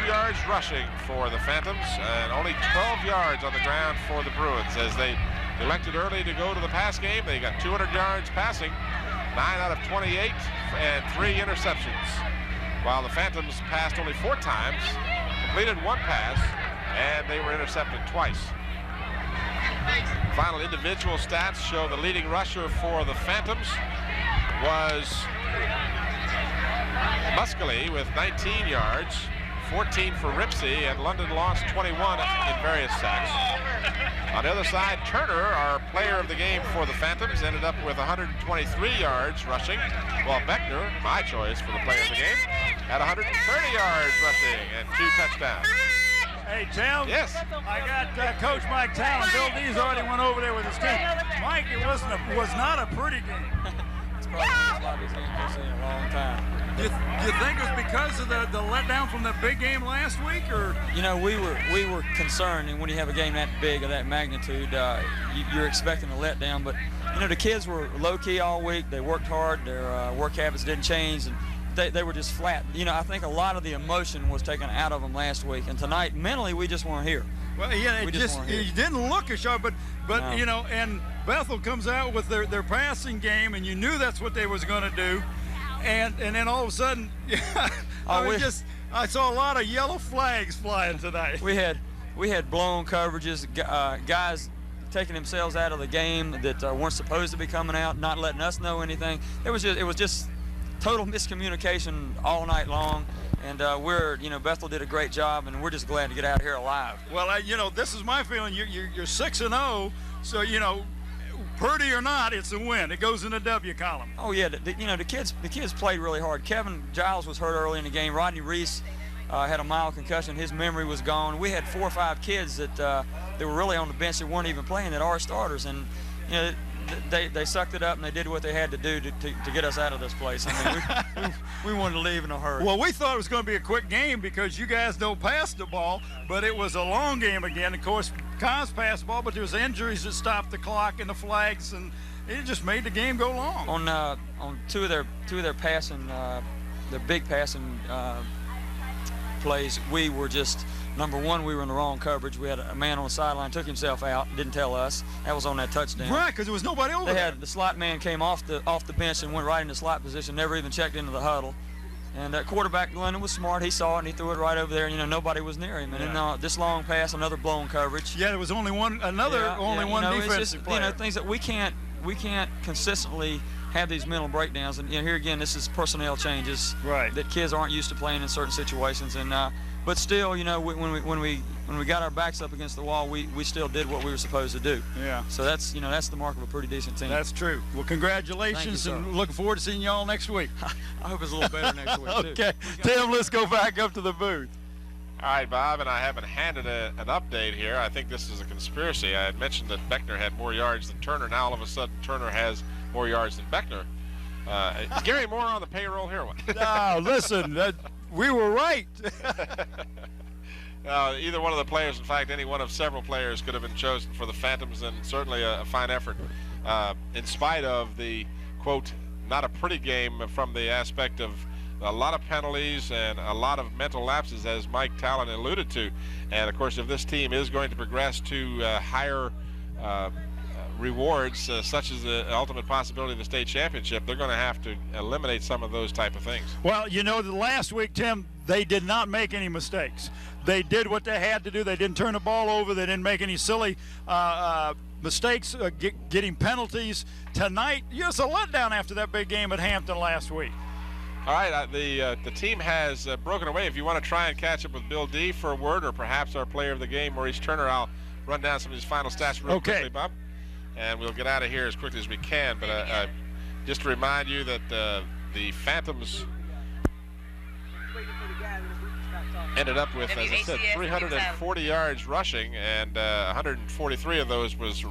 yards rushing for the Phantoms, and only 12 yards on the ground for the Bruins, as they elected early to go to the pass game. They got 200 yards passing, 9 out of 28, and 3 interceptions, while the Phantoms passed only 4 times, completed 1 pass, and they were intercepted twice. Final individual stats show the leading rusher for the Phantoms was Muscally with 19 yards, 14 for Ripsey, and London lost 21 in various sacks. On the other side, Turner, our player of the game for the Phantoms, ended up with 123 yards rushing, while Beckner, my choice for the player of the game, had 130 yards rushing and 2 touchdowns. Hey, Tim. Yes. I got Coach Mike Talon. Bill D's already went over there with his team. Mike, it was not a pretty game. It's probably the sloppiest game I've seen in a long time. You think it was because of the letdown from the big game last week, or? You know, we were concerned, and when you have a game that big of that magnitude, you're expecting a letdown. But you know, the kids were low key all week. They worked hard. Their work habits didn't change, and they were just flat. You know, I think a lot of the emotion was taken out of them last week, and tonight mentally we just weren't here. Well, yeah, it didn't look as sharp, but no. You know, and Bethel comes out with their passing game, and you knew that's what they was going to do. And then all of a sudden, I saw a lot of yellow flags flying tonight. We had blown coverages, guys taking themselves out of the game that weren't supposed to be coming out, not letting us know anything. It was just total miscommunication all night long. And Bethel did a great job, and we're just glad to get out of here alive. Well, this is my feeling. You're 6-0, so pretty or not, it's a win. It goes in the W column. Oh yeah, the kids played really hard. Kevin Giles was hurt early in the game. Rodney Reese had a mild concussion. His memory was gone. We had 4 or 5 kids that were really on the bench that weren't even playing, that are starters, and they sucked it up and they did what they had to do to get us out of this place. I mean, we wanted to leave in a hurry. Well, we thought it was going to be a quick game because you guys don't pass the ball, but it was a long game again. Of course, Cons passed the ball, but there was injuries that stopped the clock and the flags, and it just made the game go long. On two of their passing, their big passing plays, we were just. Number one, we were in the wrong coverage. We had a man on the sideline, took himself out, didn't tell us. That was on that touchdown. Right, because there was nobody over there. The slot man came off the bench and went right into slot position, never even checked into the huddle. And that quarterback, London, was smart. He saw it, and he threw it right over there, and, nobody was near him. And then this long pass, another blown coverage. Yeah, there was only one defensive player. Things that we can't consistently have these mental breakdowns. And here again, this is personnel changes right. that kids aren't used to playing in certain situations. And but still, you know, when we got our backs up against the wall, we still did what we were supposed to do. Yeah. So that's the mark of a pretty decent team. That's true. Well, congratulations, Thank you, and looking forward to seeing y'all next week. I hope it's a little better next week too. Okay, Tim, let's go back up to the booth. All right, Bob, and I haven't handed an update here. I think this is a conspiracy. I had mentioned that Beckner had more yards than Turner. Now all of a sudden Turner has more yards than Beckner. Is Gary Moore on the payroll here? No, listen, we were right. Either one of the players, in fact, any one of several players could have been chosen for the Phantoms, and certainly a fine effort in spite of the, quote, not a pretty game from the aspect of a lot of penalties and a lot of mental lapses, as Mike Talon alluded to. And, of course, if this team is going to progress to higher rewards, such as the ultimate possibility of the state championship, they're going to have to eliminate some of those type of things. Well, you know, the last week, Tim, they did not make any mistakes. They did what they had to do. They didn't turn the ball over. They didn't make any silly mistakes, getting penalties. Tonight, it's a letdown after that big game at Hampton last week. All right, the team has broken away. If you want to try and catch up with Bill D for a word, or perhaps our player of the game, Maurice Turner, I'll run down some of his final stats real quickly, Bob. And we'll get out of here as quickly as we can. But just to remind you that the Phantoms ended up with, as I said, 340 yards rushing, and 143 of those was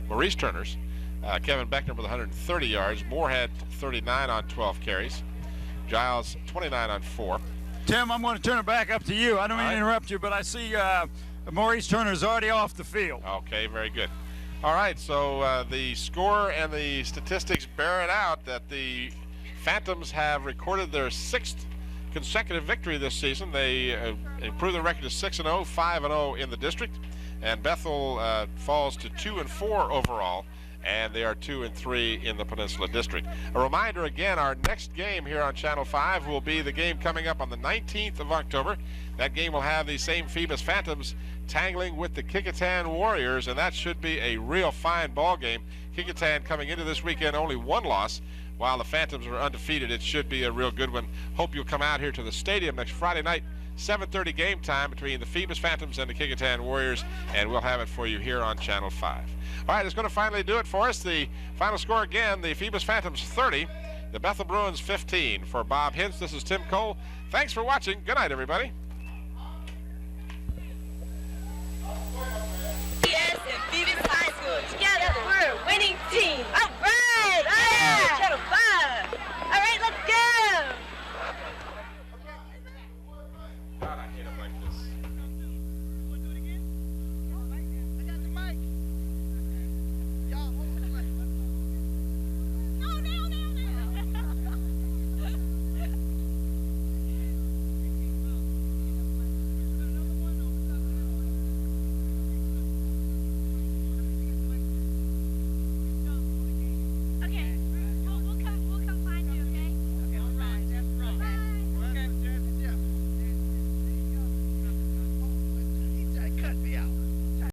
Maurice Turner's. Kevin Beckner with 130 yards. Moore had 39 on 12 carries. Giles 29 on 4. Tim, I'm going to turn it back up to you. I don't mean to interrupt you, but I see Maurice Turner's already off the field. Okay, very good. All right, so the score and the statistics bear it out that the Phantoms have recorded their 6th consecutive victory this season. They improved their record to 6-0, 5-0 in the district, and Bethel falls to 2-4 overall, and they are 2-3 in the Peninsula District. A reminder again, our next game here on Channel 5 will be the game coming up on the 19th of October. That game will have the same Phoebus Phantoms tangling with the Kecoughtan Warriors, and that should be a real fine ball game. Kecoughtan coming into this weekend only 1 loss, while the Phantoms are undefeated. It should be a real good one. Hope you'll come out here to the stadium next Friday night, 7:30 game time between the Phoebus Phantoms and the Kecoughtan Warriors, and we'll have it for you here on Channel 5. All right, it's going to finally do it for us. The final score again, the Phoebus Phantoms 30, the Bethel Bruins 15. For Bob Hintz, this is Tim Cole. Thanks for watching. Good night, everybody. Yes, and Phoebus High School. Together, we're a winning team.